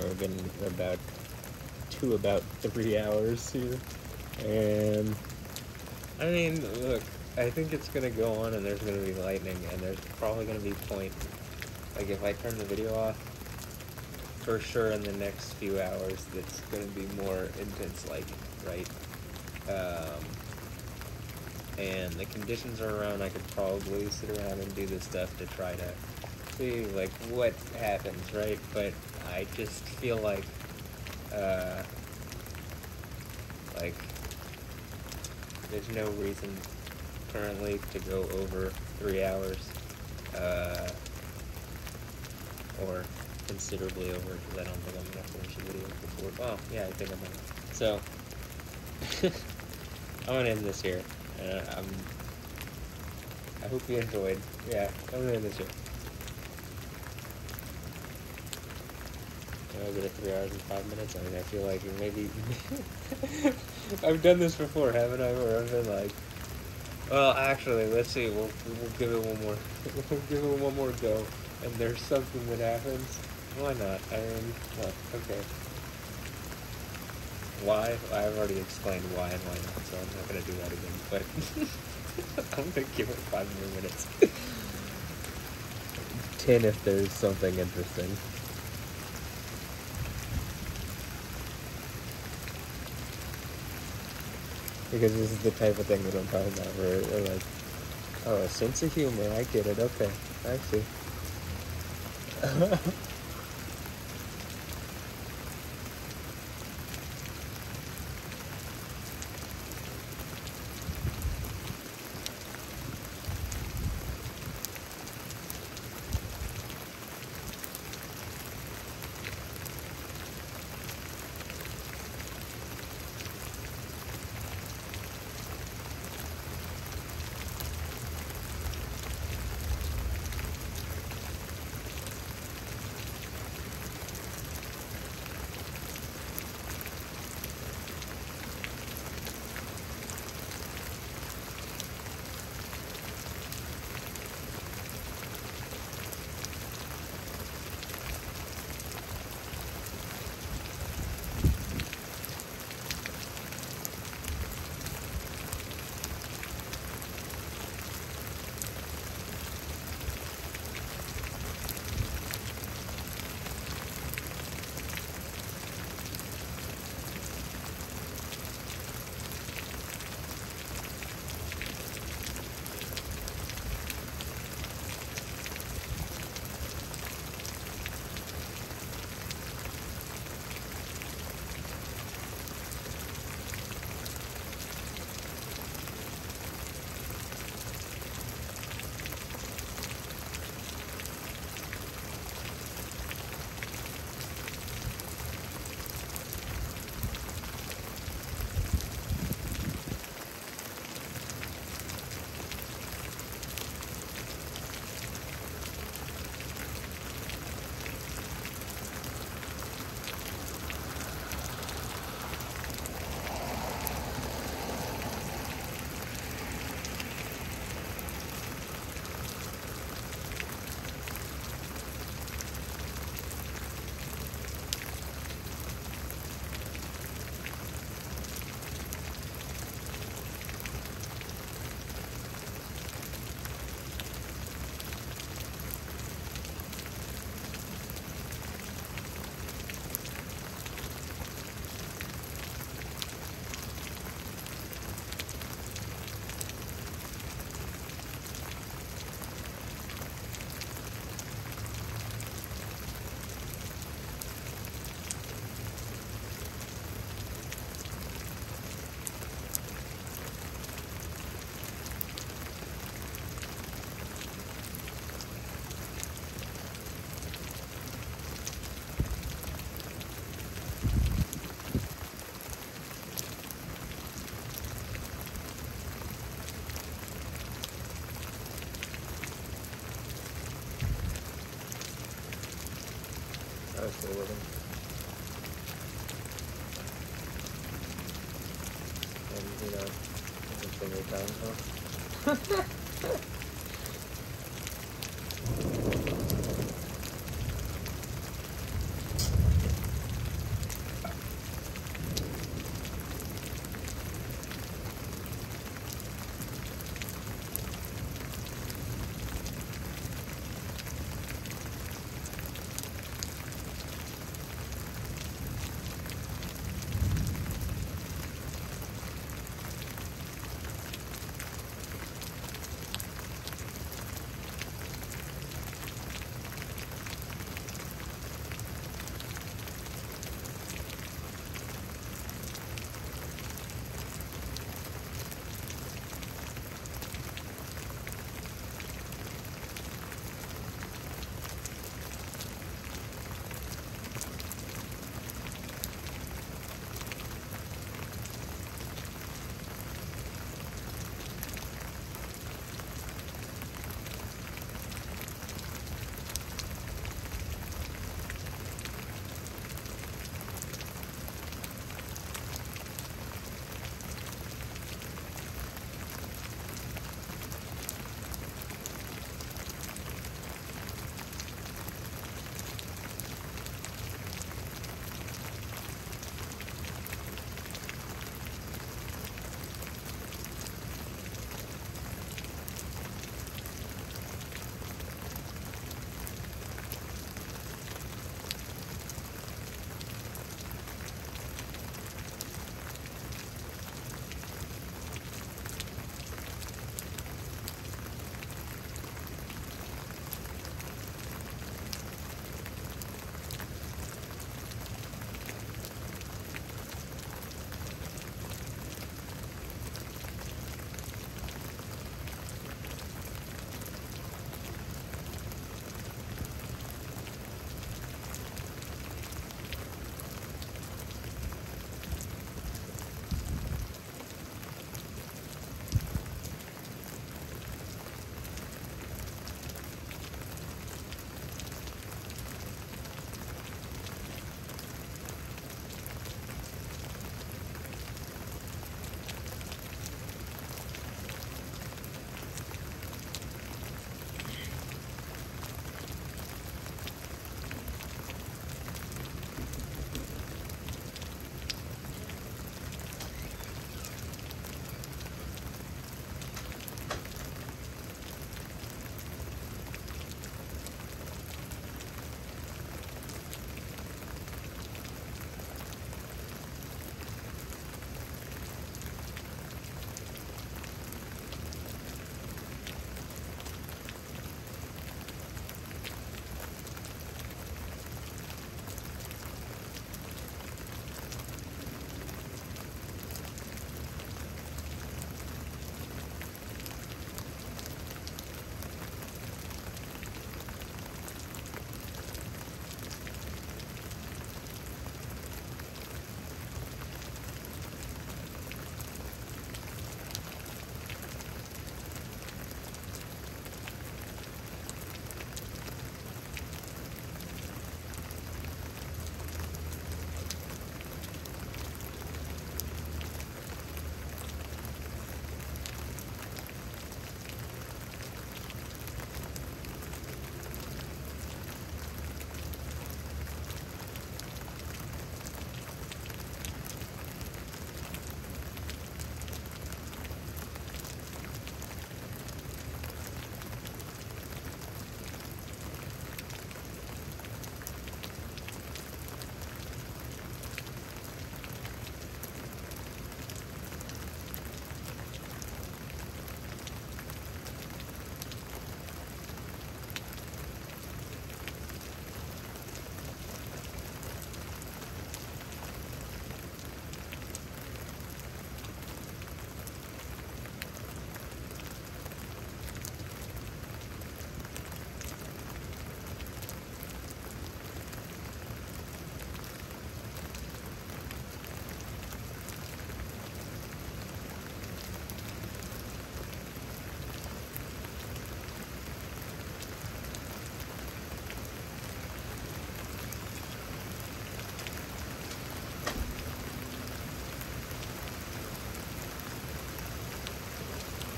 We're getting about 3 hours here. And I mean, look, I think it's gonna go on and there's gonna be lightning and there's probably gonna be point. Like if I turn the video off, for sure in the next few hours it's gonna be more intense lightning, right? And the conditions are around, I could probably sit around and do this stuff to try to see like what happens, right? But I just feel like there's no reason currently to go over 3 hours, or considerably over, because I don't think I'm gonna finish the video before. Well, yeah, I think I'm gonna. So I'm gonna end this here. I hope you enjoyed. Yeah, I'm gonna end this here. I did it 3 hours and 5 minutes. I mean, I feel like maybe I've done this before, haven't I? Where I've been like, well, actually, let's see. We'll give it one more. We'll give it one more go. And there's something that happens. Why not? I mean, what? Okay. Why? I've already explained why and why not, so I'm not gonna do that again. But I'm gonna give it 5 more minutes. 10 if there's something interesting. Because this is the type of thing that I'm talking about, where they're like, oh, a sense of humor, I get it, okay, I see. I was still living. And, you know, everything was downhill.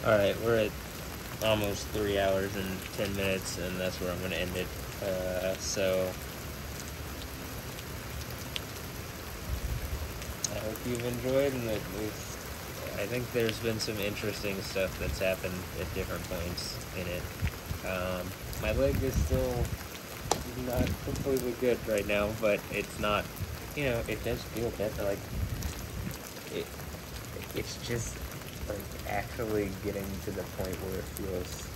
Alright, we're at almost 3 hours and 10 minutes, and that's where I'm going to end it. So, I hope you've enjoyed, and at least I think there's been some interesting stuff that's happened at different points in it. My leg is still not completely good right now, but it's not, you know, it does feel better. Like, it's just like actually getting to the point where it feels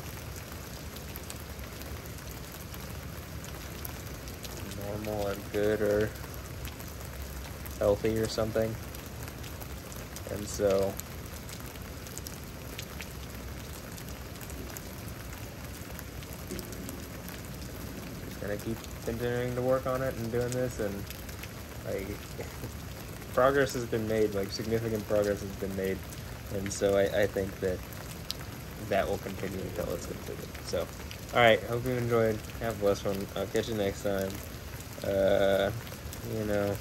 normal or good or healthy or something. And so just gonna keep continuing to work on it and doing this, and like progress has been made, like significant progress has been made, and so I think that will continue until it's completed. So, alright, hope you enjoyed. Have a blessed one. I'll catch you next time. You know,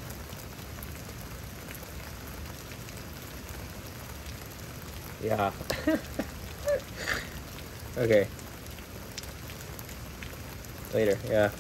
yeah. Okay. Later, yeah.